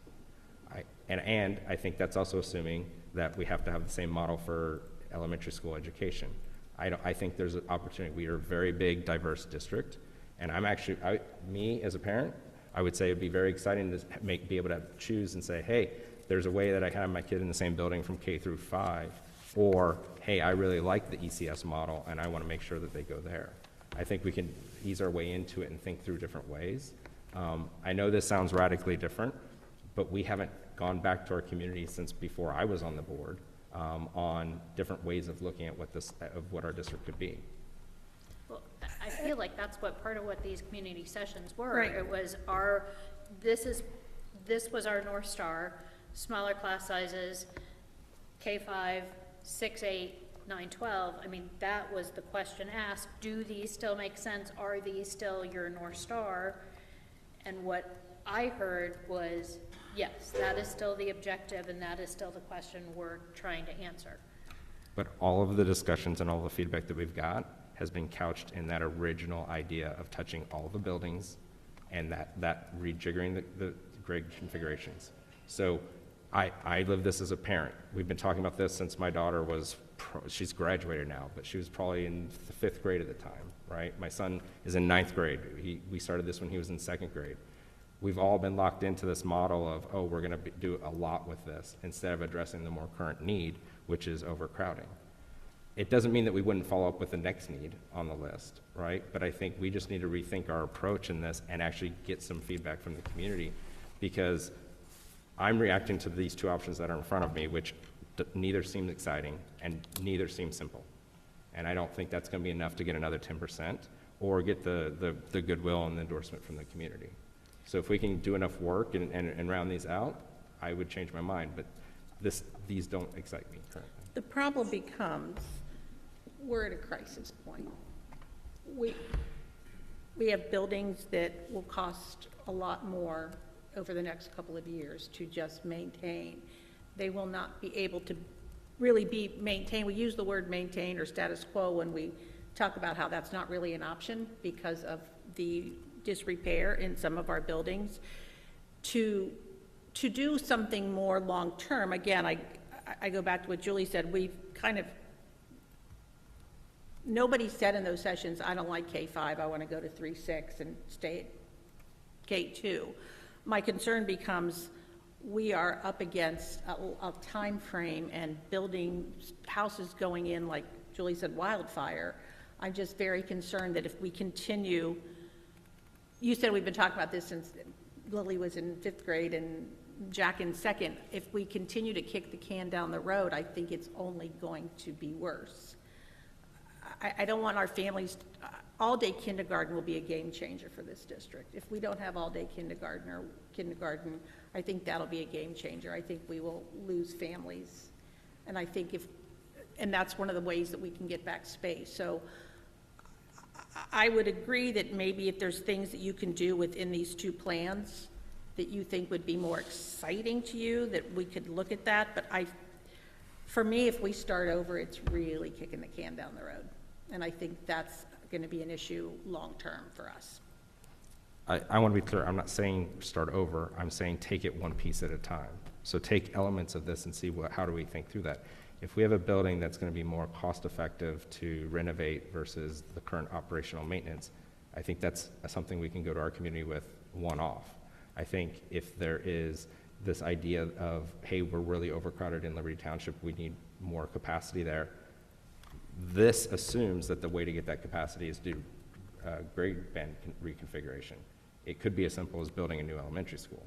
And I think that's also assuming that we have to have the same model for elementary school education. I think there's an opportunity. We are a very big, diverse district, and me as a parent, I would say it'd be very exciting to be able to choose and say, hey, there's a way that I can have my kid in the same building from K through 5, or hey, I really like the ECS model, and I want to make sure that they go there. I think we can ease our way into it and think through different ways. I know this sounds radically different, but we haven't gone back to our community since before I was on the board on different ways of looking at what our district could be. Well, I feel like that's part of what these community sessions were. Right. It was this was our North Star: smaller class sizes, K-5, 6, 8, 9, 12. I mean, that was the question asked. Do these still make sense? Are these still your North Star? And what I heard was, yes, that is still the objective, and that is still the question we're trying to answer. But all of the discussions and all the feedback that we've got has been couched in that original idea of touching all the buildings and that rejiggering the grade configurations. So I live this as a parent. We've been talking about this since my daughter she's graduated now, but she was probably in the 5th grade at the time, right? My son is in 9th grade. We started this when he was in 2nd grade. We've all been locked into this model of, oh, we're going to do a lot with this instead of addressing the more current need, which is overcrowding. It doesn't mean that we wouldn't follow up with the next need on the list, right? But I think we just need to rethink our approach in this and actually get some feedback from the community, because I'm reacting to these 2 options that are in front of me, which neither seems exciting and neither seems simple. And I don't think that's going to be enough to get another 10% or get the goodwill and the endorsement from the community. So if we can do enough work and round these out, I would change my mind. But these don't excite me currently. The problem becomes, we're at a crisis point. We have buildings that will cost a lot more over the next couple of years to just maintain. They will not be able to really be maintained. We use the word maintain or status quo when we talk about how that's not really an option because of the disrepair in some of our buildings. To do something more long-term, again, I go back to what Julie said, we've kind of, nobody said in those sessions, I don't like K-5, I want to go to 3-6 and stay at K-2. My concern becomes we are up against a time frame and building houses going in, like Julie said, wildfire. I'm just very concerned that if we continue, you said we've been talking about this since Lily was in 5th grade and Jack in 2nd. If we continue to kick the can down the road, I think it's only going to be worse. I don't want our families, all-day kindergarten will be a game changer for this district. If we don't have all-day kindergarten, I think that'll be a game changer. I think we will lose families. And I think and that's one of the ways that we can get back space. So I would agree that maybe if there's things that you can do within these 2 plans that you think would be more exciting to you, that we could look at that. But for me, if we start over, it's really kicking the can down the road. And I think that's going to be an issue long-term for us. I want to be clear. I'm not saying start over. I'm saying take it one piece at a time. So take elements of this and see how do we think through that. If we have a building that's going to be more cost-effective to renovate versus the current operational maintenance, I think that's something we can go to our community with one-off. I think if there is this idea of, hey, we're really overcrowded in Liberty Township, we need more capacity there, this assumes that the way to get that capacity is to do grade band reconfiguration. It could be as simple as building a new elementary school.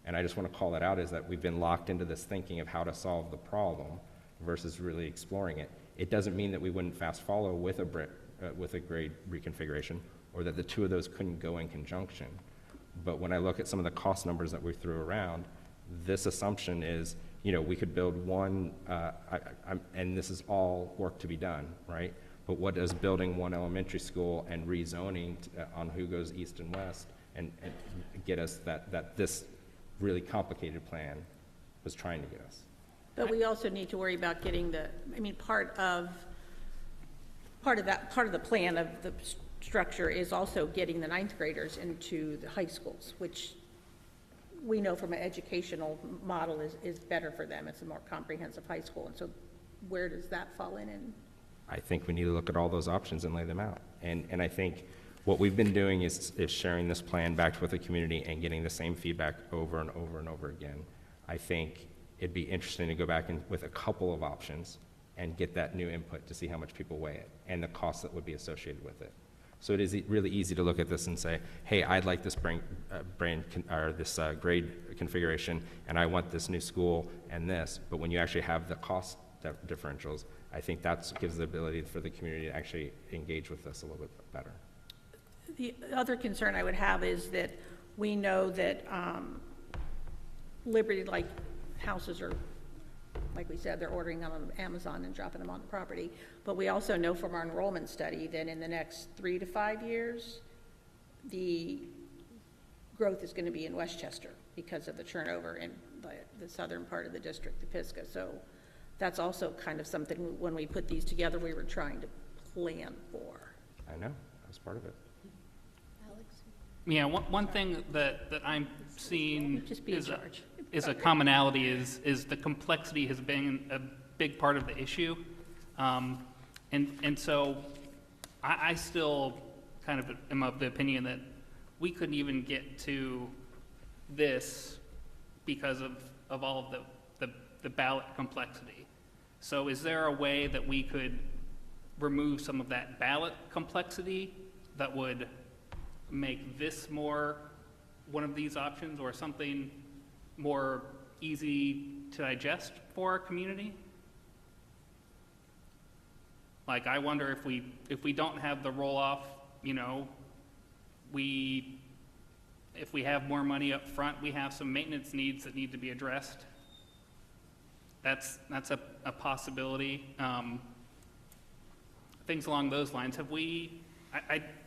And I just want to call that out, is that we've been locked into this thinking of how to solve the problem versus really exploring it. It doesn't mean that we wouldn't fast follow with a grade reconfiguration, or that the two of those couldn't go in conjunction. But when I look at some of the cost numbers that we threw around, this assumption is, we could build one, and this is all work to be done, right? But what does building one elementary school and rezoning on who goes east and west and get us that this really complicated plan was trying to get us? But we also need to worry about getting part of the plan of the structure is also getting the ninth graders into the high schools, which we know from an educational model is better for them. It's a more comprehensive high school. And so where does that fall in? I think we need to look at all those options and lay them out. And I think what we've been doing is sharing this plan back with the community and getting the same feedback over and over and over again. I think it'd be interesting to go back with a couple of options and get that new input to see how much people weigh it and the costs that would be associated with it. So it is really easy to look at this and say, hey, I'd like this grade configuration, and I want this new school and this. But when you actually have the cost differentials, I think that gives the ability for the community to actually engage with this a little bit better. The other concern I would have is that we know that Liberty-like houses are, like we said, they're ordering them on Amazon and dropping them on the property. But we also know from our enrollment study that in the next 3 to 5 years, the growth is going to be in Westchester because of the turnover in the southern part of the district, the Pisgah. So that's also kind of something, when we put these together, we were trying to plan for. I know, that was part of it. Yeah, one thing that I'm seeing Just be in is charge. a commonality is the complexity has been a big part of the issue. And so I still kind of am of the opinion that we couldn't even get to this because of all of the ballot complexity. So is there a way that we could remove some of that ballot complexity that would make this more one of these options, or something more easy to digest for our community? Like, I wonder if we don't have the roll-off, if we have more money up front, we have some maintenance needs that need to be addressed. That's a possibility. Things along those lines.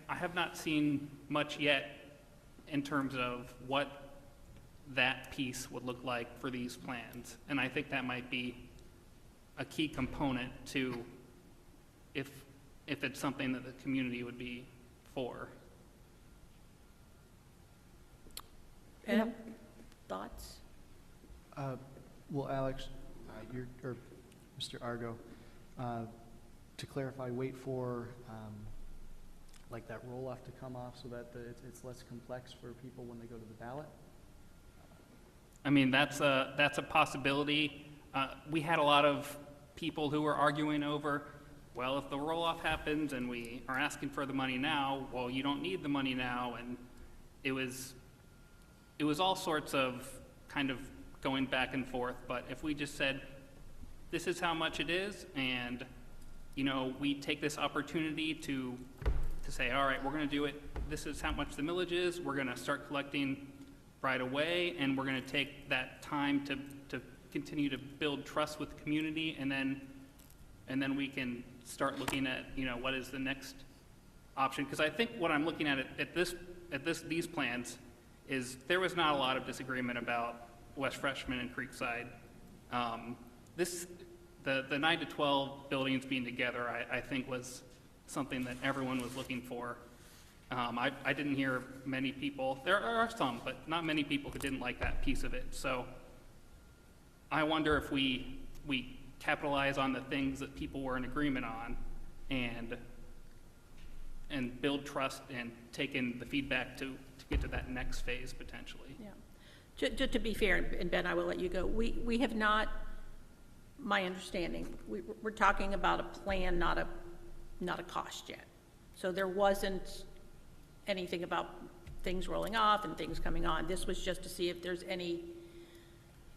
I have not seen much yet in terms of what that piece would look like for these plans. And I think that might be a key component to if it's something that the community would be for. Ben, thoughts? Well, Alex, or Mr. Argo, to clarify, wait for like that roll-off to come off so that it's less complex for people when they go to the ballot? I mean, that's a possibility. We had a lot of people who were arguing over, well, if the roll-off happens and we are asking for the money now, well, you don't need the money now. And it was all sorts of kind of going back and forth. But if we just said, this is how much it is, and we take this opportunity to say, all right, we're going to do it. This is how much the millage is. We're going to start collecting right away, and we're going to take that time to continue to build trust with the community, and then we can start looking at what is the next option. Because I think what I'm looking at these plans is there was not a lot of disagreement about West Freshman and Creekside. The 9 to 12 buildings being together, I think, was something that everyone was looking for. I didn't hear many people, there are some, but not many people who didn't like that piece of it. So I wonder if we capitalize on the things that people were in agreement on and build trust and take in the feedback to get to that next phase potentially. Yeah. Just to be fair, and Ben, I will let you go, we have not, my understanding, we're talking about a plan, not a cost yet. So there wasn't anything about things rolling off and things coming on. This was just to see if there's any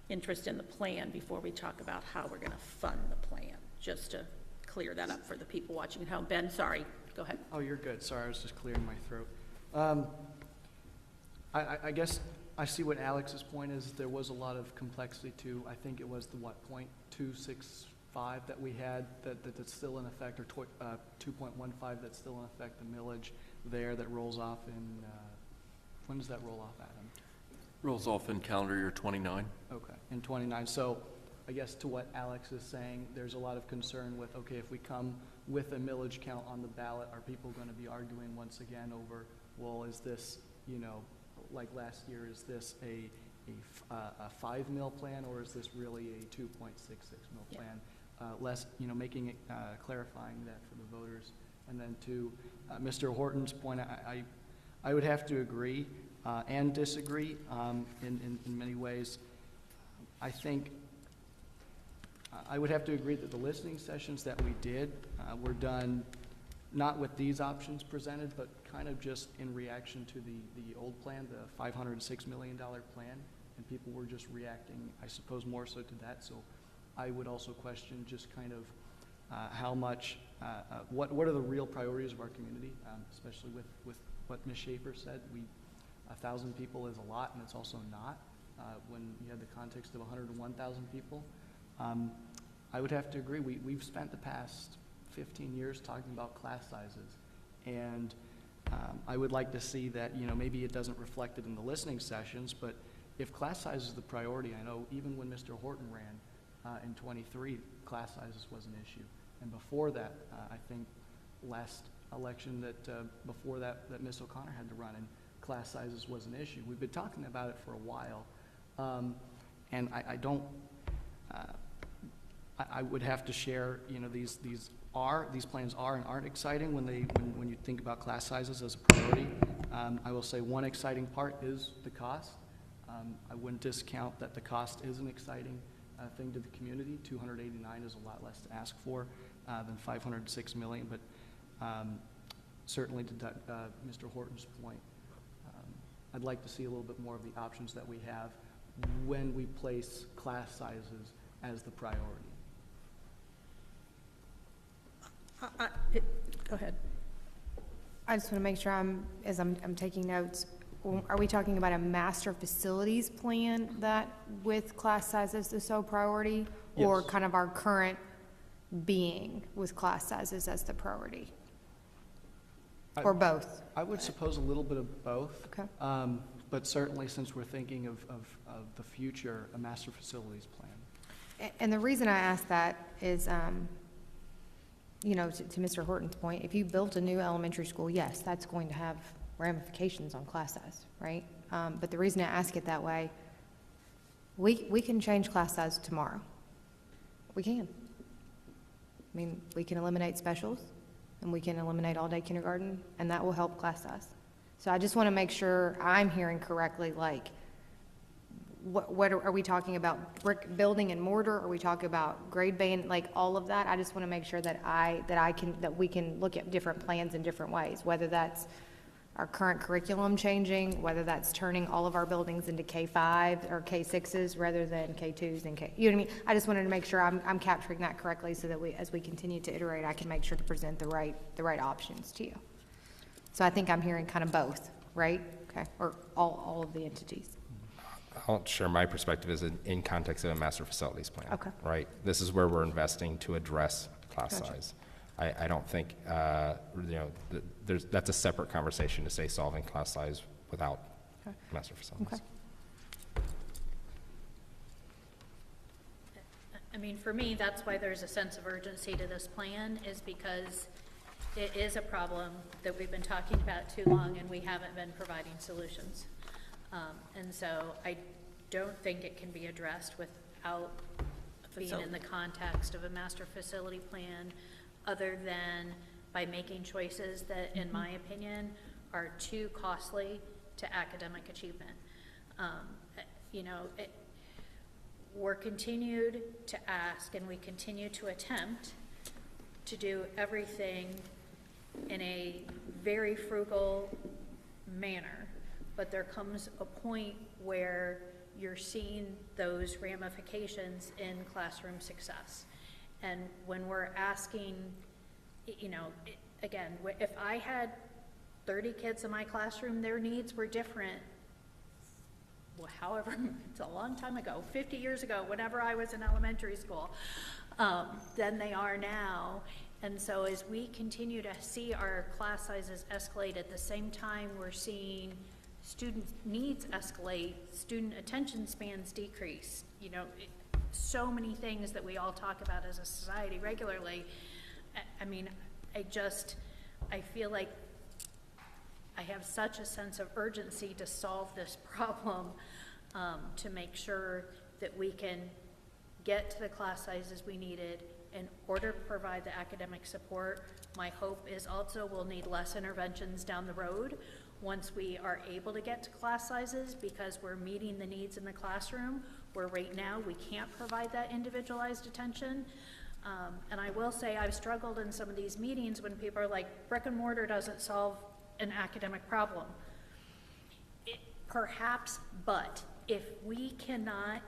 interest in the plan before we talk about how we're going to fund the plan, just to clear that up for the people watching at home. Ben, sorry, go ahead. Oh, you're good. Sorry, I was just clearing my throat. I guess I see what Alex's point is. There was a lot of complexity to, I think it was the, what, 0.265 that we had that's still in effect, or 2.15 that's still in effect, the millage there that rolls off in, when does that roll off, Adam? Rolls off in calendar year 29. Okay, in 29. So I guess to what Alex is saying, there's a lot of concern with, okay, if we come with a millage count on the ballot, are people going to be arguing once again over, well, is this, you know, like last year, is this a 5 mil plan, or is this really a 2.66 mil plan? Less, you know, making it, clarifying that for the voters. And then to Mr. Horton's point, I would have to agree and disagree in many ways. I think I would have to agree that the listening sessions that we did were done not with these options presented, but kind of just in reaction to the old plan, the $506 million plan, and people were just reacting, I suppose, more so to that. So I would also question just kind of how much, what are the real priorities of our community, especially with what Ms. Schaefer said. 1,000 people is a lot, and it's also not when you have the context of 101,000 people. I would have to agree. We've spent the past 15 years talking about class sizes, and I would like to see that, you know, maybe it doesn't reflect it in the listening sessions, but if class size is the priority, I know even when Mr. Horton ran in 23, class sizes was an issue. And before that, I think last election before that Ms. O'Connor had to run in, class sizes was an issue. We've been talking about it for a while, and I would have to share, you know, these plans are and aren't exciting when you think about class sizes as a priority. I will say one exciting part is the cost. I wouldn't discount that the cost is an exciting thing to the community. 289 is a lot less to ask for than 506 million, but certainly to Mr. Horton's point, I'd like to see a little bit more of the options that we have when we place class sizes as the priority. Go ahead. I just want to make sure I'm taking notes. Are we talking about a master facilities plan that with class sizes the sole priority? Yes. Or kind of our current being with class sizes as the priority? Or both? I would suppose a little bit of both. Okay. But certainly, since we're thinking of the future, a master facilities plan. And the reason I ask that is, you know, to Mr. Horton's point, if you built a new elementary school, yes, that's going to have ramifications on class size, right? But the reason I ask it that way, we can change class size tomorrow. We can. I mean, we can eliminate specials, and we can eliminate all-day kindergarten, and that will help class size. So I just want to make sure I'm hearing correctly, like, what are we talking about? Brick building and mortar? Are we talking about grade band? Like all of that? I just want to make sure that we can look at different plans in different ways, whether that's our current curriculum changing, whether that's turning all of our buildings into K5 or K6s rather than K2s and you know what I mean? I just wanted to make sure I'm capturing that correctly so that as we continue to iterate, I can make sure to present the right options to you. So I think I'm hearing kind of both, right? Okay, or all of the entities. I'll share my perspective is in context of a master facilities plan. Okay. Right? This is where we're investing to address class Gotcha. size. I don't think, you know, that's a separate conversation to say solving class size without Okay. master facilities. Okay. I mean, for me, that's why there's a sense of urgency to this plan, is because it is a problem that we've been talking about too long and we haven't been providing solutions. And so I don't think it can be addressed without being So- in the context of a master facility plan, other than by making choices that, in my opinion, are too costly to academic achievement. You know, we're continued to ask, and we continue to attempt to do everything in a very frugal manner, but there comes a point where you're seeing those ramifications in classroom success. And when we're asking, you know, again, if I had 30 kids in my classroom, their needs were different. Well, however, it's a long time ago, 50 years ago, whenever I was in elementary school, than they are now. And so as we continue to see our class sizes escalate, at the same time we're seeing student needs escalate, student attention spans decrease, you know, so many things that we all talk about as a society regularly. I mean, I feel like I have such a sense of urgency to solve this problem, to make sure that we can get to the class sizes we needed in order to provide the academic support. My hope is also we'll need less interventions down the road once we are able to get to class sizes, because we're meeting the needs in the classroom, where right now we can't provide that individualized attention. And I will say I've struggled in some of these meetings when people are like, brick and mortar doesn't solve an academic problem. Perhaps, but if we cannot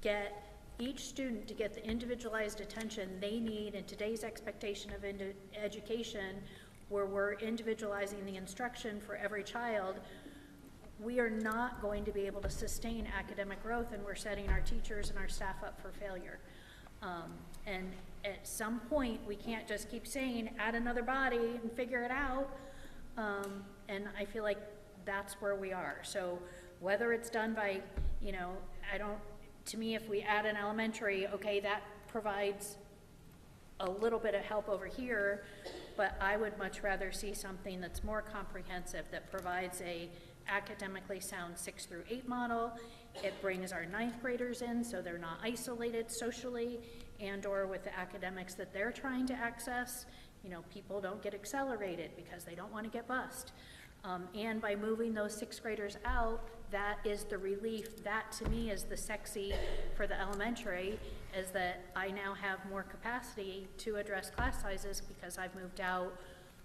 get each student to get the individualized attention they need in today's expectation of education, where we're individualizing the instruction for every child, we are not going to be able to sustain academic growth, and we're setting our teachers and our staff up for failure. And at some point, we can't just keep saying, add another body and figure it out. And I feel like that's where we are. So whether it's done by, you know, to me, if we add an elementary, okay, that provides a little bit of help over here, but I would much rather see something that's more comprehensive, that provides a academically sound 6 through 8 model. It brings our 9th graders in so they're not isolated socially and or with the academics that they're trying to access. You know, people don't get accelerated because they don't want to get bussed. And by moving those 6th graders out, that is the relief. That to me is the sexy for the elementary, is that I now have more capacity to address class sizes because I've moved out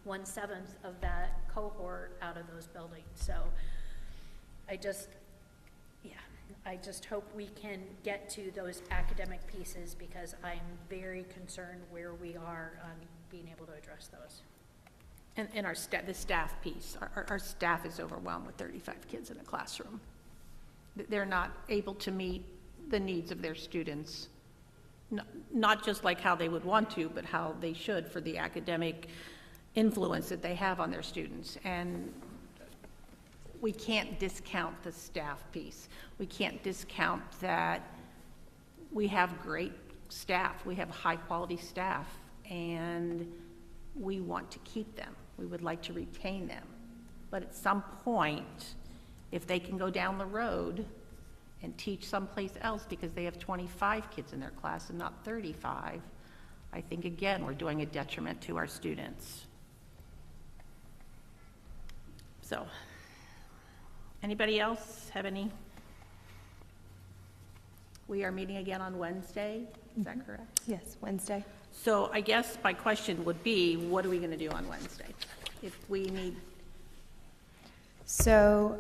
1/7 of that cohort out of those buildings. So I just hope we can get to those academic pieces, because I'm very concerned where we are on being able to address those. And the staff piece, our staff is overwhelmed with 35 kids in a classroom. They're not able to meet the needs of their students, not just like how they would want to, but how they should for the academic influence that they have on their students. And we can't discount the staff piece. We can't discount that we have great staff. We have high-quality staff, and we want to keep them. We would like to retain them. But at some point, if they can go down the road and teach someplace else because they have 25 kids in their class and not 35, I think, again, we're doing a detriment to our students. So, anybody else have any? We are meeting again on Wednesday, is that correct? Yes, Wednesday. So I guess my question would be, what are we going to do on Wednesday? If we need, So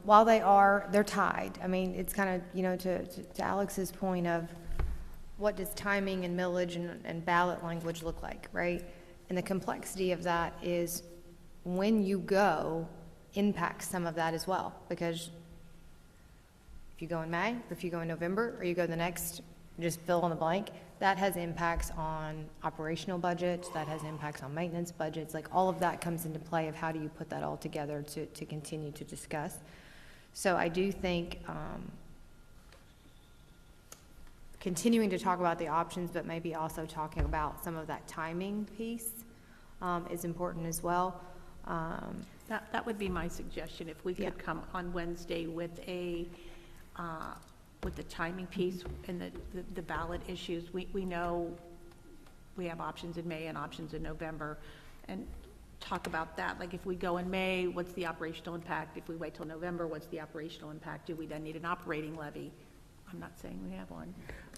while they're tied, I mean, it's kind of, you know, to Alex's point of what does timing and millage and ballot language look like, right? And the complexity of that is when you go impacts some of that as well, because if you go in May, or if you go in November, or you go the next, just fill in the blank, that has impacts on operational budgets, that has impacts on maintenance budgets, like all of that comes into play of how do you put that all together to continue to discuss. So I do think continuing to talk about the options, but maybe also talking about some of that timing piece is important as well. that would be my suggestion, if we could come on Wednesday with a with the timing piece and the ballot issues. We know we have options in May and options in November, and talk about that. Like, if we go in May, what's the operational impact? If we wait till November, what's the operational impact? Do we then need an operating levy? I'm not saying we have one,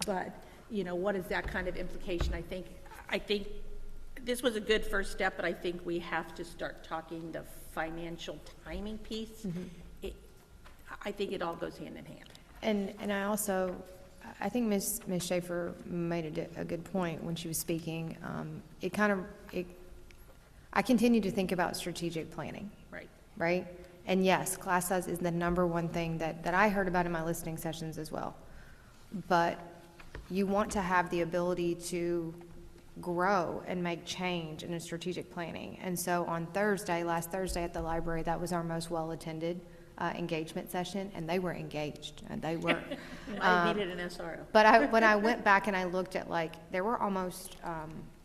but, you know, what is that kind of implication? I think this was a good first step, but I think we have to start talking the financial timing piece. I think it all goes hand in hand. And I think Ms. Schaefer made a good point when she was speaking. I continue to think about strategic planning. Right? And yes, class size is the number one thing that I heard about in my listening sessions as well. But you want to have the ability to grow and make change in a strategic planning. And so on last Thursday at the library, that was our most well-attended engagement session, and they were engaged, and they were. I needed an SRO. But when I went back and I looked at, there were almost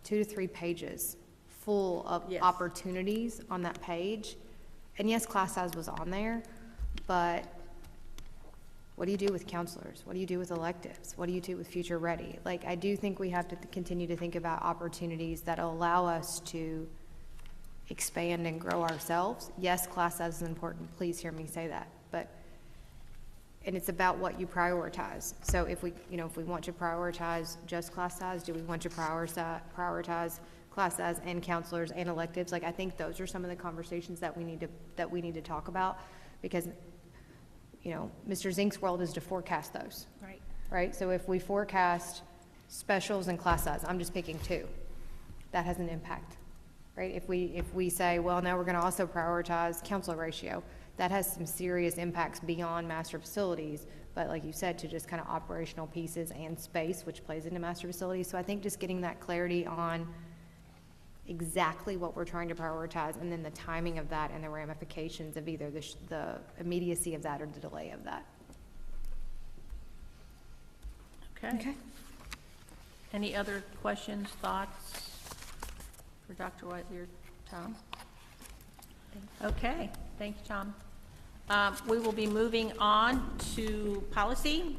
2 to 3 pages full of opportunities on that page. And yes, class size was on there, but what do you do with counselors? What do you do with electives? What do you do with Future Ready? I do think we have to continue to think about opportunities that allow us to expand and grow ourselves. Yes, class size is important. Please hear me say that. And it's about what you prioritize. So if we want to prioritize just class size, do we want to prioritize class size and counselors and electives? I think those are some of the conversations that we need to talk about, because Mr. Zink's world is to forecast those. Right? So if we forecast specials and class size, I'm just picking 2, that has an impact. Right? If we say, well, now we're going to also prioritize counselor ratio, that has some serious impacts beyond master facilities, but like you said, to just kind of operational pieces and space, which plays into master facilities. So I think just getting that clarity on exactly what we're trying to prioritize, and then the timing of that and the ramifications of either the immediacy of that or the delay of that. Okay. Any other questions, thoughts for Dr. Whiteley or Tom? Okay, thank you, Tom. We will be moving on to policy.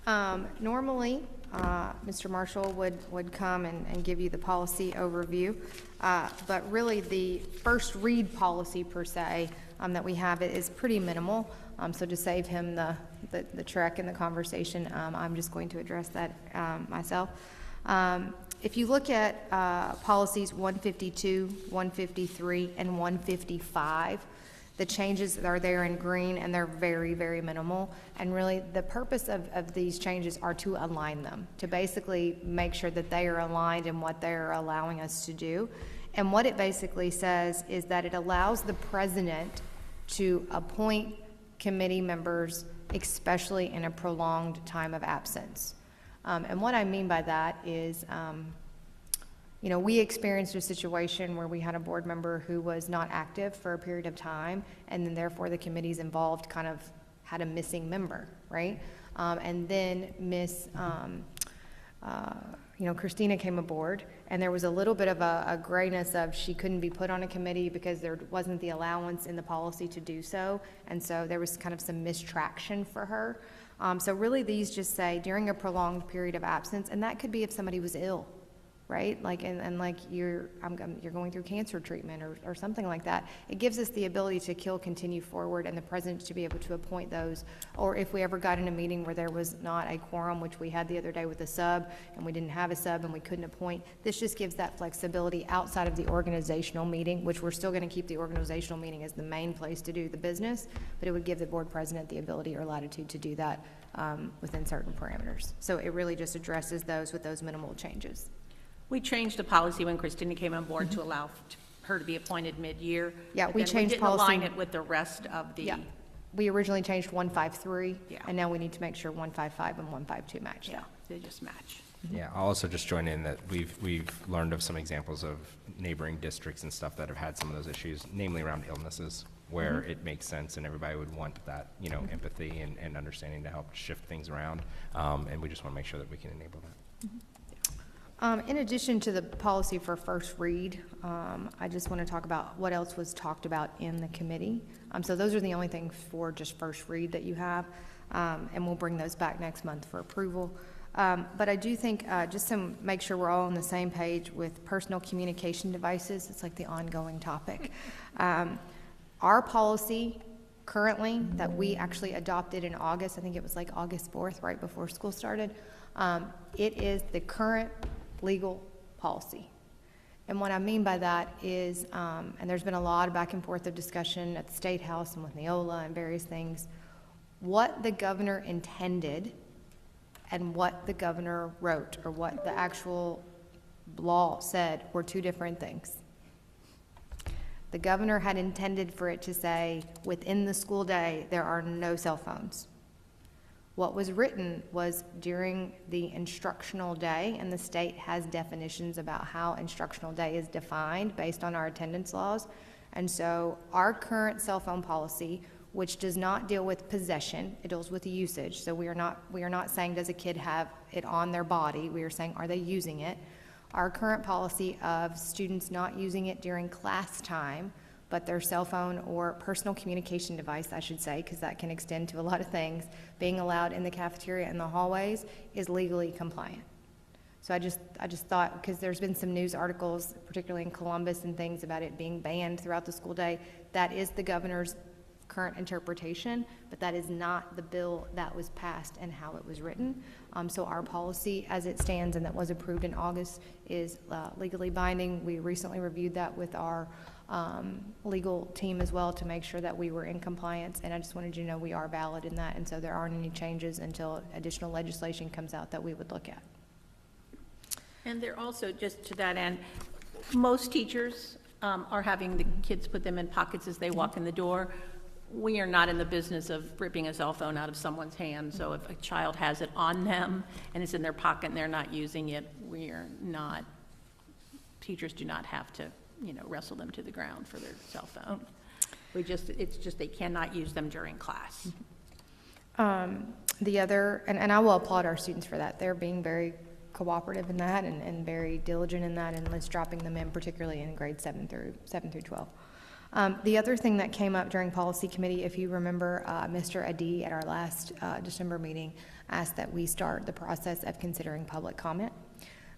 Normally, Mr. Marshall would come and give you the policy overview, but really the first read policy per se that we have is pretty minimal. So to save him the trek in the conversation, I'm just going to address that myself. If you look at policies 152, 153, and 155, the changes are there in green, and they're very, very minimal. And really, the purpose of these changes are to align them, to basically make sure that they are aligned in what they're allowing us to do. And what it basically says is that it allows the president to appoint committee members, especially in a prolonged time of absence. And what I mean by that is, we experienced a situation where we had a board member who was not active for a period of time, and then therefore the committees involved kind of had a missing member, right? And then Christina came aboard, and there was a little bit of a grayness of she couldn't be put on a committee because there wasn't the allowance in the policy to do so, and so there was kind of some mistraction for her. So really these just say during a prolonged period of absence, and that could be if somebody was ill, right? You're going through cancer treatment or something like that. It gives us the ability to continue forward, and the president to be able to appoint those. Or if we ever got in a meeting where there was not a quorum, which we had the other day with a sub, and we didn't have a sub and we couldn't appoint, this just gives that flexibility outside of the organizational meeting, which we're still going to keep the organizational meeting as the main place to do the business, but it would give the board president the ability or latitude to do that within certain parameters. So it really just addresses those with those minimal changes. We changed the policy when Christina came on board to allow her to be appointed mid-year. Yeah, but we then changed didn't policy. align it with the rest of the. Yeah, we originally changed 153, Yeah. and now we need to make sure 155 and 152 match Yeah, that. they just match. Yeah, I'll also just join in that we've learned of some examples of neighboring districts and stuff that have had some of those issues, namely around illnesses, where it makes sense and everybody would want that, empathy and understanding to help shift things around. And we just want to make sure that we can enable that. In addition to the policy for first read, I just want to talk about what else was talked about in the committee. So those are the only things for just first read that you have, and we'll bring those back next month for approval. But I do think, just to make sure we're all on the same page with personal communication devices, it's like the ongoing topic. Our policy currently that we actually adopted in August, I think it was like August 4th, right before school started, it is the current legal policy. And what I mean by that is, and there's been a lot of back and forth of discussion at the State House and with Neola and various things, what the governor intended and what the governor wrote, or what the actual law said, were two different things. The governor had intended for it to say, within the school day, there are no cell phones. What was written was during the instructional day, and the state has definitions about how instructional day is defined based on our attendance laws. And so our current cell phone policy, which does not deal with possession, it deals with usage. So we are not saying, does a kid have it on their body? We are saying, are they using it? Our current policy of students not using it during class time, but their cell phone or personal communication device, I should say, because that can extend to a lot of things, being allowed in the cafeteria and the hallways is legally compliant. So I just thought, because there's been some news articles, particularly in Columbus and things, about it being banned throughout the school day. That is the governor's current interpretation, but that is not the bill that was passed and how it was written. So our policy as it stands and that was approved in August is legally binding. We recently reviewed that with our legal team as well to make sure that we were in compliance, and I just wanted you to know we are valid in that, and so there aren't any changes until additional legislation comes out that we would look at. And they're also, just to that end, most teachers are having the kids put them in pockets as they walk in the door. We are not in the business of ripping a cell phone out of someone's hand, so if a child has it on them and it's in their pocket and they're not using it, teachers do not have to, wrestle them to the ground for their cell phone. It's just they cannot use them during class. The other, and I will applaud our students for that. They're being very cooperative in that and very diligent in that, and let's dropping them in, particularly in grades 7 through 12. The other thing that came up during policy committee, if you remember, Mr. Adi at our last December meeting asked that we start the process of considering public comment.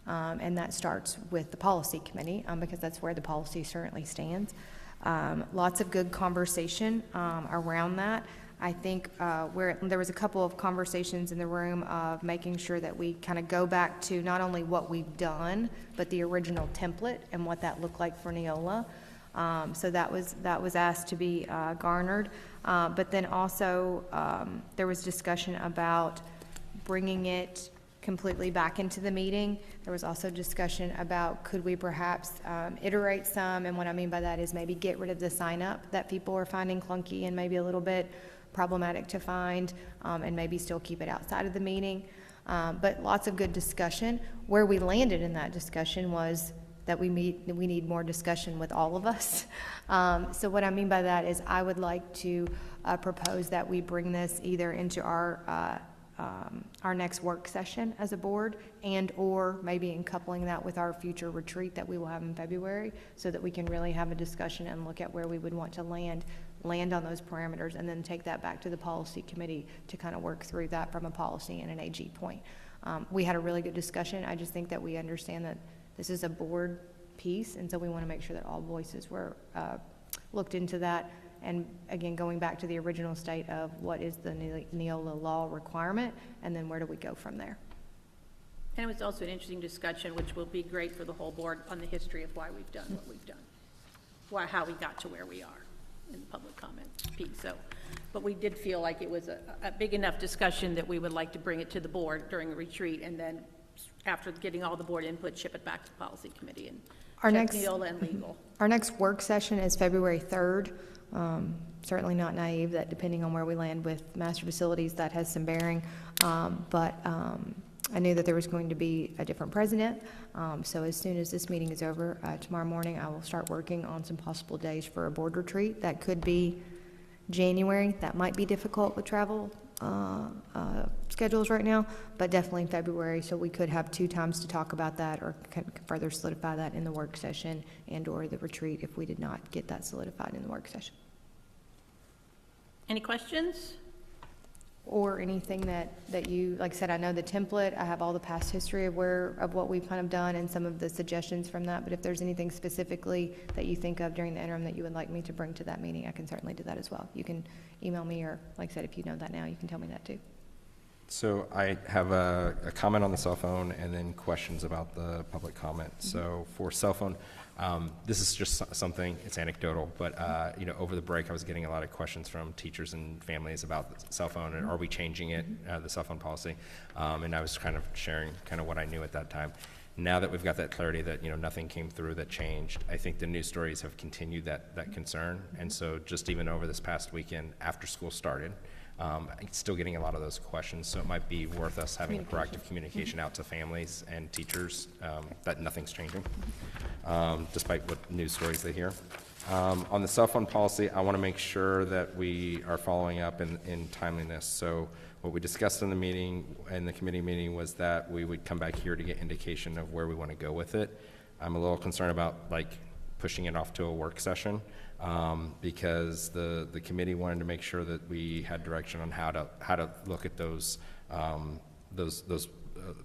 And that starts with the policy committee because that's where the policy currently stands. Lots of good conversation around that. I think where there was a couple of conversations in the room of making sure that we kind of go back to not only what we've done, but the original template and what that looked like for Neola. So that was asked to be garnered. But then also there was discussion about bringing it completely back into the meeting. There was also discussion about could we perhaps iterate some, and what I mean by that is maybe get rid of the sign up that people are finding clunky and maybe a little bit problematic to find, and maybe still keep it outside of the meeting. But lots of good discussion. Where we landed in that discussion was that we need more discussion with all of us. So what I mean by that is I would like to propose that we bring this either into our next work session as a board, and or maybe in coupling that with our future retreat that we will have in February, so that we can really have a discussion and look at where we would want to land on those parameters, and then take that back to the policy committee to kind of work through that from a policy and an AG point. We had a really good discussion. I just think that we understand that this is a board piece, and so we want to make sure that all voices were looked into that. And again, going back to the original state of what is the Neola law requirement, and then where do we go from there? And it was also an interesting discussion, which will be great for the whole board, on the history of why we've done what we've done, how we got to where we are in the public comment piece. So, but we did feel like it was a big enough discussion that we would like to bring it to the board during a retreat, and then after getting all the board input, ship it back to the policy committee and check Neola and legal. Our next work session is February 3rd. Certainly not naive that depending on where we land with master facilities, that has some bearing. But I knew that there was going to be a different president. So as soon as this meeting is over tomorrow morning, I will start working on some possible days for a board retreat. That could be January. That might be difficult with travel schedules right now, but definitely in February, so we could have 2 times to talk about that or can further solidify that in the work session and/or the retreat if we did not get that solidified in the work session. Any questions? Or anything that you, like I said, I know the template, I have all the past history of what we've kind of done and some of the suggestions from that, but if there's anything specifically that you think of during the interim that you would like me to bring to that meeting, I can certainly do that as well. You can email me, or like I said, if you know that now, you can tell me that too. So I have a comment on the cell phone and then questions about the public comment. So for cell phone, this is just something, it's anecdotal, but over the break I was getting a lot of questions from teachers and families about the cell phone and are we changing it, the cell phone policy, and I was kind of sharing kind of what I knew at that time. Now that we've got that clarity that nothing came through that changed, I think the news stories have continued that concern, and so just even over this past weekend after school started, still getting a lot of those questions, so it might be worth us having a proactive communication out to families and teachers that nothing's changing, despite what news stories they hear. On the cell phone policy, I want to make sure that we are following up in timeliness. So what we discussed in the meeting, in the committee meeting, was that we would come back here to get indication of where we want to go with it. I'm a little concerned about pushing it off to a work session. Because the committee wanted to make sure that we had direction on how to look at those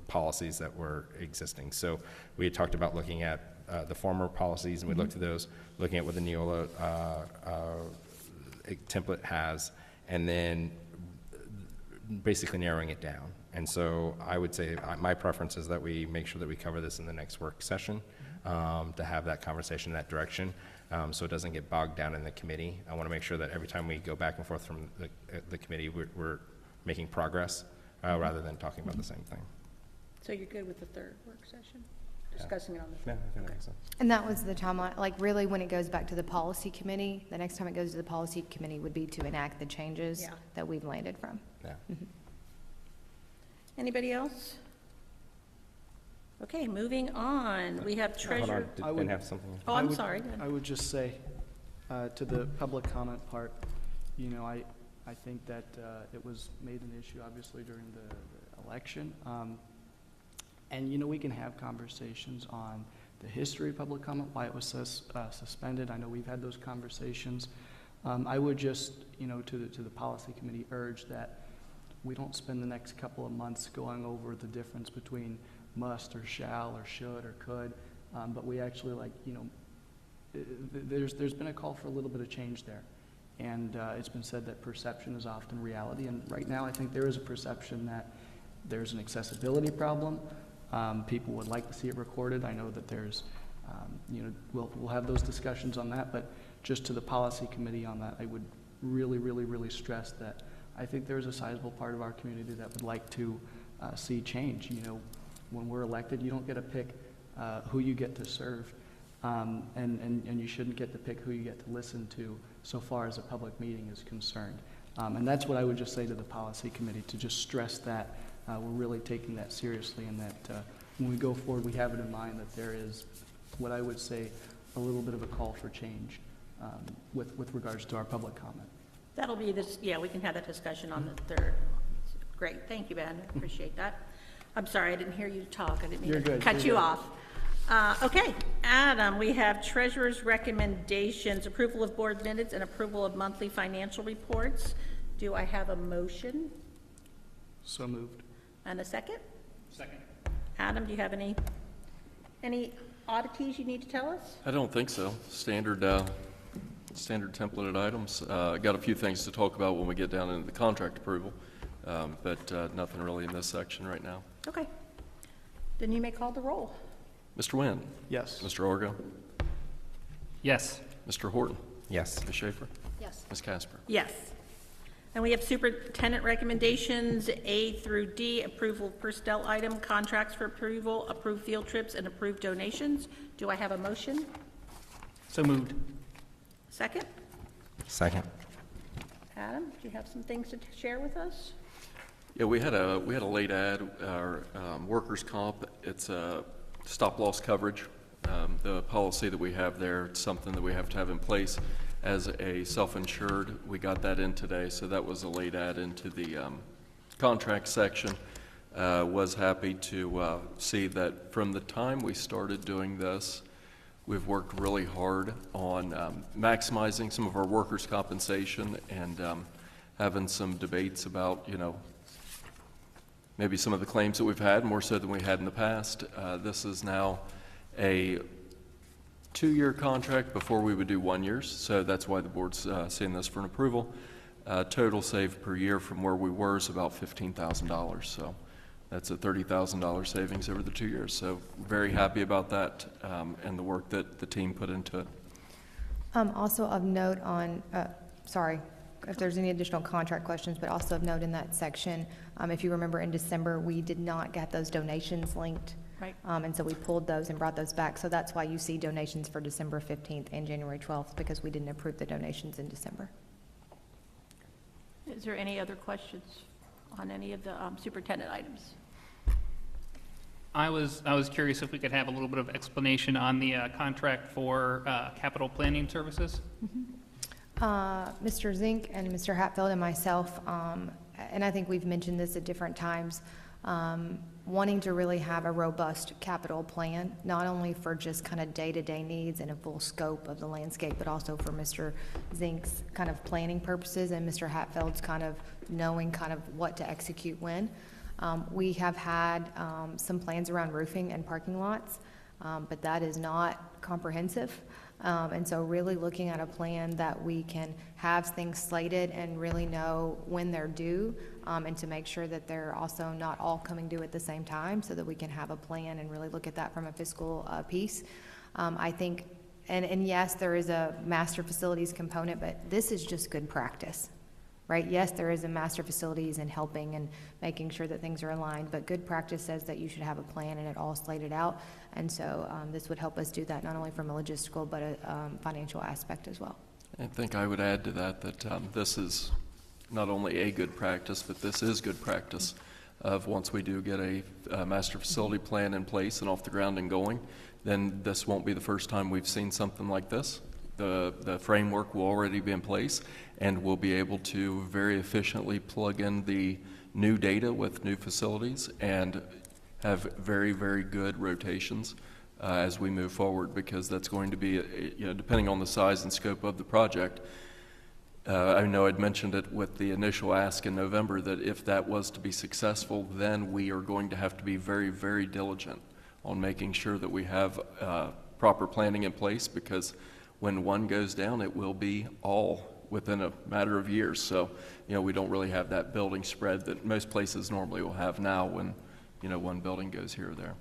policies that were existing. So we had talked about looking at the former policies, and we looked at those, looking at what the Neola template has, and then basically narrowing it down. And so I would say my preference is that we make sure that we cover this in the next work session, to have that conversation in that direction. So it doesn't get bogged down in the committee. I want to make sure that every time we go back and forth from the committee, we're making progress rather than talking about the same thing. So you're good with the third work session? Discussing it on the Yeah, I think that makes sense. And that was the timeline, really when it goes back to the policy committee, the next time it goes to the policy committee would be to enact the changes Yeah. that we've landed from. Yeah. Anybody else? Okay, moving on. We have Hold treasurer. on, did Ben have something? Oh, I'm sorry. I would just say, to the public comment part, I think that it was made an issue, obviously, during the election. And, we can have conversations on the history of public comment, why it was suspended. I know we've had those conversations. I would just, to the policy committee, urge that we don't spend the next couple of months going over the difference between must or shall or should or could, but we actually there's been a call for a little bit of change there, and it's been said that perception is often reality, and right now I think there is a perception that there's an accessibility problem. People would like to see it recorded. I know that there's we'll have those discussions on that, but just to the policy committee on that, I would really stress that I think there's a sizable part of our community that would like to see change. When we're elected, you don't get to pick who you get to serve, and you shouldn't get to pick who you get to listen to so far as a public meeting is concerned. And that's what I would just say to the policy committee, to just stress that we're really taking that seriously, and that when we go forward, we have it in mind that there is what I would say a little bit of a call for change with regards to our public comment. That'll be this, yeah, we can have that discussion on the third. Great, thank you, Ben, I appreciate that. I'm sorry, I didn't hear you talk, I didn't mean You're to good, cut you're you good. off. Okay, Adam, we have treasurer's recommendations, approval of board minutes and approval of monthly financial reports. Do I have a motion So moved. and a second? Second. Adam, do you have any oddities you need to tell us? I don't think so. Standard templated items. Got a few things to talk about when we get down into the contract approval, but nothing really in this section right now. Okay, then you may call the roll. Mr. Nguyen? Yes. Mr. Argo? Yes. Mr. Horton? Yes. Ms. Schaefer? Yes. Ms. Casper? Yes. And we have superintendent recommendations, A through D, approval of personnel item, contracts for approval, approved field trips, and approved donations. Do I have a motion? So moved. Second? Second. Adam, do you have some things to share with us? Yeah, we had a late ad, our workers' comp. It's a stop-loss coverage. The policy that we have there, it's something that we have to have in place as a self-insured. We got that in today, so that was a late add into the contract section. Was happy to see that from the time we started doing this, we've worked really hard on maximizing some of our workers' compensation and having some debates about, maybe some of the claims that we've had, more so than we had in the past. This is now a 2-year contract. Before we would do 1 year, so that's why the board's seeing this for an approval. Total save per year from where we were is about $15,000, so that's a $30,000 savings over the 2 years. So very happy about that and the work that the team put into it. Also of note on, sorry, if there's any additional contract questions, but also of note in that section, if you remember in December, we did not get those donations linked. Right. And so we pulled those and brought those back. So that's why you see donations for December 15th and January 12th, because we didn't approve the donations in December. Is there any other questions on any of the superintendent items? I was curious if we could have a little bit of explanation on the contract for capital planning services. Mr. Zink and Mr. Hatfield and myself, and I think we've mentioned this at different times, wanting to really have a robust capital plan, not only for just kind of day-to-day needs and a full scope of the landscape, but also for Mr. Zink's kind of planning purposes and Mr. Hatfield's kind of knowing kind of what to execute when. We have had some plans around roofing and parking lots, but that is not comprehensive. And so really looking at a plan that we can have things slated and really know when they're due, and to make sure that they're also not all coming due at the same time, so that we can have a plan and really look at that from a fiscal piece. I think, and yes, there is a master facilities component, but this is just good practice. Right? Yes, there is a master facilities and helping and making sure that things are aligned, but good practice says that you should have a plan and it all slated out. And so this would help us do that not only from a logistical but a financial aspect as well. I think I would add to that this is not only a good practice, but this is good practice of once we do get a master facility plan in place and off the ground and going, then this won't be the first time we've seen something like this. The framework will already be in place, and we'll be able to very efficiently plug in the new data with new facilities and have very, very good rotations as we move forward, because that's going to be, depending on the size and scope of the project. I know I'd mentioned it with the initial ask in November that if that was to be successful, then we are going to have to be very, very diligent on making sure that we have proper planning in place, because when one goes down, it will be all within a matter of years. So, we don't really have that building spread that most places normally will have now when, one building goes here or there.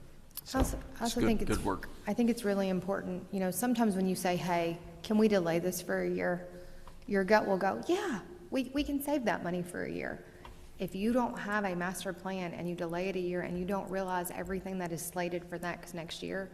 So I also think it's good work. I think it's really important. Sometimes when you say, hey, can we delay this for a year? Your gut will go, yeah, we can save that money for a year. If you don't have a master plan and you delay it a year and you don't realize everything that is slated for next year,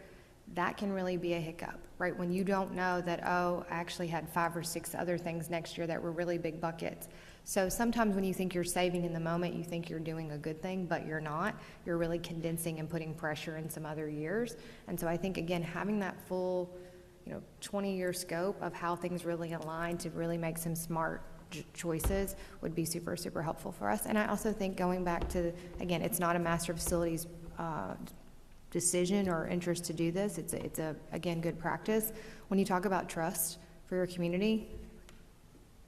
that can really be a hiccup, right? When you don't know that, I actually had 5 or 6 other things next year that were really big buckets. So sometimes when you think you're saving in the moment, you think you're doing a good thing, but you're not. You're really condensing and putting pressure in some other years. And so I think, again, having that full, 20-year scope of how things really align to really make some smart choices would be super, super helpful for us. And I also think going back to, again, it's not a master facilities decision or interest to do this. It's again, good practice. When you talk about trust for your community,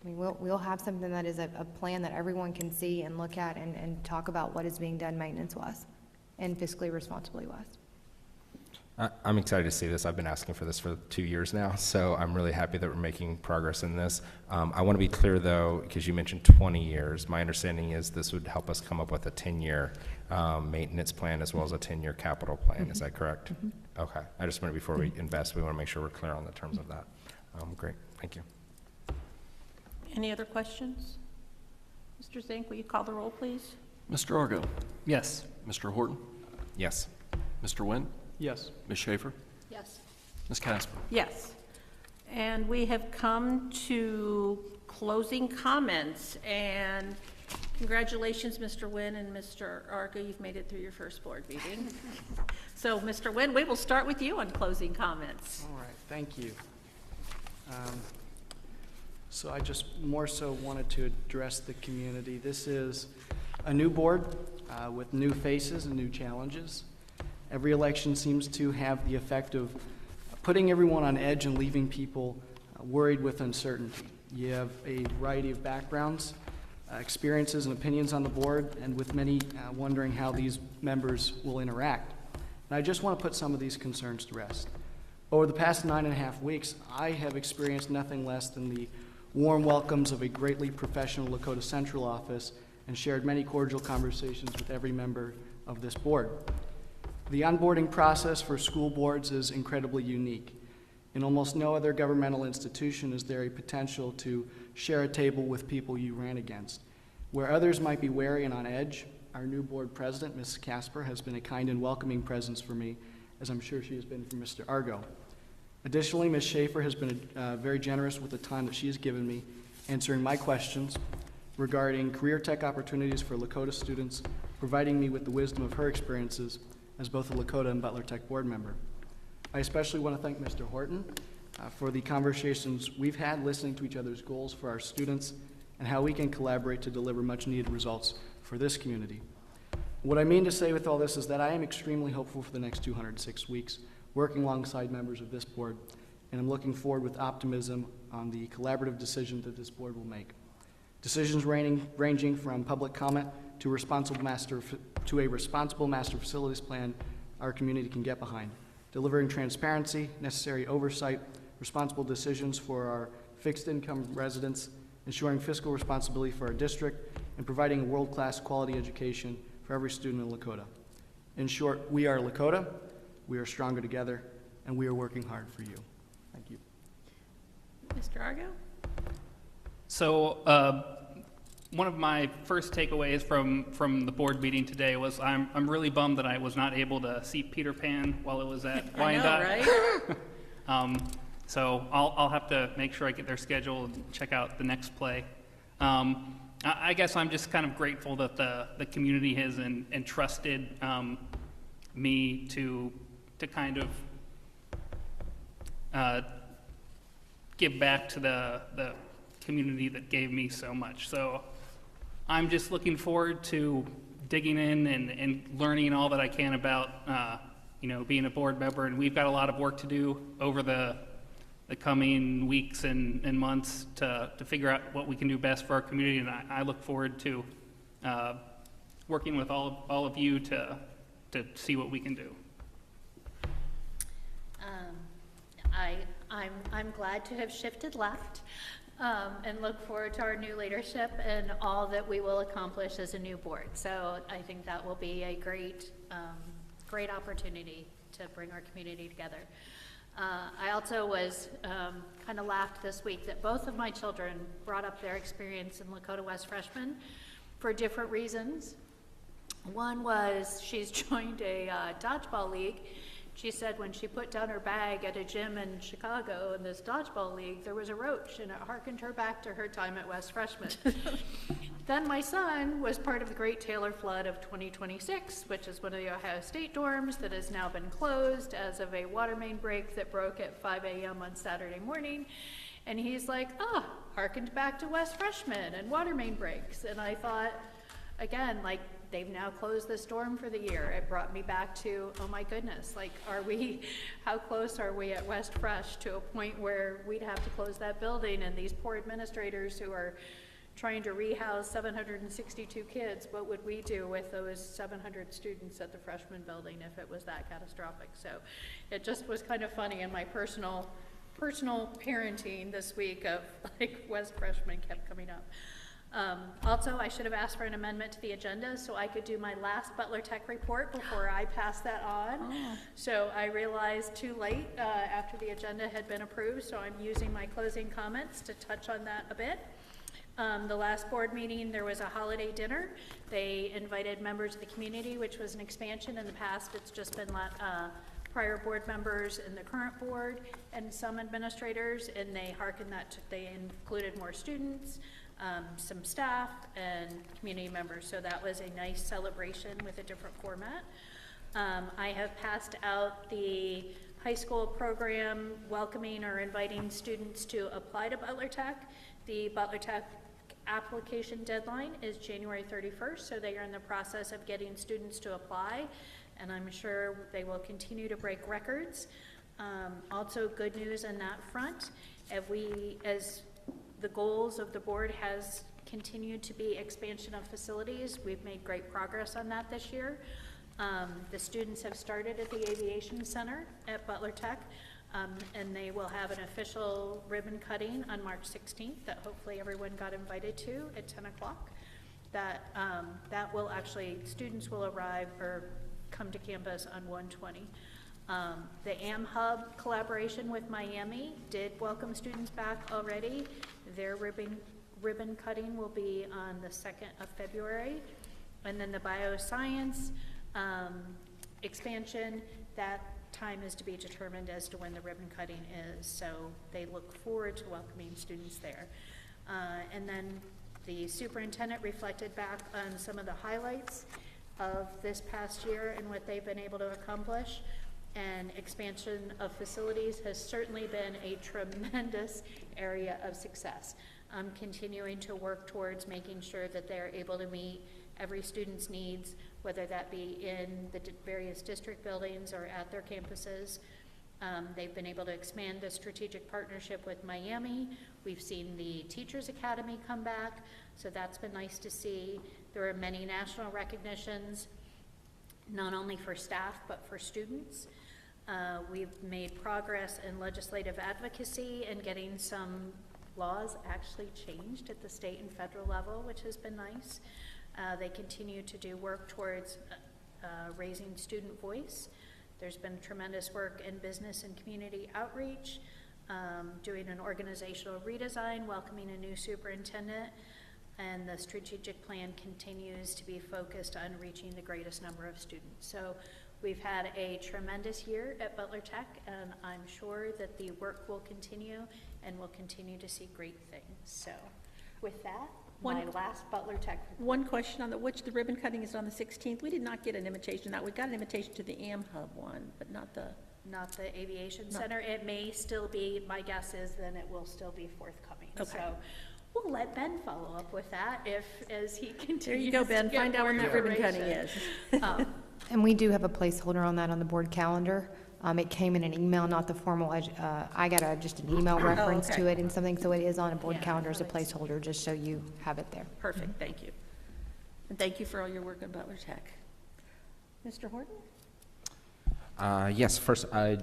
we'll have something that is a plan that everyone can see and look at and talk about what is being done maintenance-wise and fiscally responsibly-wise. I'm excited to see this. I've been asking for this for 2 years now, so I'm really happy that we're making progress in this. I want to be clear, though, because you mentioned 20 years. My understanding is this would help us come up with a 10-year maintenance plan as well as a 10-year capital plan. Mm-hmm. Is that correct? Mm-hmm. Okay. I just want to, before we invest, we want to make sure we're clear on the terms of that. Great. Thank you. Any other questions? Mr. Zink, will you call the roll, please? Mr. Argo? Yes. Mr. Horton? Yes. Mr. Wynn? Yes. Ms. Schaefer? Yes. Ms. Casper? Yes. And we have come to closing comments, and congratulations, Mr. Wynn and Mr. Argo, you've made it through your first board meeting. So, Mr. Wynn, we will start with you on closing comments. All right, thank you. So I just more so wanted to address the community. This is a new board with new faces and new challenges. Every election seems to have the effect of putting everyone on edge and leaving people worried with uncertainty. You have a variety of backgrounds, experiences, and opinions on the board, and with many wondering how these members will interact. And I just want to put some of these concerns to rest. Over the past 9.5 weeks, I have experienced nothing less than the warm welcomes of a greatly professional Lakota Central office and shared many cordial conversations with every member of this board. The onboarding process for school boards is incredibly unique. In almost no other governmental institution is there a potential to share a table with people you ran against. Where others might be wary and on edge, our new board president, Ms. Casper, has been a kind and welcoming presence for me, as I'm sure she has been for Mr. Argo. Additionally, Ms. Schaefer has been very generous with the time that she has given me, answering my questions regarding career tech opportunities for Lakota students, providing me with the wisdom of her experiences as both a Lakota and Butler Tech board member. I especially want to thank Mr. Horton for the conversations we've had, listening to each other's goals for our students and how we can collaborate to deliver much needed results for this community. What I mean to say with all this is that I am extremely hopeful for the next 206 weeks, working alongside members of this board, and I'm looking forward with optimism on the collaborative decisions that this board will make. Decisions ranging from public comment to a responsible master facilities plan our community can get behind, delivering transparency, necessary oversight, responsible decisions for our fixed income residents, ensuring fiscal responsibility for our district, and providing a world-class quality education for every student in Lakota. In short, we are Lakota, we are stronger together, and we are working hard for you. Thank you. Mr. Argo? So one of my first takeaways from the board meeting today was I'm really bummed that I was not able to see Peter Pan while it was at Wyandotte. I know, right? So I'll have to make sure I get their schedule and check out the next play. I guess I'm just kind of grateful that the community has entrusted me to kind of give back to the community that gave me so much. So I'm just looking forward to digging in and learning all that I can about being a board member. And we've got a lot of work to do over the coming weeks and months to figure out what we can do best for our community. And I look forward to working with all of you to see what we can do. I'm glad to have shifted left and look forward to our new leadership and all that we will accomplish as a new board. So I think that will be a great opportunity to bring our community together. I also was kind of laughed this week that both of my children brought up their experience in Lakota West Freshman for different reasons. One was she's joined a dodgeball league. She said when she put down her bag at a gym in Chicago in this dodgeball league, there was a roach, and it harkened her back to her time at West Freshman. Then my son was part of the Great Taylor Flood of 2026, which is one of the Ohio State dorms that has now been closed as of a water main break that broke at 5 a.m. on Saturday morning. And he's like, harkened back to West Freshman and water main breaks. And I thought, again, like, they've now closed this dorm for the year. It brought me back to, oh my goodness, like, how close are we at West Fresh to a point where we'd have to close that building, and these poor administrators who are trying to rehouse 762 kids, what would we do with those 700 students at the freshman building if it was that catastrophic? So it just was kind of funny in my personal parenting this week of, like, West Freshman kept coming up. Also, I should have asked for an amendment to the agenda so I could do my last Butler Tech report before I pass that on. So I realized too late after the agenda had been approved, so I'm using my closing comments to touch on that a bit. The last board meeting, there was a holiday dinner. They invited members of the community, which was an expansion. In the past, it's just been prior board members and the current board and some administrators, and they hearkened that they included more students, some staff, and community members. So that was a nice celebration with a different format. I have passed out the high school program welcoming or inviting students to apply to Butler Tech. The Butler Tech application deadline is January 31st, so they are in the process of getting students to apply, and I'm sure they will continue to break records. Also, good news on that front, as the goals of the board has continued to be expansion of facilities, we've made great progress on that this year. The students have started at the Aviation Center at Butler Tech, and they will have an official ribbon cutting on March 16th that hopefully everyone got invited to at 10 o'clock. That will actually, students will arrive or come to campus on 1/20. The AM Hub collaboration with Miami did welcome students back already. Their ribbon cutting will be on the 2nd of February. And then the bioscience expansion, that time is to be determined as to when the ribbon cutting is. So they look forward to welcoming students there. And then the superintendent reflected back on some of the highlights of this past year and what they've been able to accomplish. And expansion of facilities has certainly been a tremendous area of success. Continuing to work towards making sure that they're able to meet every student's needs, whether that be in the various district buildings or at their campuses. They've been able to expand the strategic partnership with Miami. We've seen the Teachers Academy come back, so that's been nice to see. There are many national recognitions, not only for staff, but for students. We've made progress in legislative advocacy and getting some laws actually changed at the state and federal level, which has been nice. They continue to do work towards raising student voice. There's been tremendous work in business and community outreach, doing an organizational redesign, welcoming a new superintendent, and the strategic plan continues to be focused on reaching the greatest number of students. So we've had a tremendous year at Butler Tech, and I'm sure that the work will continue and we'll continue to see great things. So with that, my last Butler Tech report. One question on the ribbon cutting is on the 16th. We did not get an invitation. We got an invitation to the AM Hub one, but not the Aviation Center. It may still be, my guess is then it will still be forthcoming. Okay. So we'll let Ben follow up with that as he continues. There you go, Ben. to get Find out when more that ribbon cutting information. is. And we do have a placeholder on that on the board calendar. It came in an email, not the formal, I got just an email reference okay. to it and something, so it is on a board Yeah, calendar as a so it's- placeholder, just so you have it there. Perfect, thank you. And thank you for all your work at Butler Tech. Mr. Horton? Yes, first, I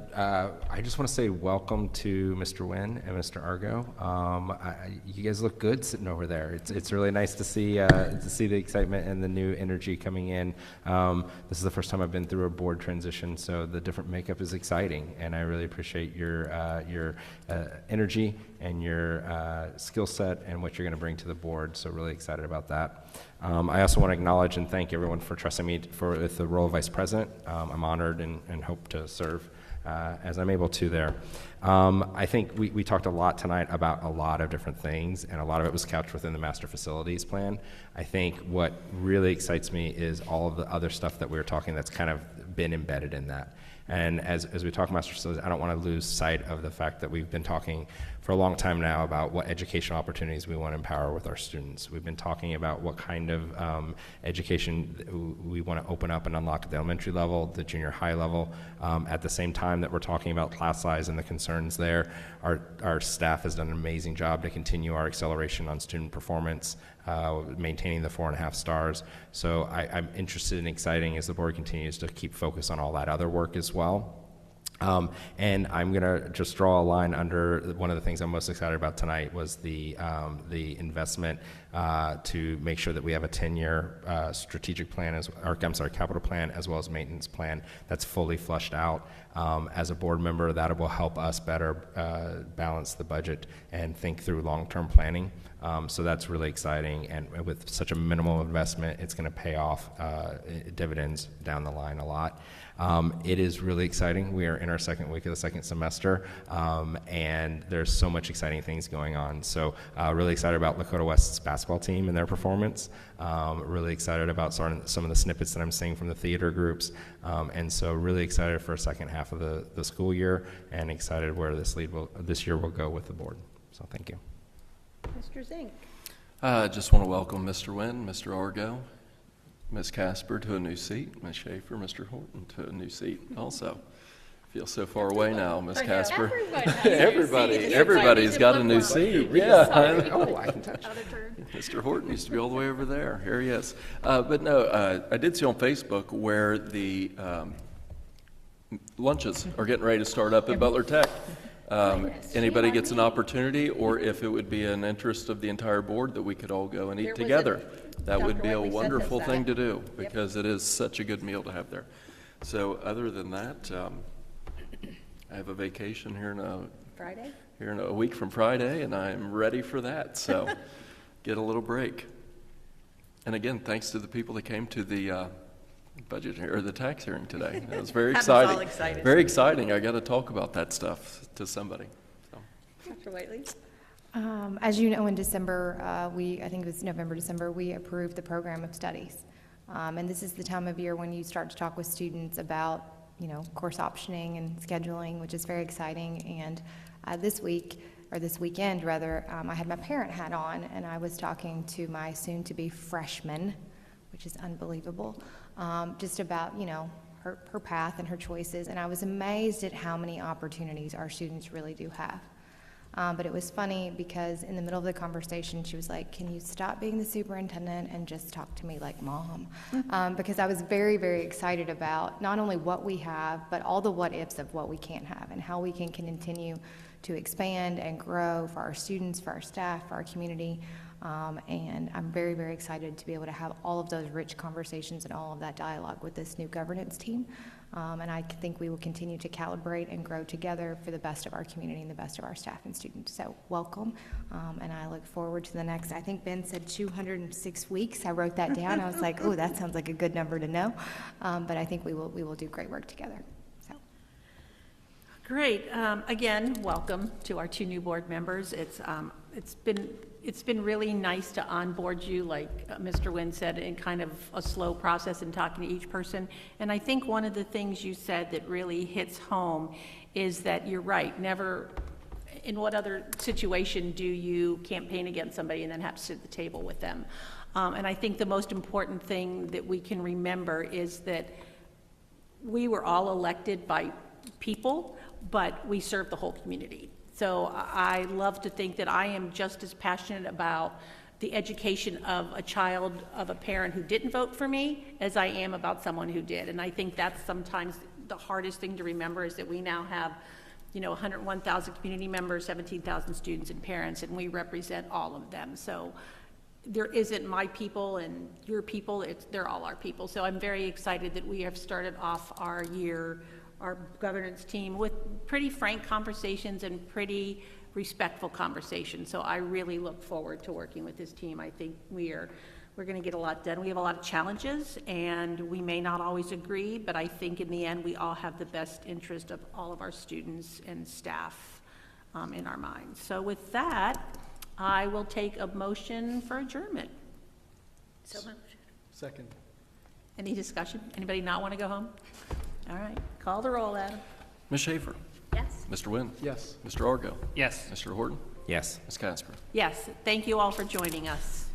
just want to say welcome to Mr. Nguyen and Mr. Argo. You guys look good sitting over there. It's really nice to see the excitement and the new energy coming in. This is the first time I've been through a board transition, so the different makeup is exciting, and I really appreciate your energy and your skill set and what you're going to bring to the board, so really excited about that. I also want to acknowledge and thank everyone for trusting me with the role of Vice President. I'm honored and hope to serve as I'm able to there. I think we talked a lot tonight about a lot of different things, and a lot of it was couched within the Master Facilities Plan. I think what really excites me is all of the other stuff that we were talking that's kind of been embedded in that. And as we talk Master Facilities, I don't want to lose sight of the fact that we've been talking for a long time now about what educational opportunities we want to empower with our students. We've been talking about what kind of education we want to open up and unlock at the elementary level, the junior high level. At the same time that we're talking about class size and the concerns there, our staff has done an amazing job to continue our acceleration on student performance, maintaining the 4.5 stars. So I'm interested and exciting as the board continues to keep focus on all that other work as well. And I'm going to just draw a line under one of the things I'm most excited about tonight was the investment to make sure that we have a 10-year strategic plan, capital plan, as well as maintenance plan that's fully flushed out. As a board member, that will help us better balance the budget and think through long-term planning. So that's really exciting, and with such a minimal investment, it's going to pay off dividends down the line a lot. It is really exciting. We are in our second week of the second semester, and there's so much exciting things going on. So really excited about Lakota West's basketball team and their performance. Really excited about some of the snippets that I'm seeing from the theater groups. And so really excited for a second half of the school year, and excited where this year will go with the board. So thank you. Mr. Zink. I just want to welcome Mr. Wynn, Mr. Argo, Ms. Casper to a new seat, Ms. Schaefer, Mr. Horton to a new seat also. Feel so far away now, Ms. Casper. Everybody's got a new seat. Yeah. Oh, I can touch. Mr. Horton used to be all the way over there. Here he is. But no, I did see on Facebook where the lunches are getting ready to start up at Butler Tech. Anybody gets an opportunity, or if it would be an interest of the entire board that we could all go and eat together, that would be a wonderful thing to do, because it is such a good meal to have there. So other than that, I have a vacation here in a week from Friday, and I'm ready for that. So get a little break. And again, thanks to the people that came to the budget or the tax hearing today. It was very exciting. All excited. Very exciting. I got to talk about that stuff to somebody. So. Dr. Whiteley? As you know, in December, I think it was November, December, we approved the program of studies. And this is the time of year when you start to talk with students about, course optioning and scheduling, which is very exciting. And this weekend, I had my parent hat on, and I was talking to my soon-to-be freshman, which is unbelievable, just about, her path and her choices. And I was amazed at how many opportunities our students really do have. But it was funny because in the middle of the conversation, she was like, "Can you stop being the superintendent and just talk to me like mom?" Because I was very, very excited about not only what we have, but all the what-ifs of what we can't have and how we can continue to expand and grow for our students, for our staff, for our community. And I'm very, very excited to be able to have all of those rich conversations and all of that dialogue with this new governance team. And I think we will continue to calibrate and grow together for the best of our community and the best of our staff and students. So welcome, and I look forward to the next, I think Ben said 206 weeks. I wrote that down. I was like, oh, that sounds like a good number to know. But I think we will do great work together. So. Great. Again, welcome to our two new board members. It's been really nice to onboard you, like Mr. Wynn said, in kind of a slow process in talking to each person. And I think one of the things you said that really hits home is that you're right. Never, in what other situation do you campaign against somebody and then have to sit at the table with them? And I think the most important thing that we can remember is that we were all elected by people, but we serve the whole community. So I love to think that I am just as passionate about the education of a child of a parent who didn't vote for me as I am about someone who did. And I think that's sometimes the hardest thing to remember, is that we now have, 101,000 community members, 17,000 students and parents, and we represent all of them. So there isn't my people and your people, they're all our people. So I'm very excited that we have started off our year, our governance team, with pretty frank conversations and pretty respectful conversations. So I really look forward to working with this team. I think we're going to get a lot done. We have a lot of challenges, and we may not always agree, but I think in the end we all have the best interest of all of our students and staff in our minds. So with that, I will take a motion for adjournment. So moved. Second. Any discussion? Anybody not want to go home? All right, call the roll, Adam. Ms. Schaefer. Yes. Mr. Wynn. Yes. Mr. Argo. Yes. Mr. Horton. Yes. Ms. Casper. Yes, thank you all for joining us.